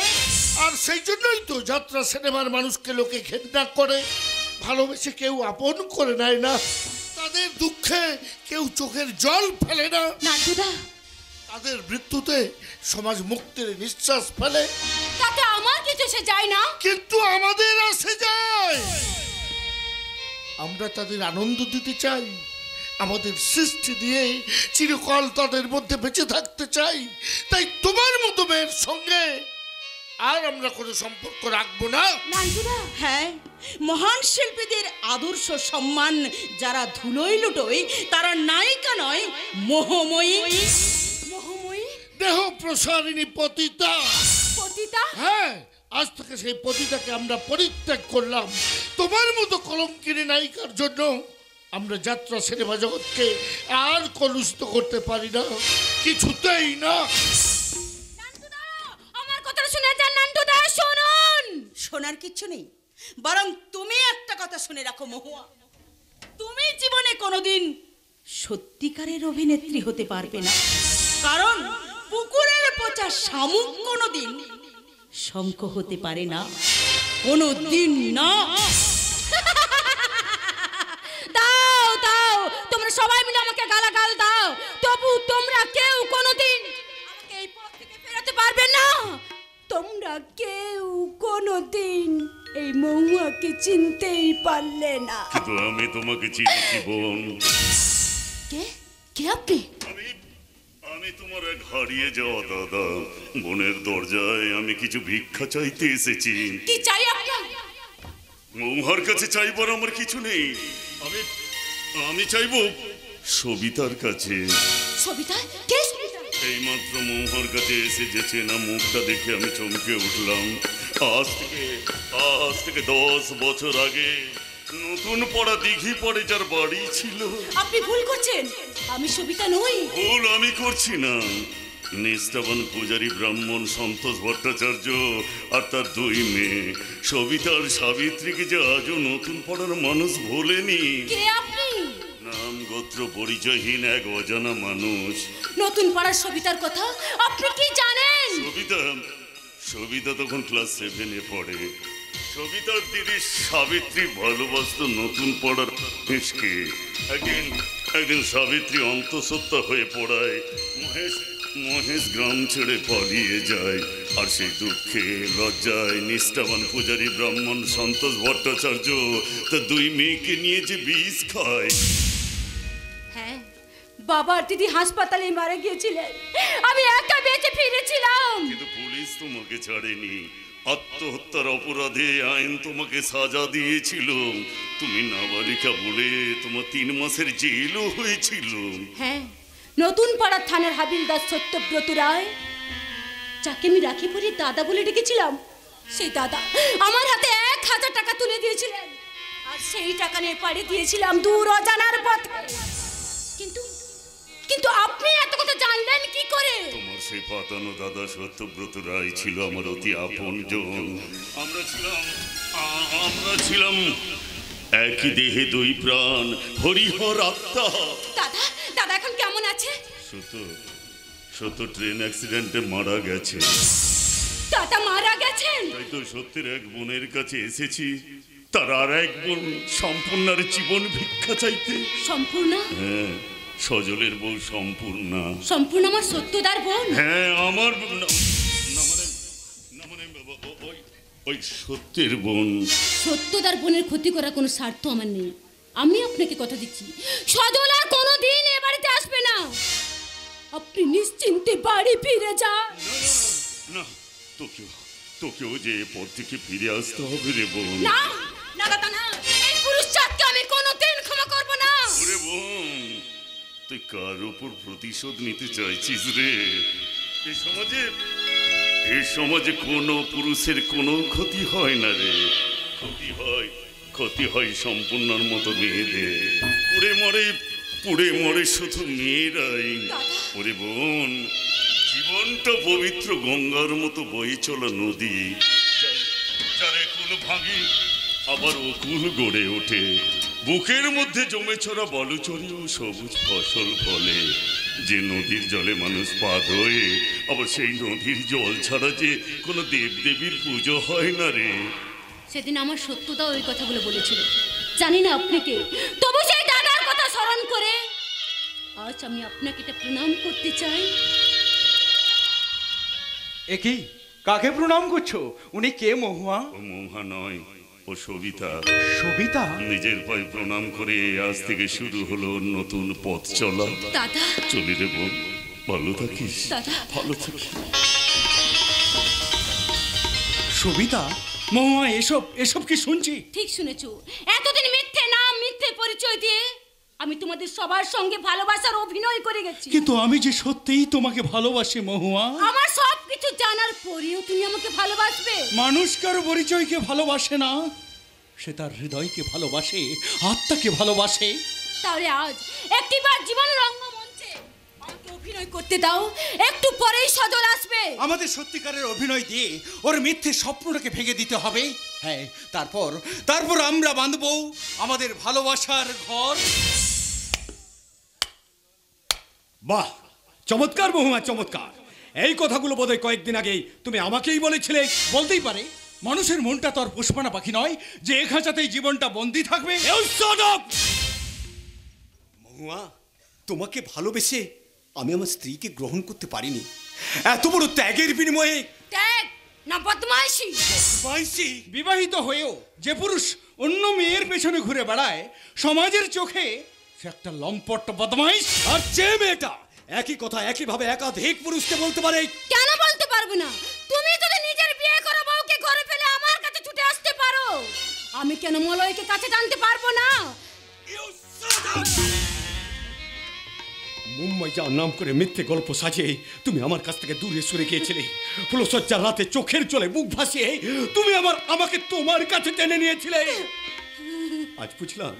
L: আর সেই জন্যই তো যাত্রা সিনেমার মানুষকে লোকে ঘেন্না করে, ভালোবেসে কেউ আপন করে নেয় না, তাদের দুঃখে কেউ চোখের জল ফেলে না।
G: নাটুদা,
L: তাদের মৃত্যুতে সমাজ মুক্তির নিঃশ্বাস ফেলে,
G: তাতে আমার কিছু এসে যায় না।
L: কিন্তু আমাদের আসে যায়। আমরা তাদের আনন্দ দিতে চাই, আমাদের সৃষ্টি দিয়ে চিরকাল তাদের মধ্যে বেঁচে থাকতে চাই। তাই তোমার মতো মেয়ের সঙ্গে আর আমরা কোনো সম্পর্ক রাখবো না।
D: হ্যাঁ, মহান শিল্পীদের আদর্শ সম্মান যারা ধুলোই লুটোয় তারা নায়িকা নয়, মোহময়ী।
G: মোহময়ী,
L: দেহ প্রসারিণী পতিতা।
G: পতিতা?
L: হ্যাঁ, আজ থেকে সেই পতিতাকে আমরা পরিত্যাগ করলাম। তোমার মতো কলঙ্কিনী নায়িকার জন্য আমরা যাত্রা সিনেমা জগৎকে আর কলুষিত করতে পারি না, কিছুতেই না।
G: আমার কথাটা শুনে যান নান্টুদা, শুনুন।
D: শোনার কিচ্ছু নেই, বরং তুমি একটা কথা শুনে রাখো মহুয়া, তুমি জীবনে কোনোদিন সত্যিকারের অভিনেত্রী হতে পারবে না। কারণ পুকুরের পচা শামুক কোনোদিন শঙ্খ হতে পারে না, কোনোদিন না।
G: দাও দাও, তোমরা সবাই মিলে আমাকে গালাগাল দাও, তবু তোমরা কেউ কোনোদিন আমাকে এই পথ থেকে ফেরাতে পারবে না। তোমরা কেউ কোনোদিন এই মহুয়াকে চিনতেই পারলে না।
I: কিন্তু আমি তোমাকে চিনেছি বোন।
G: কে? কে আপনি?
I: আমি তোমার এক হারিয়ে যাওয়া দাদা। বোনের দরজায় আমি কিছু ভিক্ষা চাইতে এসেছি।
G: কি চাই আপনার?
I: মৌহার কাছে চাইবার আমার কিছু নেই। আমি চাইবো সবিতার কাছে।
G: সবিতা? কে সবিতা?
I: এইমাত্র মৌহার কাছে এসে যেছে না মুখটা দেখে আমি চমকে উঠলাম। আজ থেকে 10 বছর আগে নতুন পড়া দিঘি পড়ে যার বাড়ি ছিল।
G: আপনি ভুল করছেন, আমি সবিতা নই।
I: ভুল আমি করছি না। নিষ্ঠাবান পূজারী ব্রাহ্মণ সন্তোষ ভট্টাচার্য আর তার 2 মেয়ে সবিতা আর সাবিত্রীকে যে আজও নতুন পড়ার মানুষ ভোলেনি।
G: কে আপনি?
I: নাম গোত্র পরিচয়হীন এক অজানা মানুষ।
G: নতুন পাড়ার সবিতার কথা আপনি কি জানেন?
I: সবিতা তখন ক্লাস 7-এ পড়ে। সবিতার দিদি সাবিত্রী ভালোবাসত নতুন পড়ার মেশকে। একদিন সাবিত্রী অন্তঃসত্ত্বা হয়ে পড়ায় মহেশ গ্রাম ছেড়ে পালিয়ে যায়। আর সেই দুঃখে লজ্জায় নিষ্ঠাবান পূজারী ব্রাহ্মণ সন্তোষ ভট্টাচার্য তার 2 মেয়েকে নিয়ে যে বিষ খায়।
G: হ্যাঁ, বাবা আর দিদি হাসপাতালে মারা গিয়েছিলেন, আমি একা বেঁচে ফিরেছিলাম।
I: কিন্তু পুলিশ তোমাকে ছাড়েনি। আত্মহত্যার অপরাধে আইন তোমাকে সাজা দিয়েছিল। তুমি নাবালিকা বলে তোমার 3 মাসের জেলও হয়েছিল।
G: হ্যাঁ, নতুন পাড়ার থানার হাবিলদার সত্যব্রত রায়, যাকে আমি রাখি পরে দাদা বলে ডেকেছিলাম, সেই দাদা আমার হাতে 1000 টাকা তুলে দিয়েছিলেন। আর সেই টাকা নিয়ে পাড়ি দিয়েছিলাম দূর অজানার পথে। কিন্তু আপনি এত কথা জানলেন কি করে?
I: তোমার সেই পাতানো দাদা সত্যব্রত রায় ছিল আমার অতি আপনজন। আমরা ছিলাম একই দেহে দুই প্রাণ, হরিহর আত্মা।
G: দাদা দাদা এখন কেমন আছে?
I: সত্য ট্রেন অ্যাক্সিডেন্টে মারা গেছে।
G: দাদা মারা গেছেন?
I: তাই তো সত্যের এক বোনের কাছে এসেছি, তার আর এক বোন সম্পূর্ণার জীবন ভিক্ষা চাইতে।
G: সম্পূর্ণা?
I: হ্যাঁ, সজলের বউ সম্পূর্ণা।
G: সম্পূর্ণ আমার সত্যদার বোন?
I: হ্যাঁ, আমার ওই সত্যের বোন।
G: সত্যদার বোনের ক্ষতি করার কোনো স্বার্থ আমার নেই। আমি আপনাকে কথা দিচ্ছি, সজল আর কোনোদিন এ বাড়িতে আসবে না। আপনি নিশ্চিন্তে বাড়ি ফিরে যান।
I: না, তোকেও যে পথ থেকে ফিরে আসতে হবে রে বোন।
G: না না দাদা না, এই পুরুষকে আমি কোনোদিন ক্ষমা করব না।
I: ওরে বোন, তুই কার উপর প্রতিশোধ নিতে চাইছিস রে? এই সমাজে কোনো পুরুষের কোনো ক্ষতি হয় না রে। ক্ষতি হয় সম্পূর্ণার মতো মেয়েদের। পুড়ে মরে শুধু মেয়েরাই। ওরে বোন, জীবনটা পবিত্র গঙ্গার মতো বয়ে চলা নদী, যারে কুল ভাঙে আবার ও কুল গড়ে ওঠে। বুকের মধ্যে জমে ছড়া বালুচরি ও সবুজ ফসল ফলে। যে নদীর জলে মানুষ পা ধোয়, আবার সেই নদীর জল ছাড়া যে কোনো দেবদেবীর পুজো হয় না রে।
G: সেদিন আমার সত্যদা ওই কথাগুলো বলেছিল, জানি না আপনাকে, তবু সেই দাদার কথা স্মরণ করে আজ আমি আপনাকে এটা প্রণাম করতে চাই।
K: একই কাকে প্রণাম করছো? উনি কে মহুয়া?
I: ও মহুয়া নয়, ও সবিতা।
K: সবিতা?
I: নিজের পায়ে প্রণাম করে আজ থেকে শুরু হলো নতুন পথ চলা।
G: দাদা
I: চলি রে বোন, ভালো থাকিস।
G: দাদা
I: ভালো থাকিস।
K: সবিতা, মহুয়া, এসব কি শুনছি?
G: ঠিক শুনেছো। এতদিন মিথ্যে নাম মিথ্যে পরিচয় দিয়ে আমি তোমাদের সবার সঙ্গে ভালোবাসার অভিনয় করে গেছি।
K: কিন্তু আমি যে সত্যিই তোমাকে ভালোবাসি মহুয়া।
G: আমার সব কিছু জানার পরেও তুমি আমাকে ভালোবাসবে?
K: মানুষ কারো পরিচয়কে ভালোবাসে না, সে তার হৃদয়কে ভালোবাসে, আত্মাকে ভালোবাসে।
G: তাহলে আজ একটিবার জীবন রঙ্গমঞ্চে আমাকে অভিনয় করতে দাও, একটু পরেই সজল আসবে।
K: আমাদের সত্যিকারের অভিনয় দিয়ে ওর মিথ্যে স্বপ্নটাকে ভেঙে দিতে হবে। হ্যাঁ, তারপর আমরা বাঁধবো আমাদের ভালোবাসার ঘর। বাহ, চমৎকার মহুয়া, চমৎকার। এই কথাগুলো বোধহয় কয়েকদিন আগেই তুমি আমাকেই বলেছিলে। বলতেই পারে, মানুষের মনটা তো আর পুষ্পানা পাখি নয় যে এক খাঁচাতেই জীবনটা বন্দী থাকবে।
E: মহুয়া, তোমাকে ভালোবেসে আমি আমার স্ত্রীকে গ্রহণ করতে পারিনি। এত বড় ত্যাগের বিনিময়ে।
G: ত্যাগ না বদমাইশি?
K: বদমাইশি? বিবাহিত হয়েও যে পুরুষ অন্য মেয়ের পেছনে ঘুরে বেড়ায়, সমাজের চোখে সে একটা লম্পট বদমাইশ। আর যে মেয়েটা একই কথা একইভাবে একাধিক পুরুষকে বলতে পারে।
G: কেন বলতে পারবে না? তুমি যদি নিজের বিয়ে করা বউকে ঘরে ফেলে আমার কাছে ছুটে আসতে পারো, আমি কেন মলয়কে কাছে টানতে পারবো না?
E: মুম্বাই যাওয়ার নাম করে মিথ্যে গল্প সাজিয়ে তুমি আমার কাছ থেকে দূরে সরে গিয়েছিলে। ফুলসজ্জার রাতে চোখের জলে বুক ভাসিয়ে তুমি আমাকে তোমার কাছে টেনে নিয়েছিলে। আজ বুঝলাম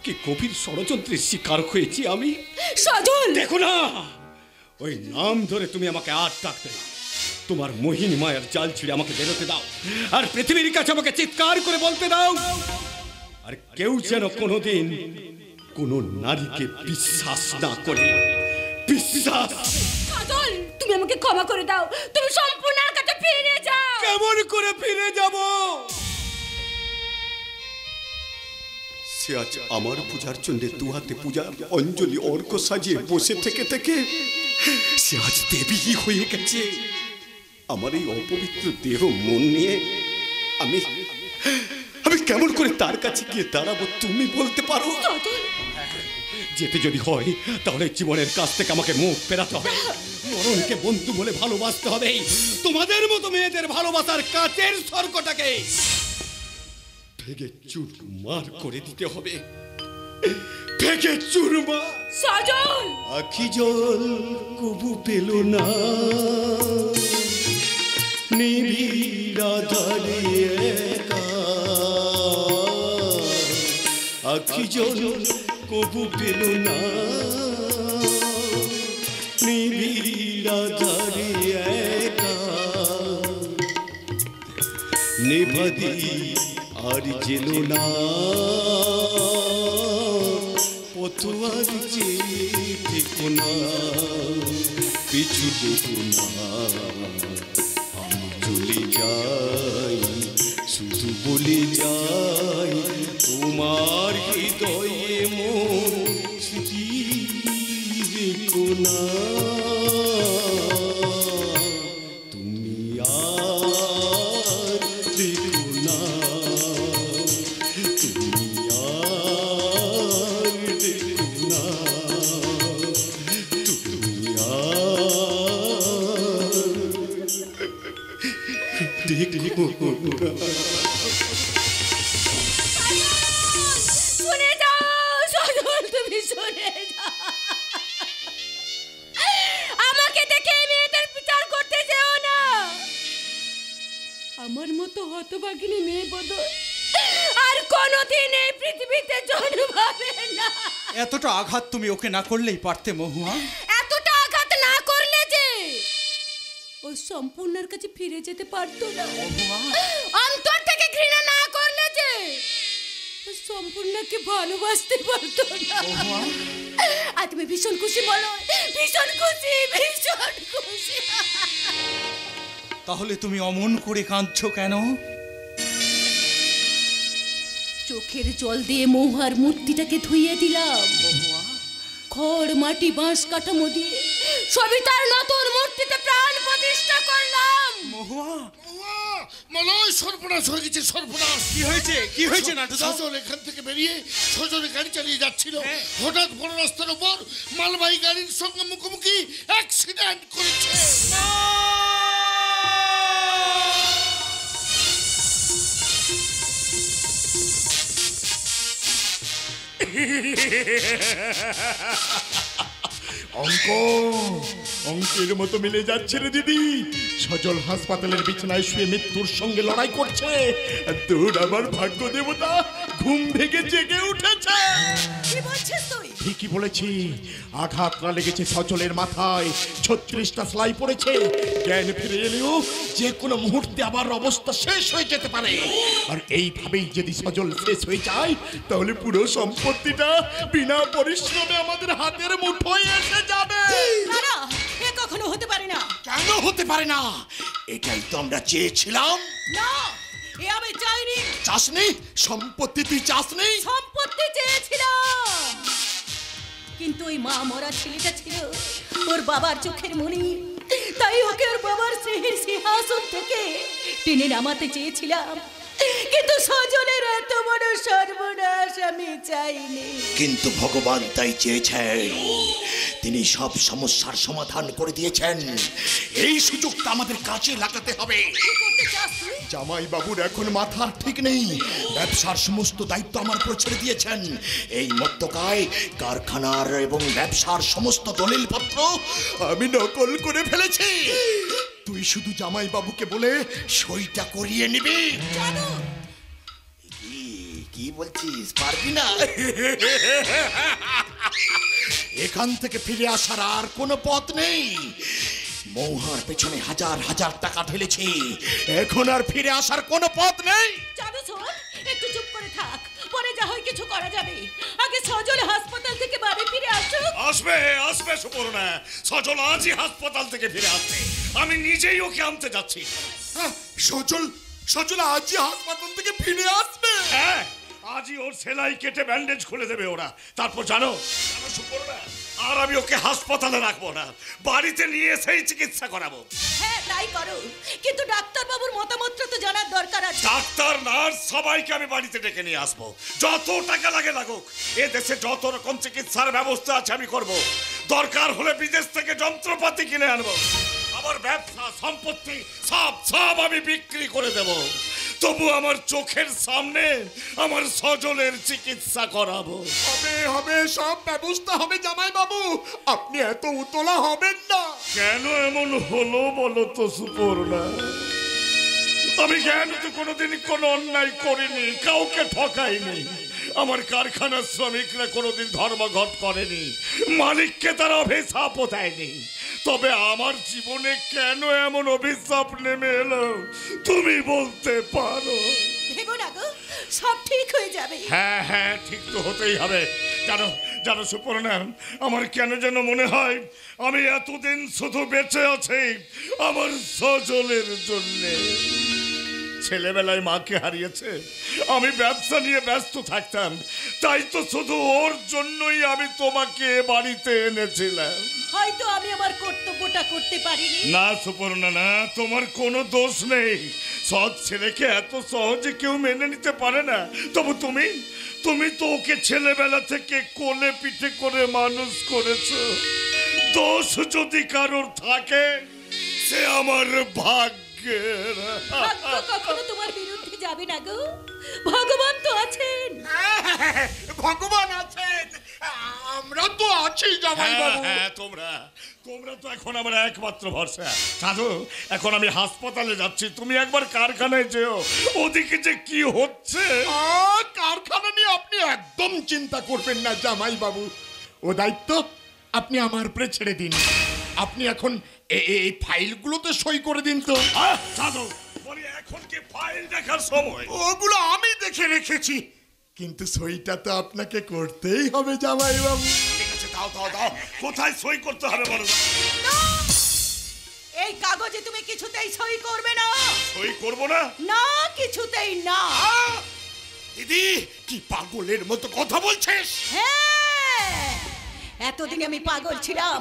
E: কি গভীর ষড়যন্ত্রের শিকার হয়েছি আমি।
G: সজল,
E: দেখো না, ওই নাম ধরে তুমি আমাকে আর ডাকতে না। তোমার মোহিনী মায়ের জাল ছিঁড়ে আমাকে বেরোতে দাও, আর পৃথিবীর কাছে আমাকে চিৎকার করে বলতে দাও, আর কেউ যেন কোনোদিন কোনো নারীকে বিশ্বাস না করে। বিশ্বাস।
G: সজল, তুমি আমাকে ক্ষমা করে দাও, তুমি সম্পূর্ণার কাছে ফিরে যাও।
E: কেমন করে ফিরে যাব? সে আজ আমার পূজার জন্য দুহাতে পূজার অঞ্জলি অর্ঘ সাজিয়ে বসে থেকে থেকে সে আজ দেবী হয়ে গেছে। আমার এই অপবিত্র দেহ মন নিয়ে আমি কেমন করে তার কাছে গিয়ে দাঁড়াবো তুমি বলতে পারো? যেতে যদি হয় তাহলে জীবনের কাছ থেকে আমাকে মুখ ফেরাতে হবে, মরণকে বন্ধু বলে ভালোবাসতে হবে। তোমাদের মতো মেয়েদের ভালোবাসার কাচের স্বর্গটাকে ভেঙে চুরমার করে দিতে হবে। ভেঙে চুরমার।
G: সজল,
E: আখি জল কবু পেল না, নিবিড় আধারে একা। আখি জল কবু পেল না, নিবিড় আধারে একা নেভাদি আর যেন না পথুয়ার চেয়ে থেকো না পিছু দেখো না আমি চলে যাই শুধু বলে যাই তোমার হৃদয়ে মন স্মৃতি রেখো না তুমি আর দেখো না তুমি আর দেখো না তুমি আর দেখো না।
G: শুনে যাও সজল, তুমি শুনে যাও। আমাকে দেখে মেয়েদের বিচার করতে যেও না। আমার মতো হতভাগিনী মেয়ে বদল আর কোনোদিন এই পৃথিবীতে জন্মাবে না।
K: এতটা আঘাত তুমি ওকে না করলেই পারতে মহুয়া।
G: এতটা আঘাত না করলে যে ও সম্পূর্ণের কাছে ফিরে যেতে পারতো না। অন্তর থেকে ঘৃণা না করলে যে ও সম্পূর্ণকে ভালোবাসতে পারতো না। আজ তুমি ভীষণ খুশি বলো, ভীষণ খুশি, ভীষণ খুশি।
K: তাহলে তুমি অমন করে কাঁদছো কেন?
G: চোখের জল দিয়ে মহুয়ার মূর্তিটাকে ধুইয়ে দিলাম। খড় মাটি বাঁশ কাঠামো দিয়ে সবিতার নতুন মূর্তিতে প্রাণ প্রতিষ্ঠা করলাম।
K: মহুয়া,
L: মলয় সর্বনাশ হয়ে গেছে, সর্বনাশ।
K: কি হয়েছে? কি হয়েছে নাটুদা?
L: সজল এখান থেকে বেরিয়ে সজলে গাড়ি চালিয়ে যাচ্ছিল, হঠাৎ বড় রাস্তার উপর মালবাহী গাড়ির সঙ্গে মুখোমুখি অ্যাক্সিডেন্ট করেছে।
A: অঙ্কের মতো মিলে যাচ্ছে রে দিদি। সজল হাসপাতালের বিছানায় শুয়ে মৃত্যুর সঙ্গে লড়াই করছে, আর তোর আমার ভাগ্য দেবতা ঘুম ভেঙে জেগে উঠেছে।
D: কি বলছিস তুই?
A: ঠিকই বলেছি, আঘাতটা লেগেছে সজলের মাথায়, 36টা সেলাই পড়েছে। জ্ঞান ফিরে এলেও যে কোনো মুহূর্তে আবার অবস্থা শেষ হয়ে যেতে পারে। আর এইভাবেই যদি সজল শেষ হয়ে যায়, তাহলে পুরো সম্পত্তিটা বিনা পরিশ্রমে আমাদের হাতের মুঠোয় এসে যাবে।
D: না না, এ কখনো হতে পারে না।
A: কেন হতে পারে না? এটাই তো আমরা চেয়েছিলাম।
D: না, এ আমি চাইনি।
A: চাসনি? সম্পত্তি তুই চাসনি?
D: সম্পত্তি চেয়েছিলাম, কিন্তু ওই মা মরা ছেলেটা ছিল ওর বাবার চোখের মনি, তাই ওকে ওর বাবার স্নেহের সিংহাসন থেকে টেনে নামাতে চেয়েছিলাম। কিন্তু সজলের এত বড় সর্বনাশ আমি চাইনি।
A: কিন্তু ভগবান তাই চেয়েছেন, তিনি সব সমস্যার সমাধান করে দিয়েছেন। এই সুযোগটা আমাদের কাজে লাগাতে হবে। জামাই বাবুর এখন মাথার ঠিক নেই, ব্যবসার সমস্ত দায়িত্ব আমার উপর ছেড়ে দিয়েছেন। এই মধ্যকায় কারখানার এবং ব্যবসার সমস্ত দলিলপত্র আমি নকল করে ফেলেছি। তুই শুধু জামাই বাবুকে বলে সইটা করিয়ে নিবি। কি বলছিস, পারবি না? এখান থেকে ফিরে আসার আর কোনো পথ নেই। মৌহার পেছনে হাজার হাজার টাকা ঢেলেছি, এখন আর ফিরে আসার কোনো পথ নেই।
D: জানো শোন, একটু চুপ করে থাক, পরে যা হয় কিছু করা যাবে। আগে সজল হাসপাতাল থেকে বাড়ি ফিরে আসুক।
B: আসবে আসবে সুপর্ণা, সজল আজই হাসপাতাল থেকে ফিরে আসবে। আমি নিজেই ওকে আনতে যাচ্ছি।
A: সজল আজই হাসপাতাল থেকে ফিরে আসবে?
B: হ্যাঁ, আজই ওর সেলাই কেটে ব্যান্ডেজ খুলে দেবে ওরা। তারপর জানো সুপর্ণা, আর আমি ওকে হাসপাতালে রাখবো না, বাড়িতে নিয়ে এসেই চিকিৎসা করাবো।
D: হ্যাঁ তাই করো, কিন্তু ডাক্তার বাবুর মতামতটা তো জানার দরকার আছে।
B: ডাক্তার নার্স সবাইকে আমি বাড়িতে ডেকে নিয়ে আসবো, যত টাকা লাগে লাগুক। এ দেশে যত রকম চিকিৎসার ব্যবস্থা আছে আমি করব। দরকার হলে বিদেশ থেকে যন্ত্রপাতি কিনে আনবো। আমার ব্যবসা সম্পত্তি সব আমি বিক্রি করে দেব, তবু আমার চোখের সামনে আমার সজলের চিকিৎসা করাবো।
A: হবে সব ব্যবস্থা হবে জামাই বাবু, আপনি এত উতলা হবেন না।
B: কেন এমন হলো বলো তো সুপর্ণা? আমি কেন তো কোনোদিন কোনো অন্যায় করিনি, কাউকে ঠকাইনি। আমার কারখানার শ্রমিকরা কোনোদিন ধর্মঘট করেনি, মালিককে তারা অভিশাপও দেয়নি। তবে আমার জীবনে কেন এমন অভিশাপ নেমে এলো তুমি বলতে পারো?
D: ভেবো না গো, সব ঠিক হয়ে যাবে।
B: হ্যাঁ হ্যাঁ, ঠিক তো হতেই হবে। জানো জানো সুপর্ণা, আমার কেন যেন মনে হয় আমি এতদিন শুধু বেঁচে আছি আমার সজলের জন্যে। ছেলেবেলায় মাকে হারিয়েছে, আমি ব্যবসা নিয়ে ব্যস্ত থাকতাম, তাই তো শুধু ওর জন্যই আমি তোমাকে বাড়িতে এনেছিলাম।
D: হয়তো আমি আমার কর্তব্যটা করতে পারিনি।
B: না সুপর্ণা না, তোমার কোনো দোষ নেই। সৎ ছেলেকে এত সহজে কেউ মেনে নিতে পারে না। তবু তুমি তো ওকে ছেলেবেলা থেকে কোলে পিঠে করে মানুষ করেছো। দোষ যদি কারোর থাকে সে আমার ভাগ্যের।
D: ভাগ্য কখনো তোমার বিরুদ্ধে যাবে না গো, ভগবান তো আছেন।
L: ভগবান আছেন, আমরা তো আছি জামাইবাবু।
B: হ্যাঁ, তোমরা তো এখন আমার একমাত্র ভরসা। সাধু, এখন আমি হাসপাতালে যাচ্ছি, তুমি একবার কারখানায় যেও, ওদিকে যে কি হচ্ছে।
L: কারখানা নিয়ে আপনি একদম চিন্তা করবেন না জামাইবাবু, ও দায়িত্ব আপনি আমার উপরে ছেড়ে দিন। আপনি এখন এই ফাইলগুলোতে সই করে দিন তো।
B: সাধু বলি, এখন কি ফাইল দেখার সময়?
L: ওগুলো আমি দেখে রেখেছি, কিন্তু সইটা তো আপনাকে করতেই হবে জামাইবাবু।
B: ঠিক আছে, দাও। কোথায় সই করতে হবে বলো?
D: এই কাগজে তুমি কিছুতেই সই করবে না।
B: সই করব না?
D: না, কিছুতেই না।
L: দিদি, কি পাগলের মতো কথা বলছিস?
D: হ্যাঁ, এতদিন আমি পাগল ছিলাম,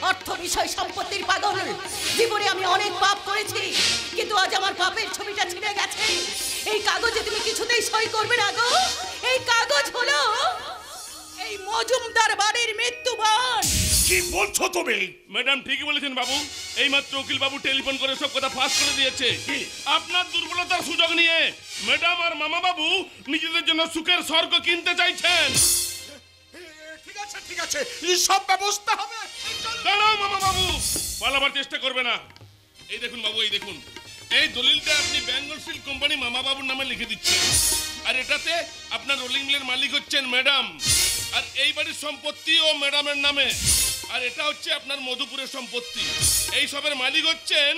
D: অর্থ বিষয় সম্পত্তির পাগল। জীবনে আমি অনেক পাপ করেছি, কিন্তু আজ আমার পাপের ছবিটা ছিঁড়ে গেছে। এই কাগজে তুমি কিছুতেই সই করবে না গো। এই কাগজ হলো এই মজুমদার বাড়ির মৃত্যুবান।
B: কি বলছো তুমি?
C: ম্যাডাম ঠিকই বলেছেন বাবু। এইমাত্র উকিল বাবু টেলিফোন করে সব কথা ফাঁস করে দিয়েছে। আপনার দুর্বলতার সুযোগ নিয়ে ম্যাডাম আর মামা বাবু নিজেদের জন্য সুখের স্বর্গ কিনতে চাইছেন।
L: ঠিক আছে, সব ব্যবস্থা হবে।
C: দাঁড়াও মামা বাবু, পালাবার চেষ্টা করবে না। এই দেখুন বাবু, এই দেখুন, এই দলিলটা আপনি বেঙ্গল সিল্ক কোম্পানি মামা বাবুর নামে লিখে দিচ্ছেন, আর এটাতে আপনার রোলিং মিলের মালিক হচ্ছেন ম্যাডাম, আর এই বাড়ির সম্পত্তি ও ম্যাডামের নামে, আর এটা হচ্ছে আপনার মধুপুরের সম্পত্তি। এই সবের মালিক হচ্ছেন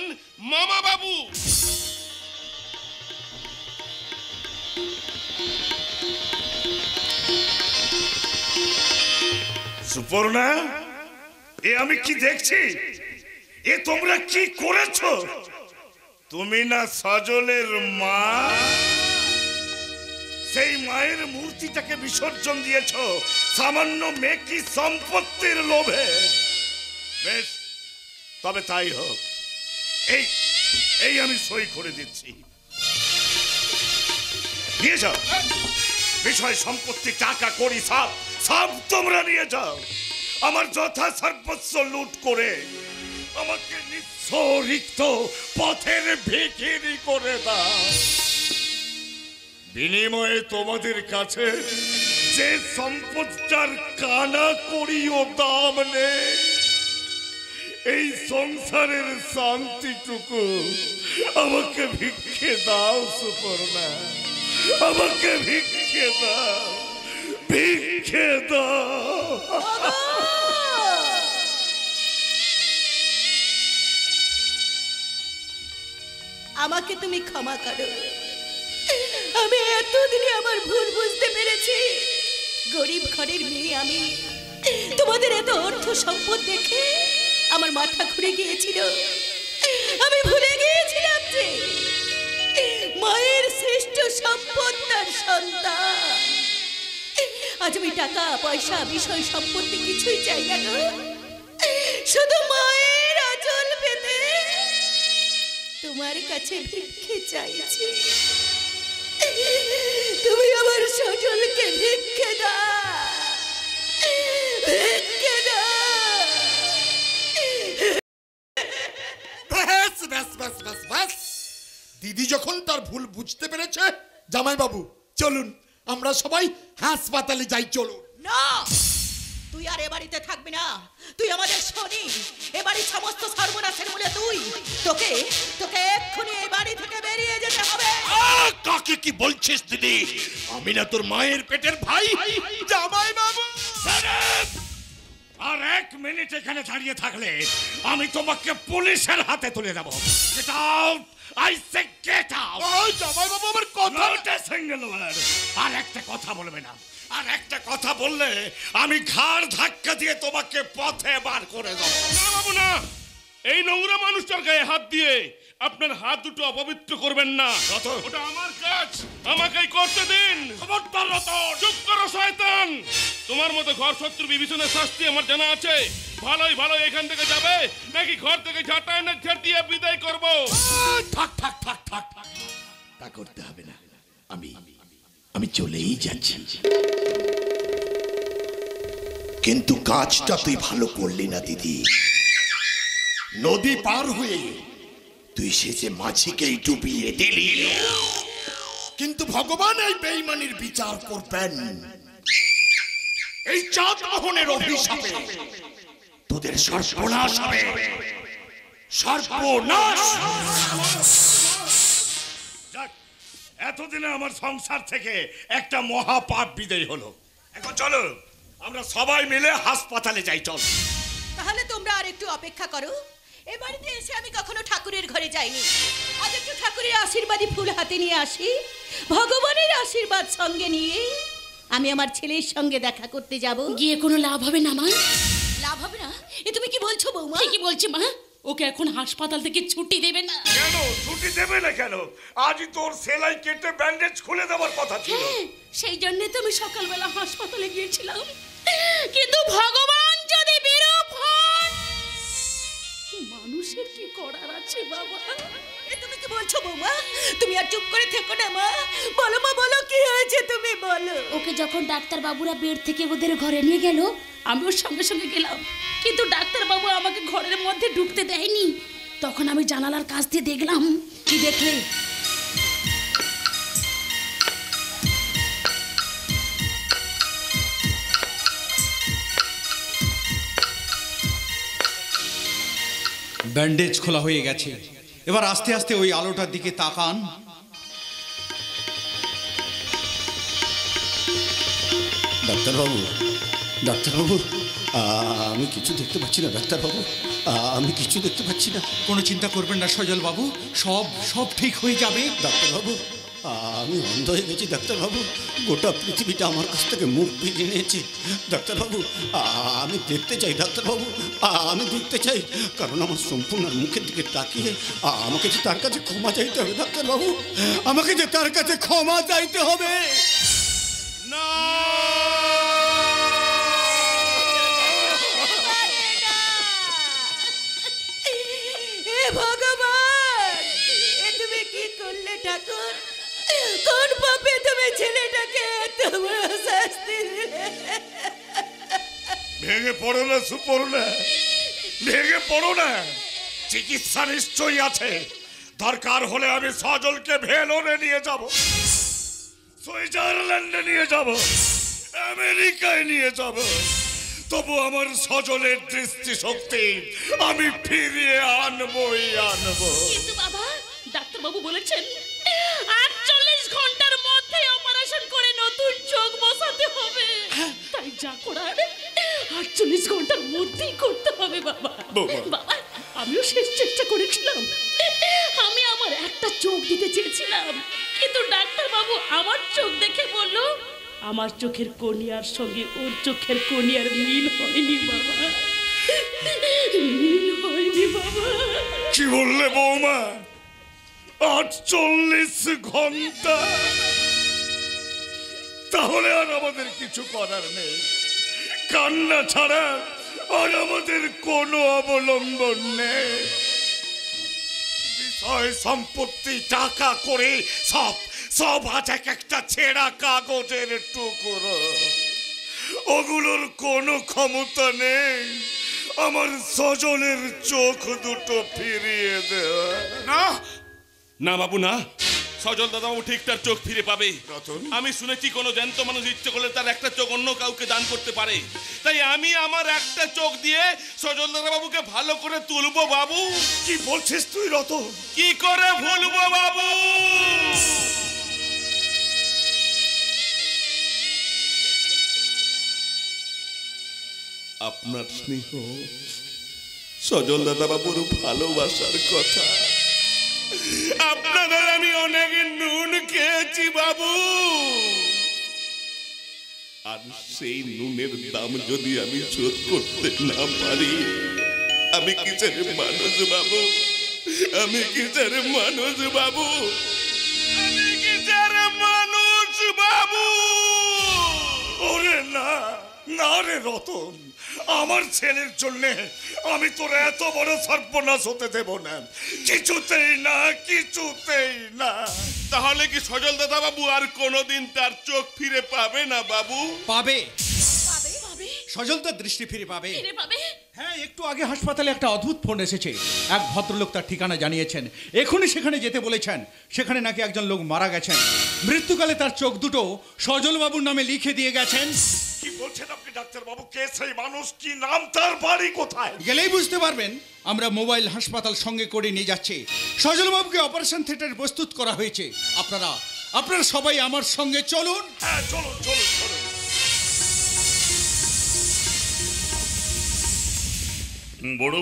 C: মামা বাবু।
B: সুপর্ণা, এ আমি কি দেখছি? এ তোমরা কি করেছো? তুমি না সজলের মা? সেই মায়ের মূর্তিটাকে বিসর্জন দিয়েছো সামান্য মেকি সম্পত্তির লোভে। বেশ, তবে তাই হোক। এই আমি সই করে দিচ্ছি। নিয়ে যাও বিষয় সম্পত্তি, টাকা কড়ি সব তোমরা নিয়ে যাও। আমার যথা সর্বস্ব লুট করে আমাকে নিঃস্ব রিক্ত পথের ভিখিরি করে দাও। বিনিময়ে তোমাদের কাছে যে সম্পদটার কানা করিও দাম নেই, এই সংসারের শান্তিটুকু আমাকে ভিক্ষে দাও সুপর্ণা, আমাকে ভিক্ষে দাও, ভিক্ষে দাও।
D: আমাকে তুমি ক্ষমা করো, আমি এতদিনে আমার ভুল বুঝতে পেরেছি। গরিব ঘরের মেয়ে আমি, তোমাদের এত অর্থ সম্পদ দেখে আমার মাথা ঘুরে গিয়েছিল। আমি ভুলে গিয়েছিলাম যে মায়ের শ্রেষ্ঠ সম্পদ তার সন্তান। আজ আমি টাকা পয়সা বিষয় সম্পত্তি কিছুই চাই না গো, শুধু মায়ের আঁচল পেতে তোমার কাছে ভিক্ষে চাইছি। তুমি আমার সজলকে ভিক্ষে দাও, ভিক্ষে দাও।
L: ব্যাস, দিদি যখন তার ভুল বুঝতে পেরেছে, জামাইবাবু চলুন আমরা সবাই হাসপাতালে যাই। চলুন।
D: না, তুই আর এ বাড়িতে থাকবি না। তুই আমাদের শনি, এ বাড়ির সমস্ত সর্বনাশের মূলে তুই। তোকে এক্ষুনি এই বাড়ি থেকে বেরিয়ে যেতে হবে।
L: কাকে কি বলছিস দিদি? আমি না তোর মায়ের পেটের ভাই?
K: জামাইবাবু,
B: আর 1 মিনিট এখানে দাঁড়িয়ে থাকলে আমি তোমাকে পুলিশের হাতে তুলে দেব। Get out, I say get out.
L: ওই জামাই বাবু আমার কথা,
B: নট এ সিঙ্গেল ওয়ার্ড। আর একটা কথা বলবে না, আর একটা কথা বললে আমি ঘাড় ধাক্কা দিয়ে তোমাকে পথে বার করে দেব।
C: না বাবু না, এই নোংরা মানুষটার গায়ে হাত দিয়ে আপনার হাত দুটো অপবিত্র করবেন না।
B: রতন,
C: ওটা আমার কাজ, আমাকেই করতে দিন।
B: খবরদার রতন।
C: চুপ করো শয়তান। তোমার মতো ঘর শত্রু বিভীষণের শাস্তি আমার জানা আছে। ভালোই ভালো এখান থেকে যাবে নাকি ঘর থেকে ঝাঁটায় না ঝাঁটিয়ে বিদায় করবো?
A: থাক থাক থাক থাক থাক, তা করতে হবে না। আমি চলেই যাচ্ছি, কিন্তু কাজটা তুই ভালো করলি না দিদি। নদী পার হয়ে তুই শেষে মাছিকেই ডুবিয়ে দিলি, কিন্তু ভগবান এই বেঈমানির বিচার করবেন। এই চাঁদ মোহনের অভিশাপে তোদের সর্বনাশ হবে, সর্বনাশ।
B: যাক, এতদিনে আমার সংসার থেকে একটা মহাপাপ বিদায় হলো। এখন চলো আমরা সবাই মিলে হাসপাতালে যাই। চল।
D: তাহলে তোমরা আর একটু অপেক্ষা করো। এ বাড়িতে এসে আমি কখনো ঠাকুরের ঘরে যাইনি। আজ একটু ঠাকুরের আশীর্বাদী ফুল হাতে নিয়ে আসি, ভগবানের আশীর্বাদ সঙ্গে নিয়ে আমি আমার ছেলের সঙ্গে দেখা করতে যাব।
G: গিয়ে কোনো লাভ হবে না মা?
D: লাভ হবে না? এ তুমি কি বলছো বৌমা?
G: ঠিকই বলছি মা, ওকে এখন হাসপাতাল থেকে ছুটি দেবে না।
B: কেন ছুটি দেবে না কেন? আজই তোর সেলাই কেটে ব্যান্ডেজ খুলে দেওয়ার কথা ছিল।
G: সেই জন্য তো আমি সকালবেলা হাসপাতালে গিয়েছিলাম, কিন্তু ভগবান যদি বিরূপ হন, মানুষের কি করার আছে বাবা?
D: এ তুমি কি বলছো বৌমা? তুমি আর চুপ করে থেকো না মা। বলো মা, বলো কি হয়েছে তুমি বলো।
G: ওকে যখন ডাক্তার বাবুরা বেড থেকে ওদের ঘরে নিয়ে গেল, আমি ওর সঙ্গে সঙ্গে গেলাম, কিন্তু ডাক্তার বাবু আমাকে ঘরের মধ্যে ঢুকতে দেয়নি। তখন আমি জানালার কাছ দিয়ে দেখলাম।
D: কি দেখলে?
K: ব্যান্ডেজ খোলা হয়ে গেছে। এবার আস্তে আস্তে ওই আলোটার দিকে তাকান।
E: ডাক্তারবাবু, ডাক্তারবাবু, আমি কিছু দেখতে পাচ্ছি না ডাক্তারবাবু, আমি কিছু দেখতে পাচ্ছি না।
K: কোনো চিন্তা করবেন না সজল বাবু, সব সব ঠিক হয়ে যাবে।
E: ডাক্তারবাবু, আমি অন্ধ হয়ে গেছি ডাক্তারবাবু। গোটা পৃথিবীটা আমার কাছ থেকে মুখ ফিরিয়ে নিয়েছে ডাক্তারবাবু। আমি দেখতে চাই ডাক্তারবাবু, আমি দেখতে চাই, কারণ আমার সম্পূর্ণ মুখের দিকে তাকিয়ে আমাকে যে তার কাছে ক্ষমা চাইতে হবে ডাক্তারবাবু, আমাকে যে তার কাছে ক্ষমা চাইতে হবে।
C: না,
D: এ ভগবান, এ তুমি কি করলে ঠাকুর? কোন পাপে তুমি ছেলেটাকে এত বড় শাস্তি দিলে?
B: ভেঙে পড়ো না সুপর্ণা, ভেঙে পড়ো না। চিকিৎসা নিশ্চয়ই আছে। দরকার হলে আমি সজলকে ভেলোরে নিয়ে যাব, সুইজারল্যান্ডে নিয়ে যাব, আমেরিকায় নিয়ে যাব। তবু আমার সজলের দৃষ্টিশক্তি আমি ফিরিয়ে আনবই আনবো।
G: কিন্তু বাবা, ডাক্তার বাবু বলেছেন 48 ঘন্টার মধ্যে অপারেশন করে নতুন চোখ বসাতে হবে। তাই যা করার 48 ঘন্টার মধ্যেই করতে হবে বাবা। বাবা, আমিও শেষ চেষ্টা করেছিলাম। আমি আমার একটা চোখ দিতে চেয়েছিলাম, কিন্তু ডাক্তার বাবু আমার চোখ দেখে বলল আমার চোখের কর্নিয়ার সঙ্গে ওর চোখের কর্নিয়ার মিল হয়নি বাবা, মিল হয়নি বাবা।
B: কি বললে বৌমা? 48 ঘন্টা? তাহলে আর আমাদের কিছু করার নেই। কান্না ছাড়া আর আমাদের কোনো অবলম্বন নেই। বিষয় সম্পত্তি টাকা করে সব সব আজ এক একটা ছেঁড়া কাগজের টুকরো। ওগুলোর কোনো ক্ষমতা নেই আমার সজলের চোখ দুটো ফিরিয়ে দেওয়া।
C: না না বাবু না, সজল দাদাবাবু ঠিক তার চোখ ফিরে পাবে। আমি শুনেছি কোনো জ্যান্ত মানুষ ইচ্ছে করলে তার একটা চোখ অন্য কাউকে দান করতে পারে। তাই আমি আমার একটা চোখ দিয়ে সজল দাদাবাবুকে ভালো করে তুলবো বাবু।
B: কি বলছিস তুই রতন?
C: কি করে ভুলবো বাবু? আপনার স্নেহ, সজল দাদা বাবুর ভালোবাসার কথা। আপনাদের আমি অনেক নুন খেয়েছি বাবু, আর সেই নুনের দাম যদি আমি শোধ করতে না পারি, আমি কিসের মানুষ বাবু? আমি কিসের মানুষ বাবু? আমি কিসের মানুষ বাবু?
B: ওরে না, না রে রতন, আমার ছেলের জন্য আমি তোর এত বড় সর্বনাশ হতে দেব না, কিছুতেই না, কিছুতেই না।
C: তাহলে কি সজল দাদা বাবু আর কোনোদিন তার চোখ ফিরে পাবে না বাবু?
K: পাবে,
D: পাবে
K: সজল তার দৃষ্টি ফিরে পাবে।
D: ফিরে পাবে?
K: হ্যাঁ, একটু আগে হাসপাতালে একটা অদ্ভুত ফোন এসেছে। এক ভদ্রলোক তার ঠিকানা জানিয়েছেন, এখনই সেখানে যেতে বলেছেন। সেখানে নাকি একজন লোক মারা গেছেন, মৃত্যুকালে তার চোখ দুটো সজল বাবুর নামে লিখে দিয়ে গেছেন।
B: কি বলছেন আপনি ডাক্তার বাবু? কে সেই মানুষ, কি নাম, তার বাড়ি কোথায়?
K: গেলেই বুঝতে পারবেন। আমরা মোবাইল হাসপাতাল সঙ্গে করে নিয়ে যাচ্ছি। সজল বাবুকে অপারেশন থিয়েটারে প্রস্তুত করা হয়েছে। আপনারা সবাই আমার সঙ্গে চলুন।
B: হ্যাঁ, চলুন চলুন চলুন।
I: বড়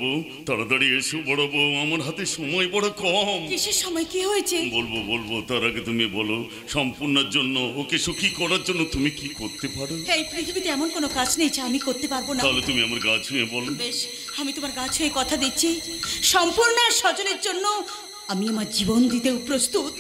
I: বউ তাড়াতাড়ি এসো বড় বউ, আমার হাতে সময় বড় কম।
D: কিসের সময়? কি হয়েছে?
I: বলবো তার আগে তুমি বলো, সম্পূর্ণের জন্য, ওকে সুখী করার জন্য তুমি কি করতে পারো?
D: এই পৃথিবীতে এমন কোনো কাজ নেই যা আমি করতে পারবো না।
I: তাহলে তুমি আমার গা ছুঁয়ে বলো।
D: বেশ, আমি তোমার গা ছুঁয়ে কথা দিচ্ছি, সম্পূর্ণ সজলের জন্য আমি আমার জীবন দিতেও প্রস্তুত।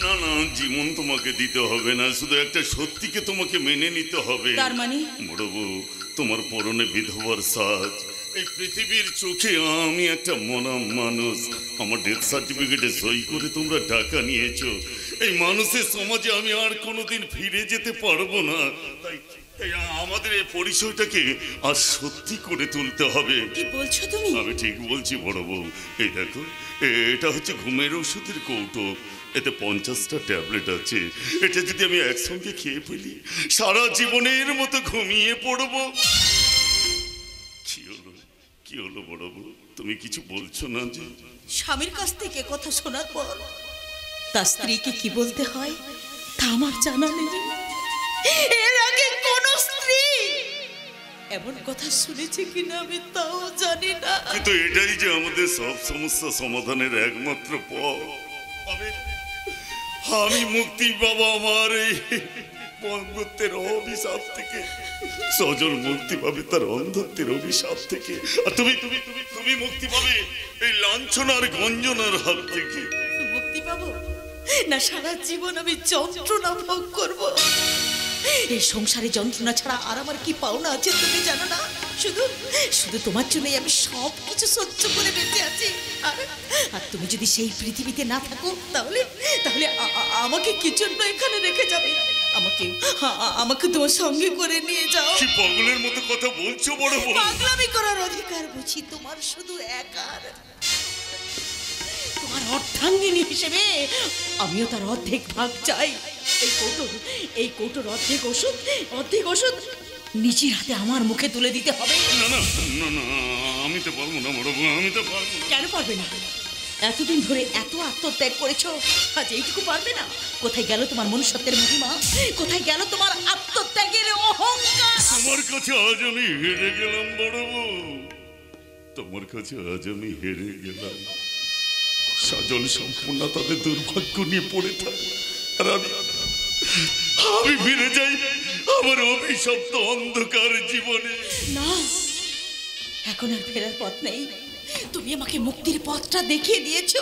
I: না না, জীবন তোমাকে দিতে হবে না, শুধু একটা সত্যিকে তোমাকে মেনে নিতে হবে।
D: তার মানে?
I: বড় বউ, তোমার পরনে বিধবার সাজ, এই পৃথিবীর চোখে আমি একটা মনা মানুষ। আমার ডেথ সার্টিফিকেটে সই করে তোমরা টাকা নিয়েছো। এই মানুষের সমাজে আমি আর কোনোদিন ফিরে যেতে পারবো না। তাই আমাদের এই পরিচয়টাকে আর সত্যি করে তুলতে হবে।
D: কি বলছো তুমি?
I: আমি ঠিক বলছি বড় বউ। এই দেখো, এটা হচ্ছে ঘুমের ওষুধের কৌটো, এতে 50টা ট্যাবলেট আছে। এটা যদি আমি একসঙ্গে খেয়ে ফেলি, সারা জীবনের মতো ঘুমিয়ে পড়বো। কি হলো বড় বউ, তুমি কিছু বলছো না যে?
D: স্বামীর কাছ থেকে কথা শোনার পর তার স্ত্রীকে কি বলতে হয় তা আমার জানা নেই। এর আগে কোন স্ত্রী এমন কথা শুনেছে কিনা আমি তাও জানি না।
I: কিন্তু এটাই যে আমাদের সব সমস্যা সমাধানের একমাত্র পথ। আমি মুক্তি পাবো আমার এই বন্ধুত্বের অভিশাপ থেকে, সজল মুক্তি পাবে তার অন্ধত্বের অভিশাপ থেকে, আর তুমি মুক্তি পাবে এই লাঞ্ছনার গঞ্জনার হাত থেকে।
D: মুক্তি পাবো না সারা জীবন আমি যন্ত্রণা ভোগ করব? এই সংসারে যন্ত্রণা ছাড়া আর আমার কি পাওনা আছে তুমি জানো না? শুধু তোমার জন্যই আমি সব কিছু সহ্য করে বেঁচে আছি। আর তুমি যদি সেই পৃথিবীতে না থাকো তাহলে আমাকে কি জন্য এখানে রেখে যাবে? আমাকে তোমার সঙ্গে করে নিয়ে যাও।
I: কি পাগলের মতো কথা বলছো বড় বউ?
D: পাগলামি করার অধিকার বুঝি তোমার শুধু একার। তোমার অর্ধাঙ্গিনী হিসেবে আমিও তার অর্ধেক ভাগ চাই। এই কৌটোর অর্ধেক ওষুধ নিজের হাতে আমার মুখে তুলে দিতে হবে।
I: না, আমি তো পারবো না বড় বউ, আমি তো পারবো না।
D: কেন পারবে না? এতদিন ধরে এত আত্মত্যাগ করেছো, আজ এইটুকু পারবে না? কোথায় গেল তোমার মনুষ্যত্বের মহিমা? কোথায় গেল তোমার আত্মত্যাগের অহংকার?
I: তোমার কাছে আজ আমি হেরে গেলাম বড় বউ, তোমার কাছে আজ আমি হেরে গেলাম। সজল সম্পূর্ণ তাদের দুর্ভাগ্য নিয়ে পড়ে থাকে, আর আমি ফিরে যাই আমার অভিশপ্ত অন্ধকার জীবনে।
D: না, এখন আর ফেরার পথ নেই। তুমি আমাকে মুক্তির পথটা দেখিয়ে দিয়েছো,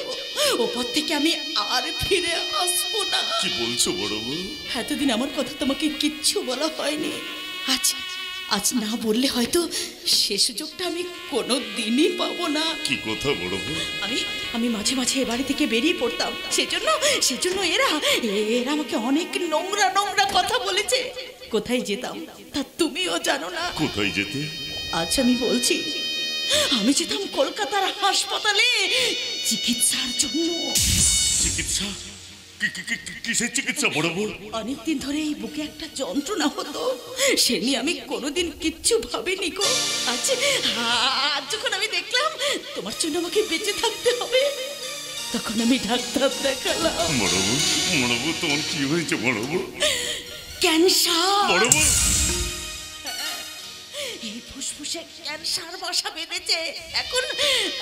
D: ও পথ থেকে আমি আর ফিরে আসবো না।
I: কি বলছো বড় বউ?
D: এতদিন আমার কথা তোমাকে কিচ্ছু বলা হয়নি। আজ না বললে হয়তো সে সুযোগটা আমি কোনো দিনই পাবো না।
I: কি কথা বড় বউ?
D: আমি মাঝে মাঝে এ বাড়ি থেকে বেরিয়ে পড়তাম, সেজন্য এরা আমাকে অনেক নোংরা কথা বলেছে। কোথায় যেতাম তা তুমিও জানো না।
I: কোথায় যেতে?
D: আজ আমি বলছি, আমি যেতাম কলকাতার হাসপাতালে চিকিৎসার জন্য।
I: চিকিৎসা? কিসের চিকিৎসা বড় বউ?
D: অনেকদিন ধরে এই বুকে একটা যন্ত্রণা হতো, সে নিয়ে আমি কোনোদিন কিচ্ছু ভাবিনি গো। আজ যখন আমি দেখলাম তোমার জন্য আমাকে বেঁচে থাকতে হবে, তখন আমি ডাক্তার দেখালাম।
I: বড় বউ তোমার কি হয়েছে বড় বউ?
D: ক্যান্সার।
I: বড় বউ
D: এই ফুসফুসে ক্যান্সার বাসা বেঁধেছে। এখন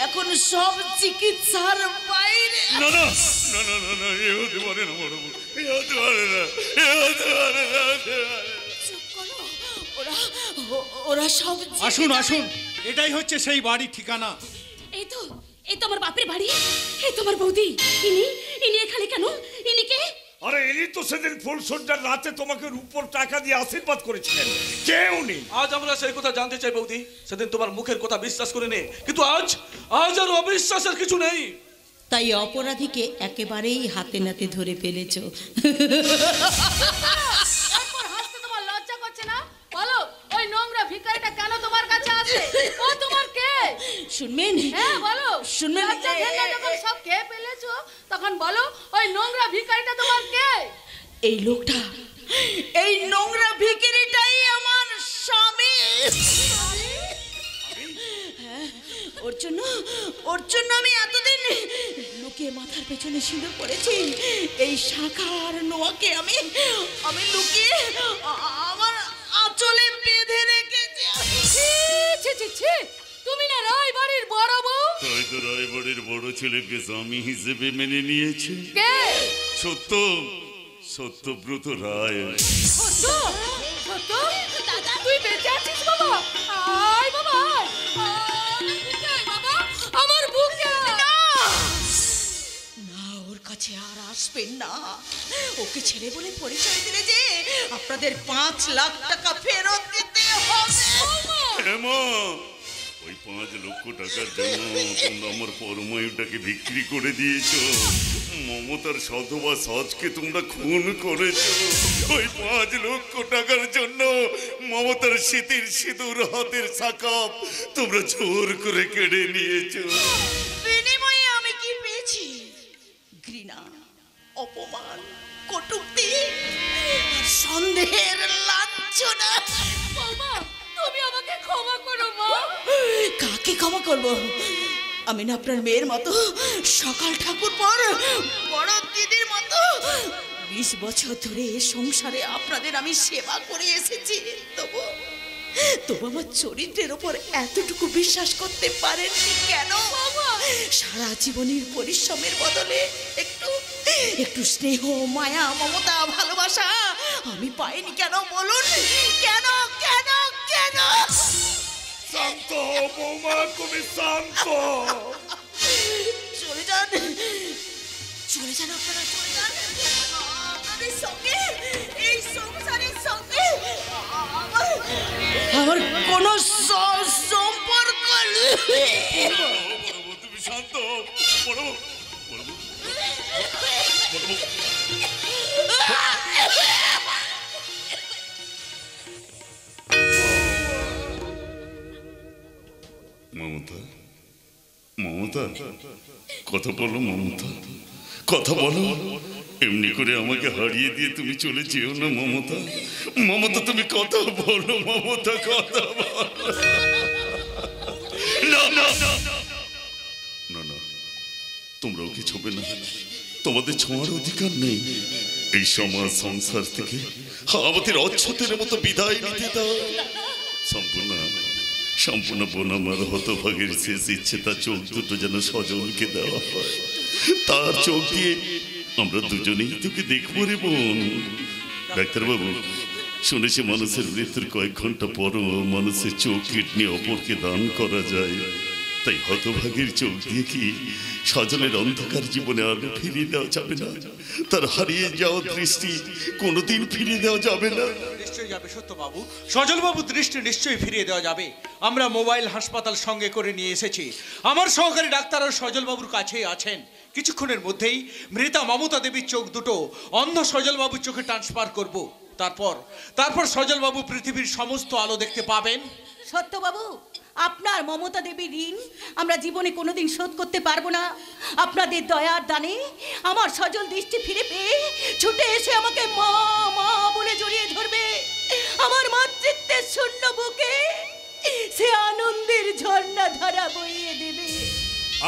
D: এখন সব চিকিৎসার বাইরে।
I: না না না না না না, এ হতে পারে না বড় বউ, এ হতে পারে না, এ হতে পারে না, হতে পারে না।
D: চুপ করো, ওরা সব
K: আসুন আসুন, এটাই হচ্ছে সেই বাড়ির ঠিকানা।
G: এই তো আমার বাপের বাড়ি, এই তো আমার বৌদি। ইনি ইনি এখানে কেন? ইনি কে?
B: আরে ইনি তো সেদিন ফুলসজ্জার রাতে তোমাকে রূপোর টাকা দিয়ে আশীর্বাদ করেছিলেন। কে উনি?
J: আজ আমরা সেই কথা জানতে চাই বৌদি। সেদিন তোমার মুখের কথা বিশ্বাস করে নে, কিন্তু আজ আজ আর অবিশ্বাসের কিছু নেই।
D: তাই অপরাধীকে একেবারেই হাতে নাতে ধরে ফেলেছ।
H: এরপর হাসতে তোমার লজ্জা করছে না? বলো, ওই নোংরা ভিখারিটা কেন তোমার কাছে আসে? ও তোমার কে?
D: শুনবেন?
H: হ্যাঁ বলো,
D: শুনবেন?
H: লজ্জা ঘেন্না যখন সব খেয়ে ফেলেছো, তখন বলো ওই নোংরা ভিখারিটা তোমার কে?
D: এই লোকটা, এই নোংরা ভিখারিটাই আমার স্বামী। হ্যাঁ, ওর জন্য আমি এতদিন লুকিয়ে মাথার পেছনে সিঁদুর পড়েছি। এই শাখা আর নোয়াকে আমি লুকিয়ে আমার আঁচলে বেঁধে রেখেছি।
H: ছি ছি ছি, তুমি না রায়বাড়ির বড় বউ?
I: তাই তো রায়বাড়ির বড় ছেলেকে স্বামী হিসেবে মেনে নিয়েছে।
H: কে?
I: সত্যব্রত রায়।
H: সত্য? সত্য? দাদা তুই বেঁচে আছিস বাবা? আয় বাবা, আয়। আমার বুকে আয় বাবা, আমার বুকে আয়।
D: না, ওর কাছে আর আসবেন না। ওকে ছেলে বলে পরিচয় দিলে যে আপনাদের 5 লাখ টাকা ফেরত দিতে হবে।
I: হেমা, ওই 5 লক্ষ টাকার জন্য তোমরা আমার পরমায়ুটাকে বিক্রি করে দিয়েছো। মমতার সধবা সজকে তোমরা খুন করেছো। ওই 5 লক্ষ টাকার জন্য মমতার স্মৃতির সিঁদুর হাতের সাকাপ তোমরা জোর করে কেড়ে নিয়েছো।
D: বিনিময়ে আমি কি পেয়েছি? ঘৃণা, অপমান, কটূক্তি আর সন্দেহের লাঞ্ছনা।
H: বাবা, তুমি আমাকে ক্ষমা করো মা।
D: কাকে ক্ষমা করব? আমি না আপনার মেয়ের মতো, সকাল ঠাকুর পর বড় দিদির মতো 20 বছর ধরে এ সংসারে আপনাদের আমি সেবা করে এসেছি। তবু আমার চরিত্রের ওপর এতটুকু বিশ্বাস করতে পারেননি কেন? সারা জীবনের পরিশ্রমের বদলে একটু স্নেহ, মায়া, মমতা, ভালোবাসা আমি পাইনি কেন বলুন? কেন কেন কেন?
B: শান্ত হও বৌমা, তুমি শান্ত।
D: চলে যান আপনারা, চলে যান। আপনাদের সঙ্গে, এই সংসারের সঙ্গে আমার কোনো সম্পর্ক নেই।
I: তুমি শান্ত হও, বড় বউ, বড় বউ, বড় বউ। মমতা, মমতা, কথা বলো মমতা, কথা বলো। এমনি করে আমাকে হারিয়ে দিয়ে তুমি চলে যেও না মমতা। মমতা তুমি কথা বলো মমতা, কথা বলো। না না না না, তোমরা ওকে ছোবে না। তোমাদের ছোঁয়ার অধিকার নেই। এই সমাজ সংসার থেকে আমাদের অচ্ছতের মতো বিদায় নিতে দাও। সম্পূর্ণ বোন আমার হতভাগের শেষ ইচ্ছে তার চোখ দুটো যেন সজলকে দেওয়া হয়। তার চোখ দিয়ে আমরা দুজনেই তোকে দেখবো রে বোন। ডাক্তারবাবু, শুনেছি মানুষের মৃত্যুর কয়েক ঘন্টা পরও মানুষের চোখ কিডনি অপরকে দান করা যায়। তাই হতভাগের চোখ দিয়ে কি সজলের অন্ধকার জীবনে আলো ফিরিয়ে দেওয়া যাবে না? তার হারিয়ে যাওয়া দৃষ্টি কোনোদিন ফিরিয়ে দেওয়া যাবে না?
K: নিশ্চয়ই যাবে সত্যবাবু, সজলবাবু দৃষ্টি নিশ্চয়ই ফিরিয়ে দেওয়া যাবে। আমরা মোবাইল হাসপাতাল সঙ্গে করে নিয়ে এসেছি। আমার সহকারী ডাক্তারও সজলবাবুর কাছেই আছেন। কিছুক্ষণের মধ্যেই মৃতা মমতা দেবীর চোখ দুটো অন্ধ সজলবাবুর চোখে ট্রান্সফার করব। তারপর সজলবাবু পৃথিবীর সমস্ত আলো দেখতে পাবেন।
D: সত্যবাবু, আপনার মমতা দেবীর ঋণ আমরা জীবনে কোনোদিন শোধ করতে পারবো না। আপনাদের দয়ার দানে আমার সজল দৃষ্টি ফিরে পেয়ে ছুটে এসে আমাকে মা মা বলে জড়িয়ে ধরবে। আমার মাতৃত্বের শূন্য বুকে সে আনন্দের ঝর্ণা ধারা বইয়ে দেবে।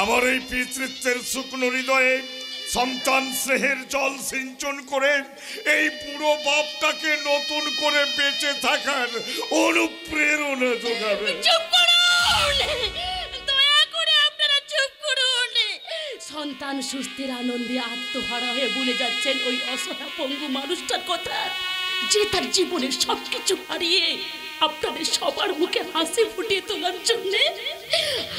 B: আমার এই পিতৃত্বের শুকনো হৃদয়ে সন্তান স্নেহের জল সিঞ্চন করে এই বুড়ো বাপটাকে নতুন করে বেঁচে থাকার অনুপ্রেরণা যোগাবে।
G: চুপ করুন, দয়া করে আপনারা চুপ করুন। সন্তান সুস্থের আনন্দে আত্মহারা হয়ে ভুলে যাচ্ছেন ওই অসহায় পঙ্গু মানুষটার কথা, যে তার জীবনের সবকিছু হারিয়ে আপনাদের সবার মুখে হাসি ফুটিয়ে তোলার জন্যে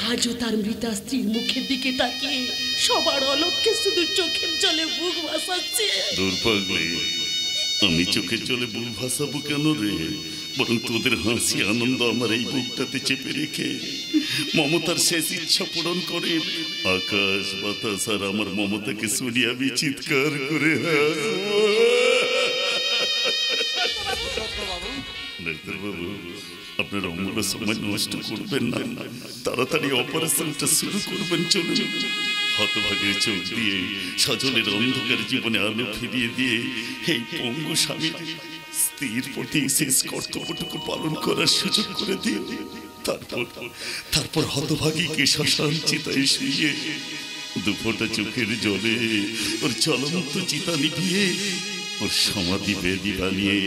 G: আজও তার মৃতা স্ত্রীর মুখের দিকে তাকিয়ে সবার অলক্ষ্যে শুধু চোখের জলে বুক ভাসাচ্ছে।
I: দুর্ভাগ্যে আমি চোখের জলে বুক ভাসাবো কেন রে? বরং তোদের হাসি আনন্দ আমার এই বুকটাতে চেপে রেখে মমতার শেষ ইচ্ছা পূরণ করে আকাশ বাতাস আর আমার মমতাকে শুনিয়ে আমি চিৎকার করে ডাক্তারবাবু, আপনার অমূল্য সময় নষ্ট করবেন না, তাড়াতাড়ি অপারেশনটা শুরু করবেন। চলুন, হতভাগের চোখ দিয়ে সজলের অন্ধকার জীবনে আলো ফিরিয়ে দিয়ে এই পঙ্গু স্বামীর স্ত্রীর প্রতি শেষ কর্তব্যটুকু পালন করার সুযোগ করে দিয়ে তারপর হতভাগীকে শ্মশান চিতায় শুয়ে দুফোঁটা চোখের জলে ওর চলন্ত চিতা নিভিয়ে ওর সমাধি বেদি বানিয়ে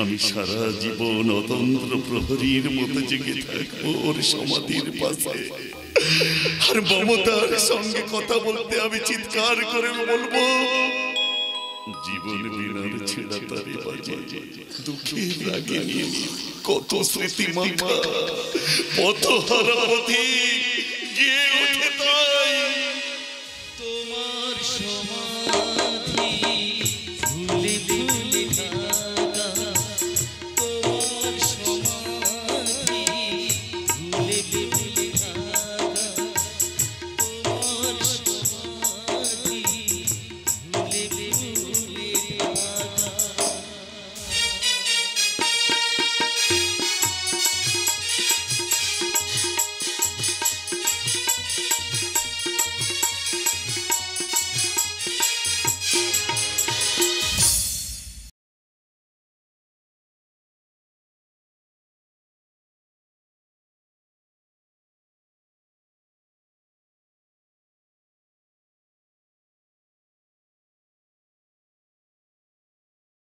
I: আমি সারা জীবন অতন্ত্র প্রহরীর মতো জেগে থাকবো ওর সমাধির পাশে। আর মমতার সঙ্গে কথা বলতে আমি চিৎকার করে বলবো, জীবন বিনার ছেড়া তারে বাজে দুঃখের রাগে নিয়ে কত স্মৃতি মাথা পথ হারা পথে গিয়ে ওঠে